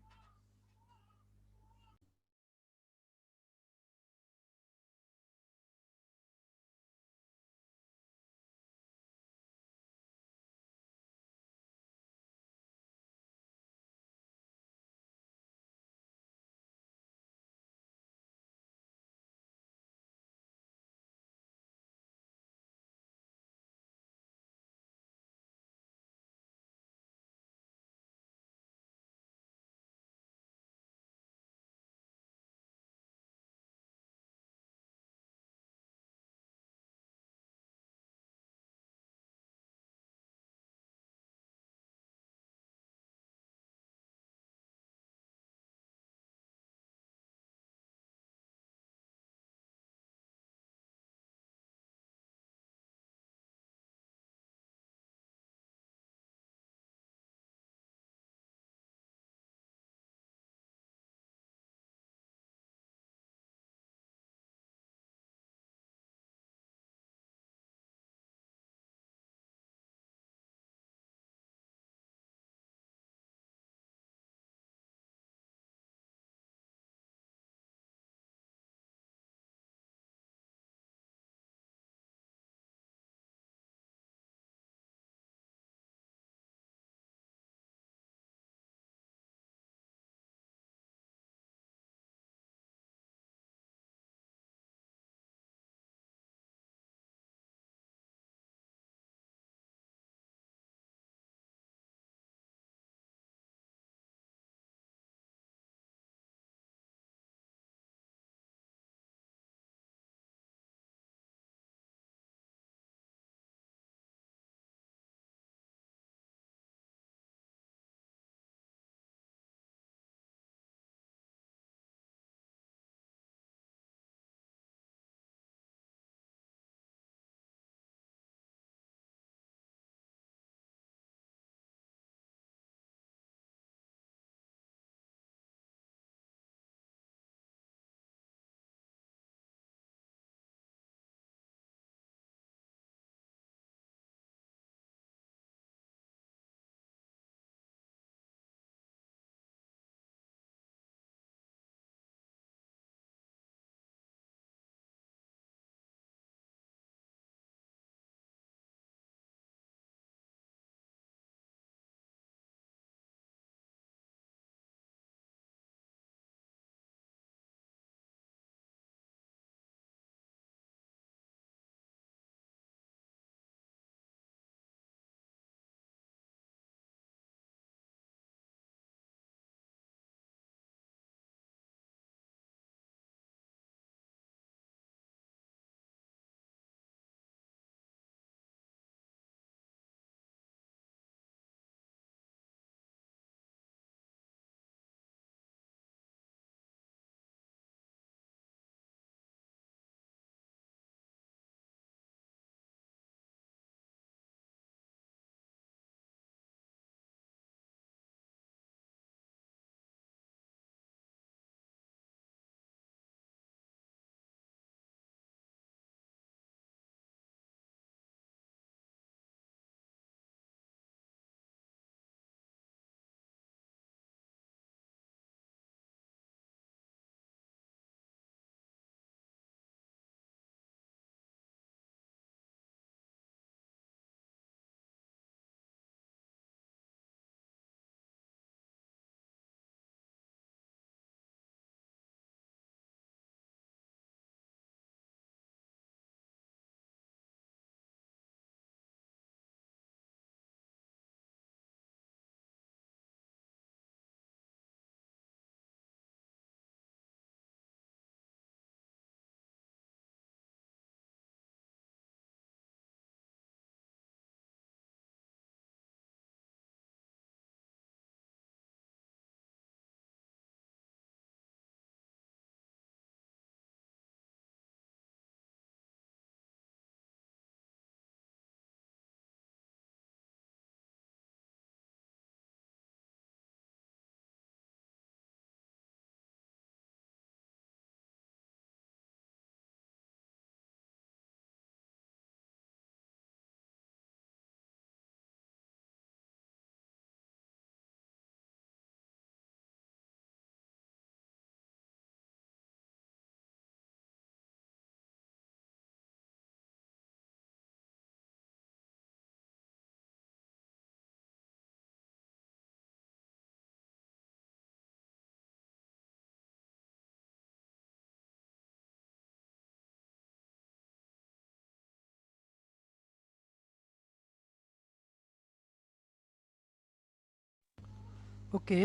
ওকে,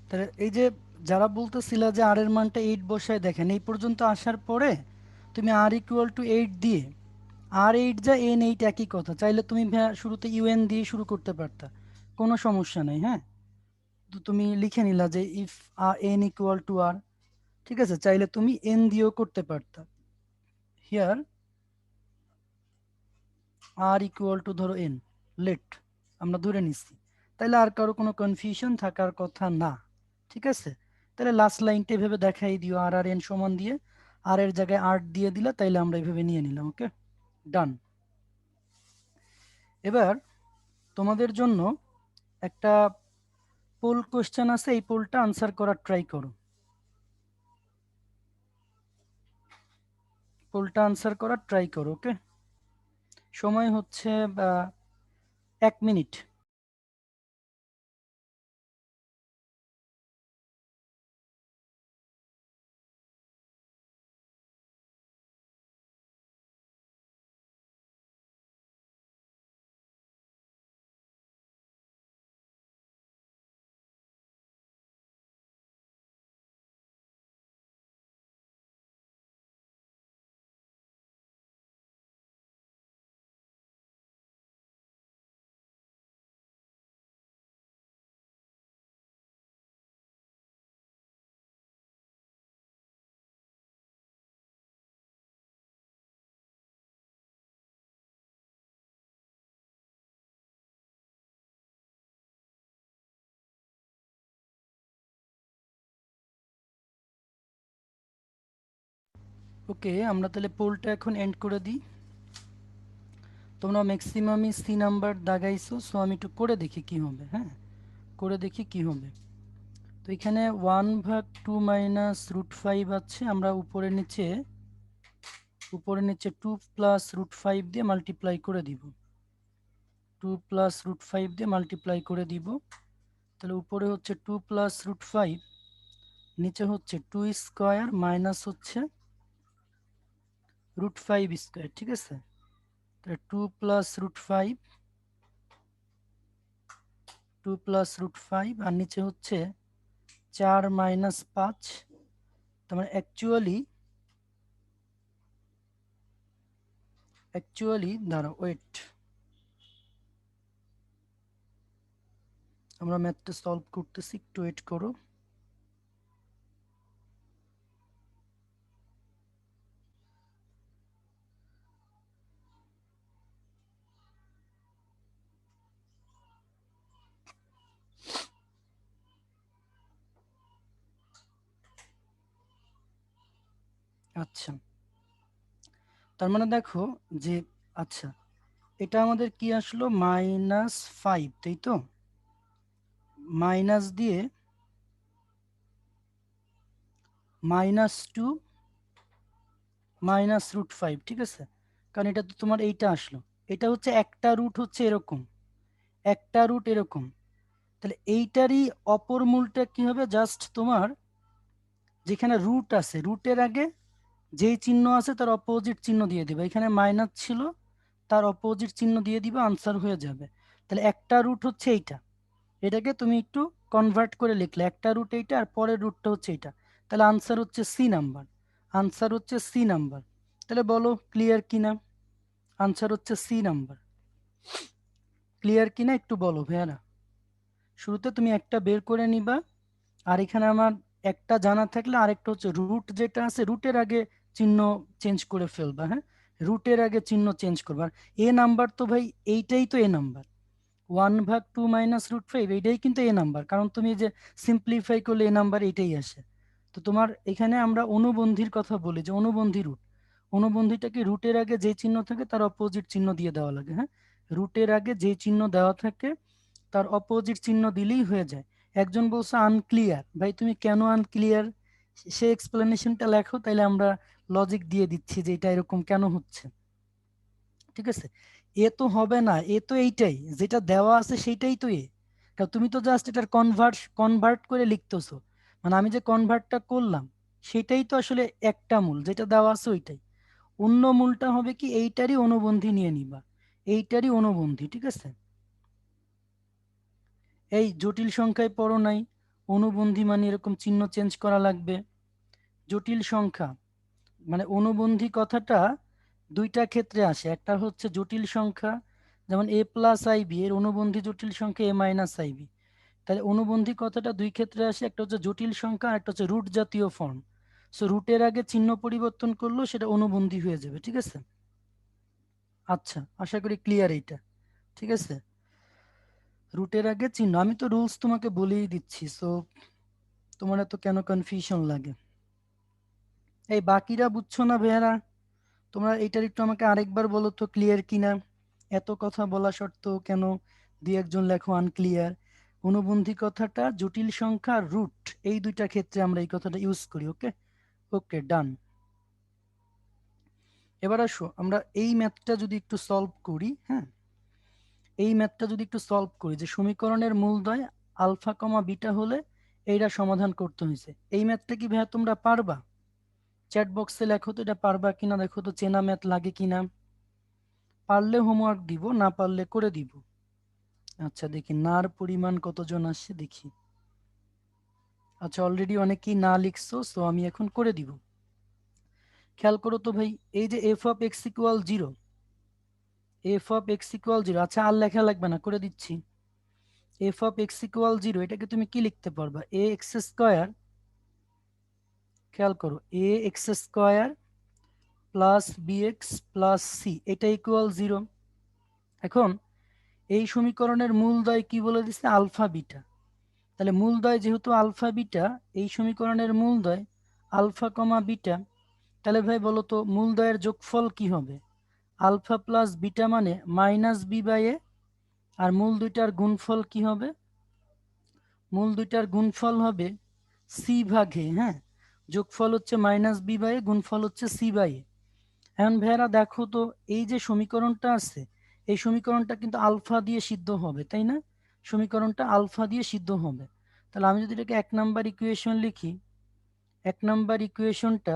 তাহলে এই যে যারা বলতেছিলা যে আর এর মানটা 8 বসায়, দেখেন এই পর্যন্ত আসার পরে তুমি আর ইকুয়াল টু 8 দিয়ে আর 8 যা এন 8 একই কথা, চাইলে তুমি শুরুতে ইউএন দিয়ে শুরু করতে পারতা, কোনো সমস্যা নেই। হ্যাঁ, তো তুমি লিখে নিলা যে ইফ এন ইকুয়াল টু আর, ঠিক আছে, চাইলে তুমি এন দিয়েও করতে পারতা। হিয়ার আর ইকুয়াল টু ধরো এন, লেট আমরা ধরে নিচ্ছি, তাইলে আর কারো কোনো কনফিউশন থাকার কথা না। ঠিক আছে, তাহলে লাস্ট লাইনটা এভাবে দেখাই দিও, আর আর এন সমান দিয়ে আর এর জায়গায় 8 দিয়ে দিলা, তাইলে আমরা এইভাবে নিয়ে নিলাম। ওকে, ডান। এবার তোমাদের জন্য একটা পোল কোশ্চেন আছে, এই পোলটা আনসার করার ট্রাই করো। পোলটা আনসার করার ট্রাই করো। ওকে, সময় হচ্ছে 1 মিনিট। ওকে, আমরা তাহলে পোলটা এখন এন্ড করে দিই। তোমরা ম্যাক্সিমামই সি নাম্বার দাগাইছো, সো আমি একটু করে দেখি কি হবে। হ্যাঁ, করে দেখি কি হবে। তো এখানে 1/2 মাইনাস রুট 5 আছে, আমরা উপরে নিচে 2 প্লাস রুট 5 দিয়ে মাল্টিপ্লাই করে দিব। 2 প্লাস রুট 5 দিয়ে মাল্টিপ্লাই করে দিব, তাহলে উপরে হচ্ছে 2 প্লাস রুট 5, নিচে হচ্ছে 2 স্কোয়ার মাইনাস হচ্ছে রুট 5 স্কোয়ার। ঠিক আছে, তাহলে 2 প্লাস রুট 5, 2 প্লাস রুট 5, আর নিচে হচ্ছে 4 মাইনাস 5। তার মানে অ্যাকচুয়ালি দাঁড়া, ওয়েট, আমরা ম্যাথটা সলভ করতেছি, একটু ওয়েট করো। আচ্ছা, তার মানে দেখো যে, আচ্ছা, এটা আমাদের কি আসলো, -5, তাই তো, মাইনাস দিয়ে -2 মাইনাস রুট 5। ঠিক আছে, কারণ এটা তো তোমার এইটা আসলো, এটা হচ্ছে একটা রুট হচ্ছে এরকম, একটা রুট এরকম, তাহলে এইটারই অপর মূলটা কি হবে, জাস্ট তোমার যেখানে রুট আছে রুটের আগে যেই চিহ্ন আছে তার অপোজিট চিহ্ন দিয়ে দিবে। এখানে মাইনাস ছিল, তার অপোজিট চিহ্ন দিয়ে দিবে, আনসার হয়ে যাবে। তাহলে একটা রুট হচ্ছে এইটা, এটাকে তুমি একটু কনভার্ট করে লিখলে, একটা রুট এইটা আর পরের রুটটা হচ্ছে এইটা, তাহলে আনসার হচ্ছে সি নাম্বার। আনসার হচ্ছে সি নাম্বার। তাহলে বলো ক্লিয়ার কিনা, আনসার হচ্ছে সি নাম্বার। ক্লিয়ার কিনা একটু বলো ভাইয়ারা। শুরুতে তুমি একটা বের করে নিবা, আর এখানে আমার একটা জানা থাকলে আরেকটা হচ্ছে রুট যেটা আছে রুটের আগে চিহ্ন চেঞ্জ করে ফেলবা। হ্যাঁ, রুটের আগে চিহ্ন চেঞ্জ করবা। এ নাম্বার তো ভাই এইটাই তো এ নাম্বার, 1/2 মাইনাস রুট 5 এইটাই কিন্তু এ নাম্বার, কারণ তুমি যে সিম্পলিফাই করলে এ নাম্বার এইটাই আসে। তো তোমার এখানে আমরা অনুবন্ধীর কথা বলি, যে অনুবন্ধী রুট, অনুবন্ধীটাকে রুটের আগে যে চিহ্ন থাকে তার অপোজিট চিহ্ন দিয়ে দেওয়া লাগে। হ্যাঁ, রুটের আগে যে চিহ্ন দেওয়া থাকে তার অপোজিট চিহ্ন দিলেই হয়ে যায়। একজন বলছে আনক্লিয়ার, ভাই তুমি কেন আনক্লিয়ার, সে এক্সপ্লেনেশনটা লেখো, তাইলে আমরা লজিক দিয়ে দিচ্ছি যে এটা এরকম কেন হচ্ছে। ঠিক আছে, এ তো হবে না, এ তো এইটাই যেটা দেওয়া আছে সেইটাই তো এ, কারণ তুমি তো জাস্ট এটার কনভার্ট করে লিখতেছো, মানে আমি যে কনভার্টটা করলাম সেটাই তো আসলে একটা মূল, যেটা দেওয়া আছে ওইটাই। অন্য মূলটা হবে কি, এইটারই অনুবন্ধী নিয়ে নিবা, এইটারই অনুবন্ধী। ঠিক আছে, এই জটিল সংখ্যায় পড়ো নাই, অনুবন্ধী মানে এরকম চিহ্ন চেঞ্জ করা লাগবে। জটিল সংখ্যা মানে অনুবন্ধী কথাটা দুইটা ক্ষেত্রে আসে, একটা হচ্ছে জটিল সংখ্যা যেমন a প্লাস আইবি এর অনুবন্ধী জটিল সংখ্যা a মাইনাস আইবি। তাহলে অনুবন্ধী কথাটা দুই ক্ষেত্রে আসে, একটা হচ্ছে জটিল সংখ্যা আর একটা হচ্ছে রুট জাতীয় ফর্ম। সো রুটের আগে চিহ্ন পরিবর্তন করলেও সেটা অনুবন্ধী হয়ে যাবে, ঠিক আছে? আচ্ছা, আশা করি ক্লিয়ার এইটা, ঠিক আছে? রুটের আগে চিহ্ন, আমি তো রুলস তোমাকে বলেই দিচ্ছি, সো তোমার এত কেন কনফিউশন লাগে? এই বাকিরা বুঝছো না ভাইয়ারা? তোমরা এইটার একটু আমাকে আরেকবার বলো তো ক্লিয়ার কিনা। এত কথা বলা সত্ত্বেও কেন দুই একজন লেখো আনক্লিয়ার? অনুবন্ধী কথাটা জটিল সংখ্যা রুট এই দুইটা ক্ষেত্রে আমরা এই কথাটা ইউজ করি। ওকে, ওকে, ডান। এবার আসো আমরা এই ম্যাথটা যদি একটু সলভ করি। হ্যাঁ, এই ম্যাথটা যদি একটু সলভ করি যে সমীকরণের মূলদ্বয় আলফা কমা বিটা হলে এইটা সমাধান করতে হয়েছে, এই ম্যাথটা কি ভাইয়া তোমরা পারবা? চ্যাট বক্সে লেখো তো এটা পারবা কিনা, দেখো তো চেনা ম্যাথ লাগে কিনা। পারলে হোমওয়ার্ক দিব, না পারলে করে দিব। আচ্ছা দেখি নার পরিমাণ কতজন আসছে দেখি। আচ্ছা অলরেডি অনেকেই না লিখছো, সো আমি এখন করে দিব। খেয়াল করো তো ভাই, এই যে F of x equal zero, F of x equal zero, আচ্ছা আর লেখা লাগবে না, করে দিচ্ছি। F of x equal zero এটাকে তুমি কি লিখতে পারবা? এ এক্স স্কোয়ার, খেয়াল করো, a x square plus b x plus c, এটা ইকুয়াল জিরো। এখন এই সমীকরণের মূলদ্বয় কি বলে দিচ্ছে? Alpha beta. তাহলে মূলদ্বয় যেহেতু আলফা বিটা, এই সমীকরণের মূলদ্বয় আলফা কমা বিটা, তাহলে ভাই বলো তো মূলদ্বয়ের যোগফল কি হবে? আলফা প্লাস বিটা মানে মাইনাস বি বাই এ, আর মূল দুইটার গুণফল কি হবে? মূল দুইটার গুণফল হবে সি ভাগে, হ্যাঁ, যোগফল হচ্ছে মাইনাস বি বাই এ, গুণফল হচ্ছে সি বাই এ। এখন ভাইয়ারা দেখো তো, এই যে সমীকরণটা আছে, এই সমীকরণটা কিন্তু আলফা দিয়ে সিদ্ধ হবে, তাই না? সমীকরণটা আলফা দিয়ে সিদ্ধ হবে। তাহলে আমি যদি এটাকে 1 নাম্বার ইকুয়েশন লিখি, 1 নাম্বার ইকুয়েশনটা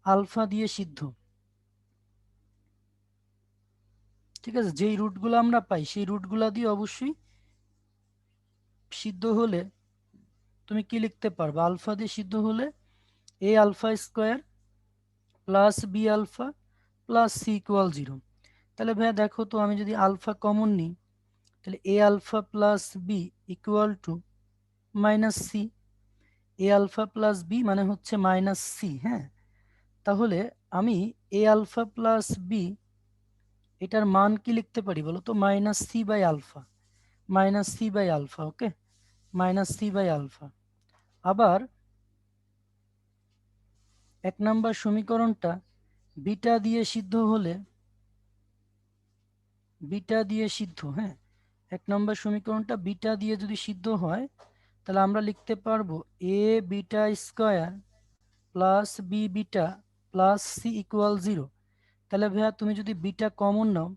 আলফা দিয়ে সিদ্ধ, ঠিক আছে? যেই রুটগুলো আমরা পাই সেই রুটগুলা দিয়ে অবশ্যই সিদ্ধ হলে তুমি কি লিখতে পারবে? আলফা দিয়ে সিদ্ধ হলে a alpha square plus b alpha plus c equal zero. তাহলে ভাইয়া দেখো তো, আমি যদি আলফা কমন নিই তাহলে a alpha plus b equal to minus c. A alpha plus b মানে হচ্ছে মাইনাস সি, হ্যাঁ। তাহলে আমি এ আলফা প্লাস বি এটার মান কি লিখতে পারি বলো তো? Minus c by alpha, minus c by alpha, okay, minus c by alpha. আবার 1 নাম্বার সমীকরণটা বিটা দিয়ে সিদ্ধ হলে, বিটা দিয়ে সিদ্ধ, হ্যাঁ, 1 নাম্বার সমীকরণটা বিটা দিয়ে যদি সিদ্ধ হয় তাহলে আমরা লিখতে পারবো a beta square plus b beta plus c equal zero. তাহলে ভাইয়া তুমি যদি বিটা কমন নাও,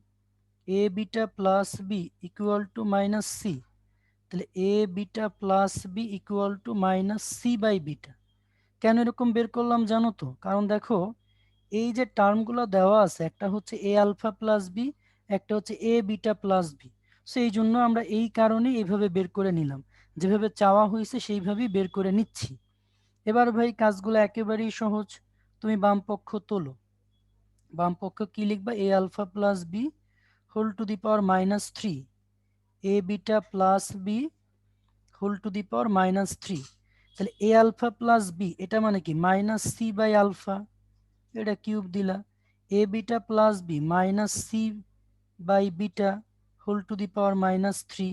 a beta plus b equal to minus c, তাহলে a beta plus b equal to minus c by beta. কেন এরকম বের করলাম জানো তো? কারণ দেখো, এই যে টার্মগুলো দেওয়া আছে, একটা হচ্ছে এ আলফা প্লাস বি, একটা হচ্ছে এ বিটা প্লাস বি। সো এই জন্য আমরা এই কারণে এইভাবে বের করে নিলাম, যেভাবে চাওয়া হয়েছে সেইভাবেই বের করে নিচ্ছি। এবার ভাই কাজগুলো একেবারেই সহজ, তুমি বাম পক্ষ তোলো। বাম পক্ষ কি লিখবা? A alpha plus b whole to the power minus three, a beta plus b whole to the power minus three. তাহলে এ আলফা প্লাস বি এটা মানে কি? মাইনাস সি বাই আলফা, এটা কিউব দিলা। A beta plus b minus c by beta whole to the power minus three.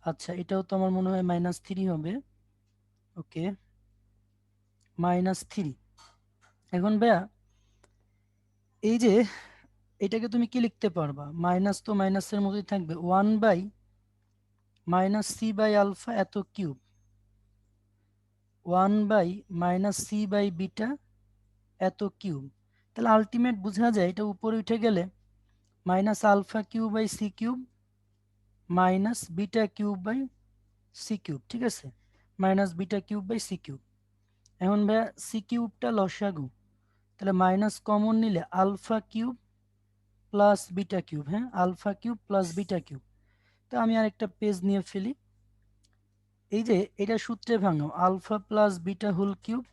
আচ্ছা এটাও তো আমার মনে হয় মাইনাস থ্রি হবে, ওকে, মাইনাস থ্রি। এখন ভাইয়া এই যে এটাকে তুমি কি লিখতে পারবা? মাইনাস তো মাইনাসের মধ্যেই থাকবে, 1 by minus c by alpha এত cube, 1 by minus c by beta এত কিউব। তাহলে আলটিমেট বোঝা যায় এটা উপরে উঠে গেলে minus alpha cube by c cube minus beta cube by c cube, ঠিক আছে? Minus beta cube by c cube. এখন ভাইয়া সি কিউবটা লসাগু, তাহলে মাইনাস কমন নিলে alpha cube plus beta cube, হ্যাঁ, alpha cube plus beta cube. তো আমি আরেকটা পেজ নিয়ে ফেলি, এই যে এটা সূত্রে ভাঙাও, alpha plus beta whole cube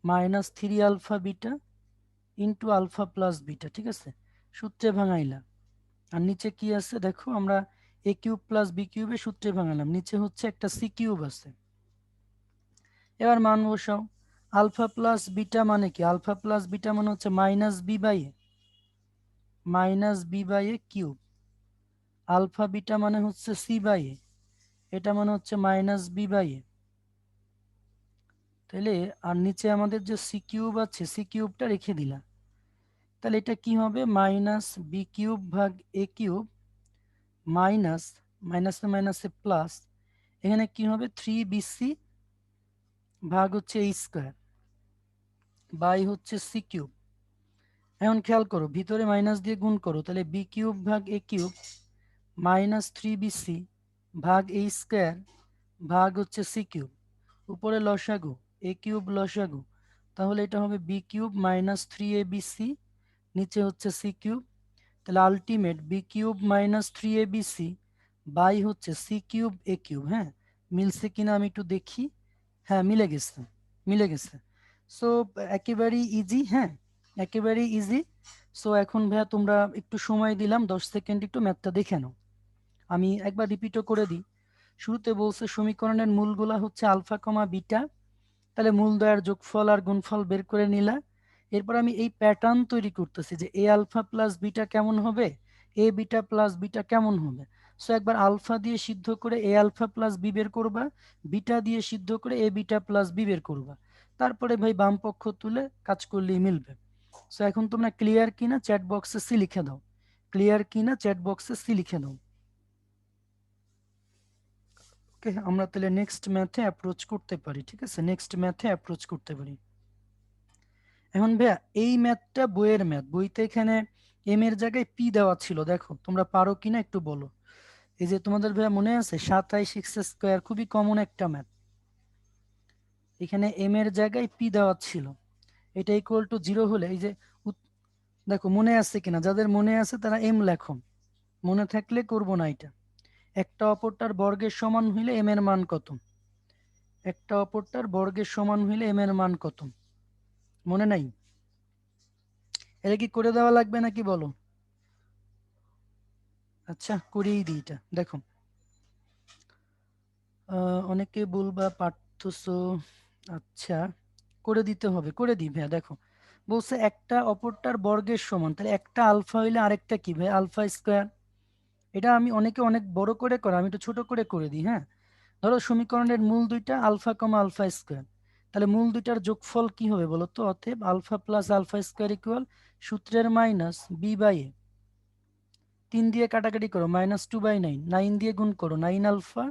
minus 3 alpha beta into alpha plus beta, ঠিক আছে, সূত্রে ভাঙাইলা। আর নিচে কি আছে দেখো, আমরা এ কিউব প্লাস বি কিউবে সূত্রে ভাঙালাম, নিচে হচ্ছে একটা সি কিউব আছে। এবার মান বসাও। আলফা প্লাস বিটা মানে কি? আলফা প্লাস বিটা মানে হচ্ছে minus b by a cube. Alpha beta মানে হচ্ছে সি বাই এ, এটা মানে হচ্ছে মাইনাস বি বাই এ। তাহলে আর নিচে আমাদের যে সি কিউব আছে, সি কিউবটা রেখে দিলাম। তাহলে এটা কি হবে? মাইনাস বি কিউব ভাগ এ কিউব মাইনাস মাইনাসে মাইনাসে প্লাস, এখানে কি হবে? 3bc ভাগ হচ্ছে এ স্কোয়ার বাই হচ্ছে সি কিউব। এখন খেয়াল করো, ভিতরে মাইনাস দিয়ে গুণ করো, তাহলে বি কিউব ভাগ এ কিউব মাইনাস 3bc ভাগ এ স্কোয়ার ভাগ হচ্ছে সি কিউব, উপরে লসাগু এ কিউব লসাগু, তাহলে এটা হবে বি কিউব মাইনাস 3abc, নিচে হচ্ছে সি কিউব। তাহলে ultimate b cube minus 3abc by হচ্ছে সি কিউব এ কিউব। হ্যাঁ, মিলছে কিনা আমি একটু দেখি। হ্যাঁ, মিলে গেছে, মিলে গেছে। সো একেবারেই ইজি। হ্যাঁ, একেবারেই ইজি। সো এখন ভাইয়া তোমরা একটু সময় দিলাম 10 সেকেন্ড, একটু ম্যাথটা দেখে নাও। আমি একবার রিপিটও করে দিই। শুরুতে বলছে সমীকরণের মূলগুলা হচ্ছে আলফা কমা বিটা, তাহলে মূল দ্বয়ের যোগফল আর গুণফল বের করে নিলা। এরপর আমি এই প্যাটার্ন তৈরি করতেছি যে এ আলফা প্লাস বিটা কেমন হবে, এ বিটা প্লাস বিটা কেমন হবে। সো একবার আলফা দিয়ে সিদ্ধ করে এ আলফা প্লাস বি বের করবা, বিটা দিয়ে সিদ্ধ করে এ বিটা প্লাস বি বের করবা। তারপরে ভাই বাম পক্ষ তুলে কাজ করলেই মিলবে। সো এখন তোমরা ক্লিয়ার কিনা চ্যাট বক্সে সি লিখে দাও, ক্লিয়ার কিনা চ্যাট বক্সে সি লিখে দাও। ওকে, আমরা তাহলে নেক্সট ম্যাথে অ্যাপ্রোচ করতে পারি। ঠিক আছে, নেক্সট ম্যাথে অ্যাপ্রোচ করতে পারি। এখন ভাইয়া এই ম্যাথটা বইয়ের ম্যাথ, বইতে এখানে এম এর জায়গায় পি দেওয়া ছিল, দেখো তোমরা পারো কিনা একটু বলো। এই যে তোমাদের ভাইয়া মনে আছে 27x², খুবই কমন একটা ম্যাথ। এখানে এম এর জায়গায় পি দেওয়া ছিল, এটা ইকুয়াল টু 0 হলে এই যে দেখো মনে আছে কিনা, যাদের মনে আছে তারা এম লেখো, মনে থাকলে করবো না এটা। একটা অপরটার বর্গের সমান হইলে এম এর মান কত? একটা অপরটার বর্গের সমান হইলে এম এর মান কত? মনে নাই? এটা কি করে দেওয়া লাগবে নাকি বলো? আচ্ছা, করেই দিই এটা। দেখো অনেকে বলবা পারতেছো, আচ্ছা করে দিতে হবে, করে দিই ভাইয়া। দেখো বলছে একটা অপরটার বর্গের সমান, তাহলে একটা আলফা হইলে আরেকটা কি ভাই? Alpha square. এটা আমি অনেকে অনেক বড় করে করে, আমি একটু ছোট করে করে দিই। হ্যাঁ, ধরো সমীকরণের মূল দুইটা আলফা কমা আলফা স্কোয়ার, তাহলে মূল দুইটার যোগফল কি হবে বলো তো? অতএব alpha plus alpha square equal সূত্রের মাইনাস বি বাই এ, 3 দিয়ে কাটাকাটি করো, -2/9, 9 দিয়ে গুণ করো, 9 alpha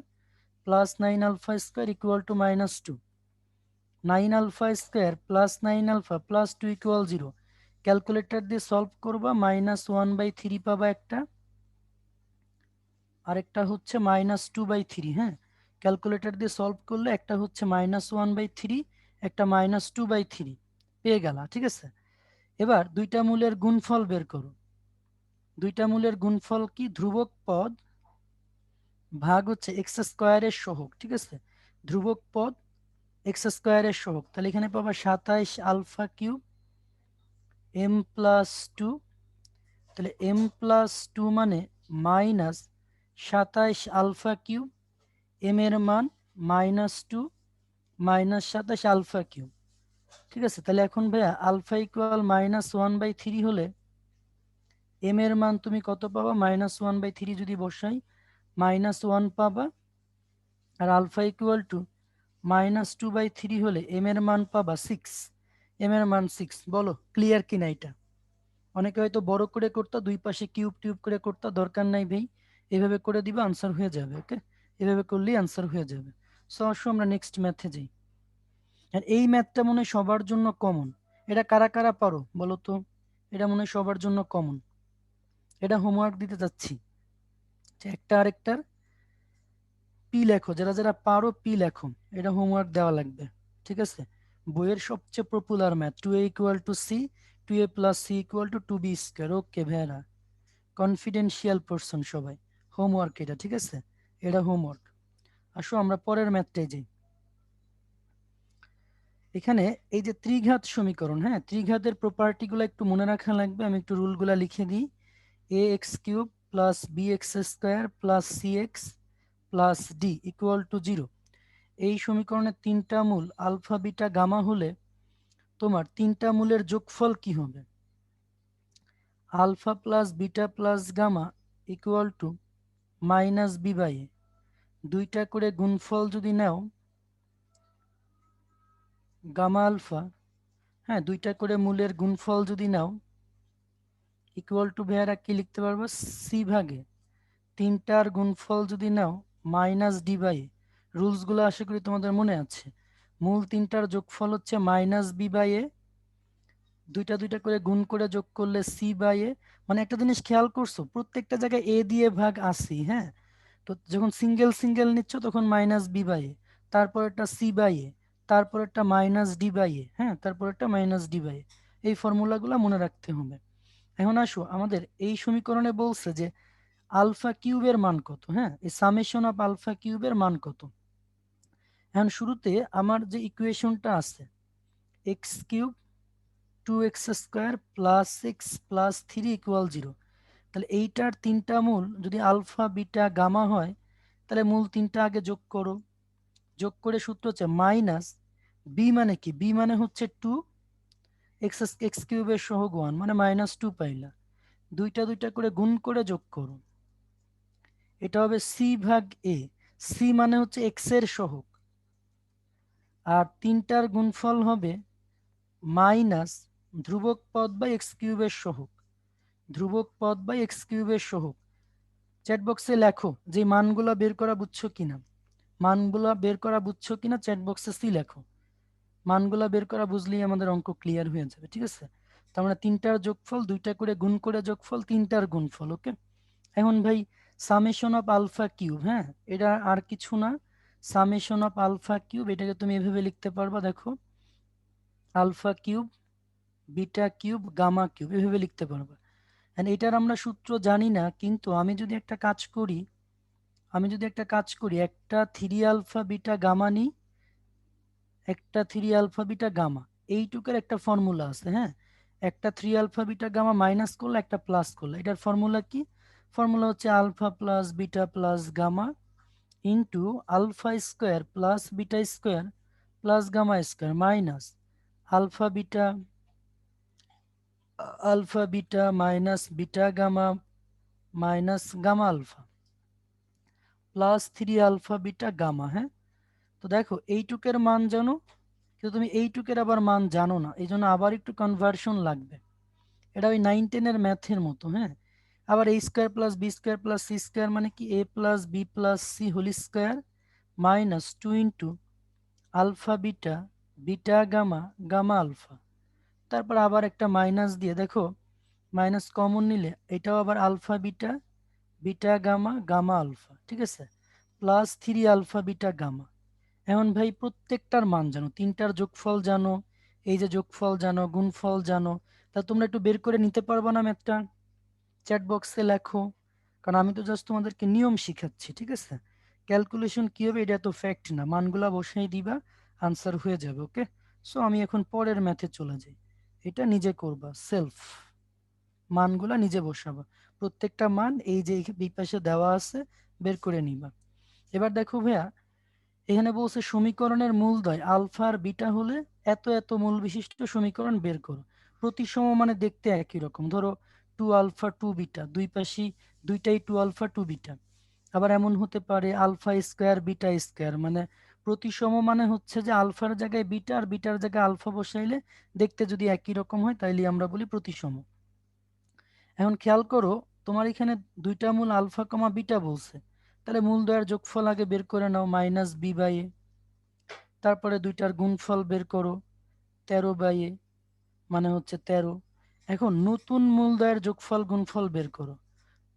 plus 9 alpha square equal to -2, 9 alpha square plus 9 alpha plus 2 equal 0। Calculator দিয়ে সলভ করবা, -1/3 পাবা একটা, আরেকটা হচ্ছে -2/3। হ্যাঁ, ক্যালকুলেটর দিয়ে সলভ করলে একটা হচ্ছে -1/3, একটা -2/3 পেয়ে গেলা। ঠিক আছে, এবার দুইটা মূলের গুণফল বের করো। দুইটা মূলের গুণফল কি? ধ্রুবক পদ ভাগ হচ্ছে এক্স স্কোয়ারের সহগ। ঠিক আছে, ধ্রুবক পদ এক্স স্কোয়ারের সহগ, তাহলে এখানে পাবা 27 আলফা কিউব এম প্লাস 2, তাহলে এম প্লাস 2 মানে -27 আলফা কিউব, এম এর মান -2 -27 আলফা কিউব। ঠিক আছে, তাহলে এখন ভাইয়া আলফা ইকুয়াল -1/3 হলে এম এর মান তুমি কত পাবা? -1/3 যদি বসাই -1 পাবা, আর আলফা ইকুয়াল টু -2/3 হলে এম এর মান পাবা 6, এম এর মান 6। বলো ক্লিয়ার কিনা এটা? অনেকে হয়তো বড় করে করতা, দুই পাশে কিউব টিউব করে করতা, দরকার নাই ভাই, এভাবে করে দিবা আনসার হয়ে যাবে। ওকে, এভাবে করলেই আনসার হয়ে যাবে। সো আসো আমরা নেক্সট ম্যাথে যাই। আর এই ম্যাথটা মনে হয় সবার জন্য কমন। এটা কারা কারা পারো বলো তো? এটা মনে হয় সবার জন্য কমন। এটা হোমওয়ার্ক দিতে যাচ্ছি, যে একটা আরেকটার পি লেখো, যারা যারা পারো পি লেখো, এটা হোমওয়ার্ক দেওয়া লাগবে। ঠিক আছে, বইয়ের সবচেয়ে popular math 2a equal to c, 2a plus c equal to 2b square. Okay ভেরা, কনফিডেন্সিয়াল পারসন সবাই, হোমওয়ার্ক এটা। ঠিক আছে, এটা হোমওয়ার্ক। আসো আমরা পরের ম্যাথটাই যাই। এখানে এই যে ত্রিঘাত সমীকরণ, হ্যাঁ, ত্রিঘাতের প্রপার্টিগুলো একটু মনে রাখা লাগবে। আমি একটু রুলগুলা লিখে দিই। A x cube plus b x square plus c x plus d equal to 0। এই সমীকরণের তিনটা মূল আলফা বিটা গামা হলে তোমার তিনটা মূলের যোগফল কি হবে? Alpha plus beta plus gamma equal to minus b by a. দুইটা করে গুণফল যদি নাও গামা আলফা, হ্যাঁ, দুইটা করে মূলের গুণফল যদি নাও ইকুয়াল টু ভাইয়ারা কি লিখতে পারবো? সি ভাগে তিনটার গুণফল যদি নাও মাইনাস ডি বাই এ। রুলসগুলো আশা করি তোমাদের মনে আছে। মূল তিনটার যোগফল হচ্ছে মাইনাস বি বাই এ, দুইটা দুইটা করে গুণ করে যোগ করলে সি বাই এ। মানে একটা জিনিস খেয়াল করছো, প্রত্যেকটা জায়গায় এ দিয়ে ভাগ আসি, হ্যাঁ। তো যখন সিঙ্গেল সিঙ্গেল নিচ্ছ তখন মাইনাস বি বাই এ, তারপর একটা সি বাই এ, তারপর একটা মাইনাস ডি বাই এ, হ্যাঁ, তারপর একটা মাইনাস ডি বাই এ। এই ফর্মুলাগুলো মনে রাখতে হবে। এখন আসো, আমাদের এই সমীকরণে বলছে যে আলফা কিউবের মান কত, হ্যাঁ, এই সামেশন অফ আলফা কিউবের মান কত। এখন শুরুতে আমার যে ইকুয়েশনটা আছে x cube 2x square plus 6 + 3 = 0, তাহলে এইটার তিনটা মূল যদি আলফা বিটা গামা হয় তাহলে মূল তিনটা আগে যোগ করো। যোগ করে সূত্র হচ্ছে মাইনাস বি মানে কি? বি মানে হচ্ছে 2, এক্স এক্স কিউবের সহগ 1 মানে -2 পাইলা। দুইটা দুইটা করে গুণ করে যোগ করো, এটা হবে সি ভাগ এ। সি মানে হচ্ছে এক্স এর সহগ, আর তিনটার গুণফল হবে মাইনাস ধ্রুবক পদ বাই এক্স কিউবের সহগ, ধ্রুবক পদ বাই এক্স কিউবের সহগ। চ্যাট বক্সে লেখো যে মানগুলো বের করা বুঝছো কিনা, মানগুলো বের করা বুঝছো কিনা চ্যাট বক্সে সি লেখো। মানগুলো বের করা বুঝলেই আমাদের অঙ্ক ক্লিয়ার হয়ে যাবে, ঠিক আছে? তার মানে তিনটার যোগফল, দুইটা করে গুণ করে যোগফল, তিনটার গুণফল। ওকে, এখন ভাই সামেশন অফ আলফা কিউব, হ্যাঁ, এটা আর কিছু না, সামেশন অফ আলফা কিউব। এটাকে তুমি এভাবে লিখতে পারবা, দেখো, alpha cube beta cube gamma cube, এভাবে লিখতে পারবা। এটার আমরা সূত্র জানি না, কিন্তু আমি যদি একটা কাজ করি একটা 3 আলফা বিটা গামা নিই, একটা 3 আলফা বিটা গামা, এইটুকের একটা ফর্মুলা আছে, হ্যাঁ। একটা 3 আলফা বিটা গামা মাইনাস করলে একটা প্লাস করলে, এটার ফর্মুলা কি? ফর্মুলা হচ্ছে alpha plus beta plus gamma into alpha square plus beta square plus gamma square minus alpha beta alpha beta minus beta gamma minus gamma alpha plus 3 alpha beta gamma, হ্যাঁ। তো দেখো এইটুকের মান জানো, কিন্তু তুমি এইটুকের আবার মান জানো না, এই জন্য আবার একটু কনভার্সন লাগবে। এটা ওই 9-10-এর ম্যাথের মতো, হ্যাঁ। আবার a square plus b square plus c square মানে কি? A plus b plus c whole square minus 2 into alpha beta beta gamma gamma alpha. তারপর আবার একটা মাইনাস দিয়ে দেখো, মাইনাস কমন নিলে এটাও আবার alpha beta beta gamma gamma alpha, ঠিক আছে, প্লাস 3 আলফা বিটা গামা। এখন ভাই প্রত্যেকটার মান জানো, তিনটার যোগফল জানো, এই যে যোগফল জানো, গুণফল জানো, তা তোমরা একটু বের করে নিতে পারবা না ম্যাথটা? চ্যাট বক্সে লেখো, কারণ আমি তো জাস্ট তোমাদেরকে নিয়ম শিখাচ্ছি, ঠিক আছে? ক্যালকুলেশন কি হবে এটা তো ফ্যাক্ট না, মানগুলা বসাই দিবা, আনসার হয়ে যাবে। ওকে, সো আমি এখন পরের ম্যাথে চলে যাই। এটা নিজে করবা, সেলফ মানগুলা নিজে বসাবা, প্রত্যেকটা মান এই যে এই পাশে দেওয়া আছে বের করে নিবা। এবার দেখো ভাইয়া, এখানে বলছে সমীকরণের মূলদ্বয় আলফা আর বিটা হলে এত এত মূল বিশিষ্ট সমীকরণ বের করো। প্রতিসম মানে দেখতে একই রকম, ধরো 2 আলফা 2 বিটা, দুই পাশেই দুইটাই 2 আলফা 2 বিটা। আবার এমন হতে পারে আলফা স্কোয়ার বিটা স্কোয়ার, মানে প্রতিসম মানে হচ্ছে যে আলফার জায়গায় বিটা আর বিটার জায়গায় আলফা বসাইলে দেখতে যদি একই রকম হয় তাইলে আমরা বলি প্রতিসম। এখন খেয়াল করো, তোমার এখানে দুইটা মূল আলফা কমা বিটা বলছে, তাহলে মূল দ্বয়ের যোগফল আগে বের করে নাও মাইনাস বি বাই এ, তারপরে দুইটার গুণফল বের করো 13/a মানে হচ্ছে 13। এখন নতুন মূলদ্বয়ের যোগফল গুণফল বের করো,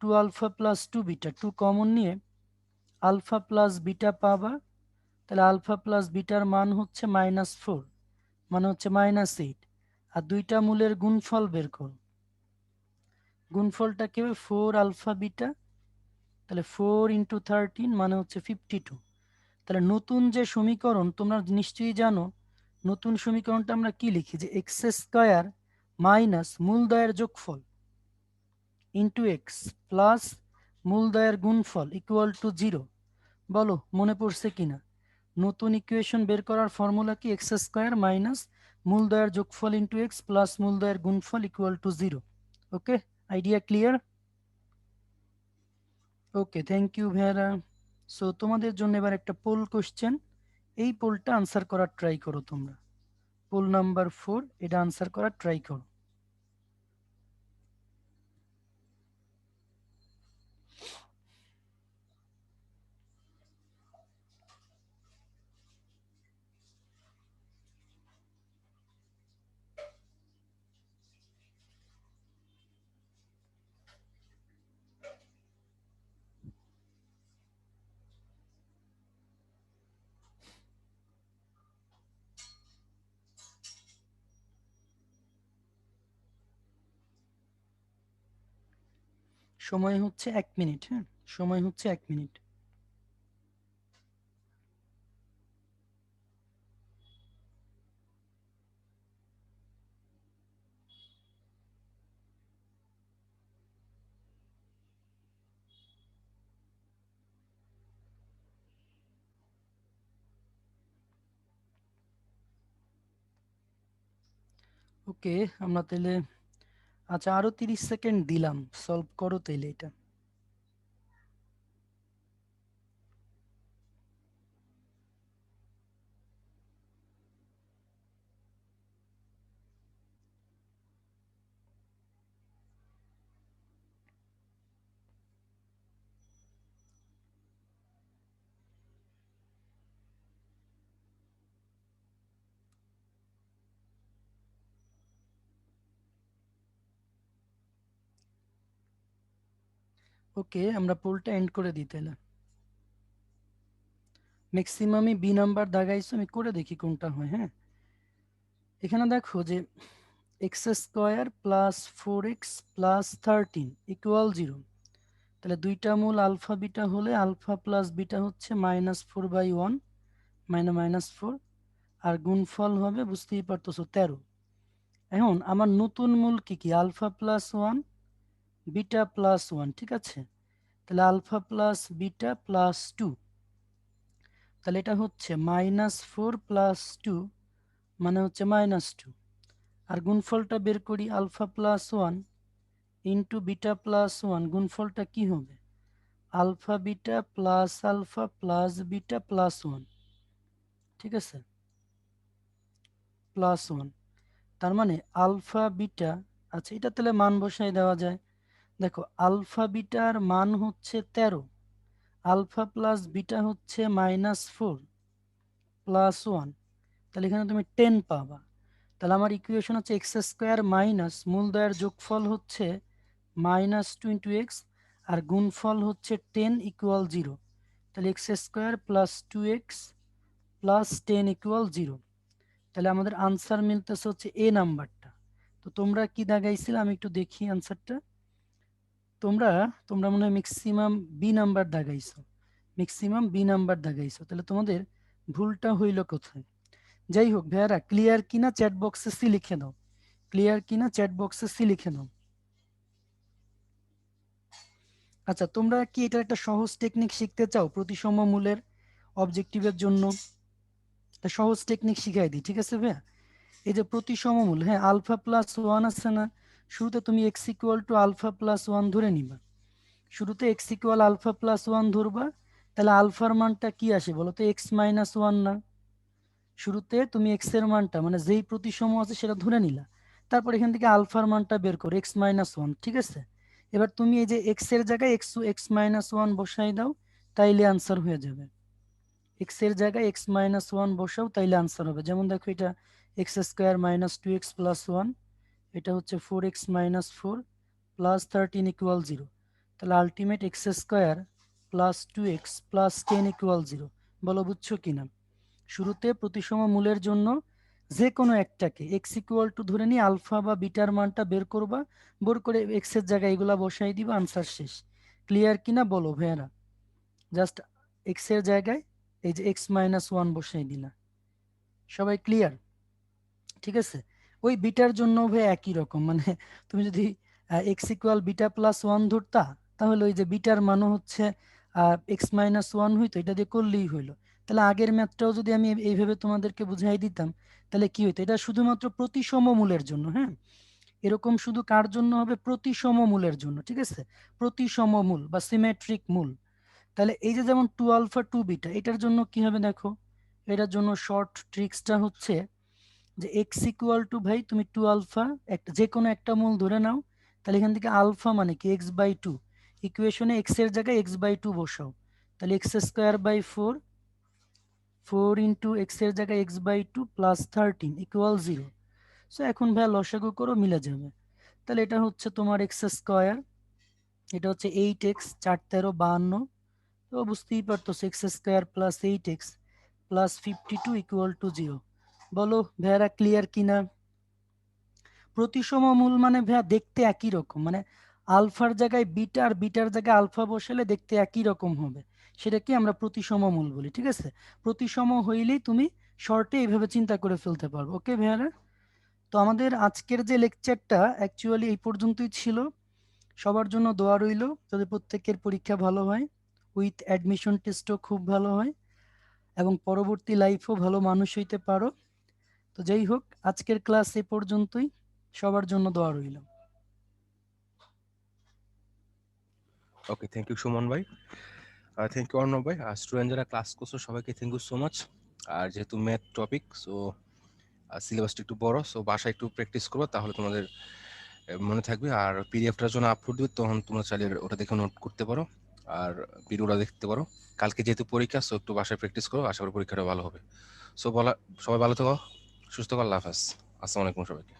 2 আলফা প্লাস 2 বিটা, 2 কমন নিয়ে আলফা প্লাস বিটা পাবা, তাহলে আলফা প্লাস বিটার মান হচ্ছে -4 মানে হচ্ছে -8। আর দুইটা মূলের গুণফল বের করো, গুণফলটা কি হবে? 4 আলফা বিটা, তাহলে 4 × 13 মানে হচ্ছে 52। তাহলে নতুন যে সমীকরণ তোমরা নিশ্চয়ই জানো, নতুন সমীকরণটা আমরা কি লিখি, যে এক্স স্কয়ার মাইনাস মূলদয়ের যোগফল ইন্টু এক্স প্লাস মূলদয়ের গুণফল ইকুয়াল টু 0। বলো মনে পড়ছে কিনা? নতুন ইকুয়েশন বের করার ফর্মুলা কি? এক্স স্কয়ার মাইনাস মূলদয়ের যোগফল ইন্টু এক্স প্লাস মূলদয়ের গুণফল equal to 0। Okay, idea clear? Okay, thank you ভেরা। সো তোমাদের জন্য এবার একটা পোল কোশ্চেন, এই পোলটা আনসার করার ট্রাই করো তোমরা। পোল নাম্বার 4, এটা আনসার করার ট্রাই করো। সময় হচ্ছে 1 মিনিট। হ্যাঁ, সময় হচ্ছে 1 মিনিট। ওকে, আমরা তাহলে আচ্ছা আরো 30 সেকেন্ড দিলাম, সলভ করো তাইলে এটা। ওকে, আমরা পোলটা এন্ড করে দিই তাহলে। ম্যাক্সিমামই বি নাম্বার দাগাইছো, আমি করে দেখি কোনটা হয়। হ্যাঁ, এখানে দেখো যে x square plus 4x plus 13 equal 0। তাহলে দুইটা মূল আলফা বিটা হলে আলফা প্লাস বিটা হচ্ছে -4/1 -4, আর গুণফল হবে বুঝতেই পারতেছো 13। এখন আমার নতুন মূল কি কি? আলফা প্লাস 1 বিটা প্লাস 1, ঠিক আছে? তাহলে আলফা প্লাস বিটা প্লাস 2, তাহলে এটা হচ্ছে -4 প্লাস 2 মানে হচ্ছে -2। আর গুণফলটা বের করি, alpha plus 1 into beta plus 1, গুণফলটা কি হবে? Alpha beta plus beta plus 1, ঠিক আছে? প্লাস 1, তার মানে আলফা বিটা। আচ্ছা, এটা তাহলে মান বসাই দেওয়া যায়। দেখো আলফা বিটার মান হচ্ছে 13, আলফা প্লাস বিটা হচ্ছে -4 প্লাস 1, তাহলে এখানে তুমি 10 পাবা। তাহলে আমার ইকুয়েশন হচ্ছে এক্স স্কোয়ার মাইনাস মূলদয়ের যোগফল হচ্ছে -2 ইন্টু এক্স, আর গুণফল হচ্ছে 10 ইকুয়াল 0। তাহলে x square plus 2x plus 10 equal 0। তাহলে আমাদের আনসার মিলতেছে হচ্ছে এ নাম্বারটা। তো তোমরা কি দাগাইছিলে আমি একটু দেখি আনসারটা। তোমরা তোমরা মনে হয় ম্যাক্সিমাম বি নাম্বার দাগাইছো, ম্যাক্সিমাম বি নাম্বার দাগাইছো। তাহলে তোমাদের ভুলটা হইল কোথায়? যাই হোক ভাইয়ারা, ক্লিয়ার কিনা চ্যাট বক্সে সি লিখে দাও, ক্লিয়ার কিনা চ্যাট বক্সে সি লিখে দাও। আচ্ছা, তোমরা কি এটা একটা সহজ টেকনিক শিখতে চাও প্রতিসম মূলের অবজেক্টিভের জন্য? একটা সহজ টেকনিক শিখাই দিই, ঠিক আছে ভাইয়া? এই যে প্রতিসম মূল, হ্যাঁ, আলফা প্লাস 1 আছে না, শুরুতে তুমি x equal to alpha plus 1 ধরে নিবা। শুরুতে এক্স ইকুয়াল আলফা প্লাস 1 ধরবা, তাহলে আলফার মানটা কি আসে বলো তো? এক্স মাইনাস 1 না? শুরুতে তুমি এক্স এর মানটা মানে যেই প্রতিসম আছে সেটা ধরে নিলা, তারপর এখান থেকে আলফার মানটা বের করো এক্স মাইনাস 1, ঠিক আছে? এবার তুমি এই যে এক্স এর জায়গায় এক্স মাইনাস 1 বসাই দাও, তাইলে আনসার হয়ে যাবে। এক্স এর জায়গায় এক্স মাইনাস 1 বসাও, তাইলে আনসার হবে। যেমন দেখো এটা x square minus 2x plus 1, এটা হচ্ছে 4x মাইনাস 4 প্লাস 13 ইকুয়াল 0। তাহলে ultimate x square plus 2x plus 10 equal 0। বলো বুঝছো কিনা? শুরুতে প্রতিসম মূলের জন্য যে কোনো একটাকে এক্স ইকুয়াল টু ধরে নিয়ে আলফা বা বিটার মানটা বের করবা, বের করে এক্স এর জায়গায় এগুলা বসাই দিবা, আনসার শেষ। ক্লিয়ার কিনা বলো ভাইয়ারা? জাস্ট এক্স এর জায়গায় এই যে এক্স মাইনাস ওয়ান বসাই দিলা। সবাই ক্লিয়ার? ঠিক আছে। ওই বিটার জন্য ভাই একই রকম, মানে তুমি যদি x equal beta plus one ধরতা, তাহলে ওই যে বিটার মানও হচ্ছে এক্স মাইনাস ওয়ান হইতো, এটা দিয়ে করলেই হইলো। তাহলে আগের ম্যাথটাও যদি আমি এইভাবে তোমাদেরকে বুঝাই দিতাম, তাহলে কি হইতো? এটা শুধুমাত্র প্রতিসম মূলের জন্য, হ্যাঁ। এরকম শুধু কার জন্য হবে? প্রতিসম মূলের জন্য, ঠিক আছে। প্রতিসম মূল বা সিমেট্রিক মূল। তাহলে এই যে যেমন টু আলফা টু বিটা, এটার জন্য কি হবে দেখো। এটার জন্য শর্ট ট্রিক্সটা হচ্ছে যে এক্স ইকুয়াল টু, ভাই তুমি টু আলফা একটা যে কোনো একটা মূল ধরে নাও। তাহলে এখান থেকে আলফা মানে কি? X by two. ইকুয়েশনে এক্স এর জায়গায় এক্স বাই টু বসাও। তাহলে x square by four, four into x এর জায়গায় x by two plus 13 equal 0। So এখন ভাই লসাগু করো, মিলে যাবে। তাহলে এটা হচ্ছে তোমার এক্স স্কোয়ার, এটা হচ্ছে 8x, 4 13 52। তো বুঝতেই পারতো x square plus 8x plus 52 equal to 0। বলো ভাইয়ারা ক্লিয়ার কিনা? প্রতিসম মূল মানে ভাইয়া দেখতে একই রকম, মানে আলফার জায়গায় বিটা আর বিটার জায়গায় আলফা বসালে দেখতে একই রকম হবে, সেটাকে আমরা প্রতিসম মূল বলি। ঠিক আছে, প্রতিসম হইলেই তুমি শর্টে এইভাবে চিন্তা করে ফেলতে পারবো। ওকে ভাইয়ারা? তো আমাদের আজকের যে লেকচারটা অ্যাকচুয়ালি এই পর্যন্তই ছিল। সবার জন্য দোয়া রইল, যাতে প্রত্যেকের পরীক্ষা ভালো হয়, উইথ অ্যাডমিশন টেস্টও খুব ভালো হয়, এবং পরবর্তী লাইফও ভালো মানুষ হইতে পারো। তো যাই হোক, আজকের ক্লাস এই পর্যন্তই। সবার জন্য দোয়া রইল। ওকে, থ্যাংক ইউ সুমন ভাই, থ্যাংক ইউ অর্ণব ভাই। আর স্টুডেন্ট যারা ক্লাস করছো সবাইকে থ্যাংক ইউ সো মাচ। আর যেহেতু ম্যাথ টপিক, সো সিলেবাসটা একটু বড়, সো বাসায় একটু প্র্যাকটিস করবো, তাহলে তোমাদের মনে থাকবে। আর পিডিএফটার জন্য আপলোড দিবে, তখন তোমরা চাইলে ওটা দেখে নোট করতে পারো আর ভিডিওটা দেখতে পারো। কালকে যেহেতু পরীক্ষা, সো একটু বাসায় প্র্যাকটিস করো, আশা করি পরীক্ষাটা ভালো হবে। সো সবাই ভালো থাকো, সুস্থ থাকো, আল্লাহ হাফেজ, আসসালামু আলাইকুম সবাইকে।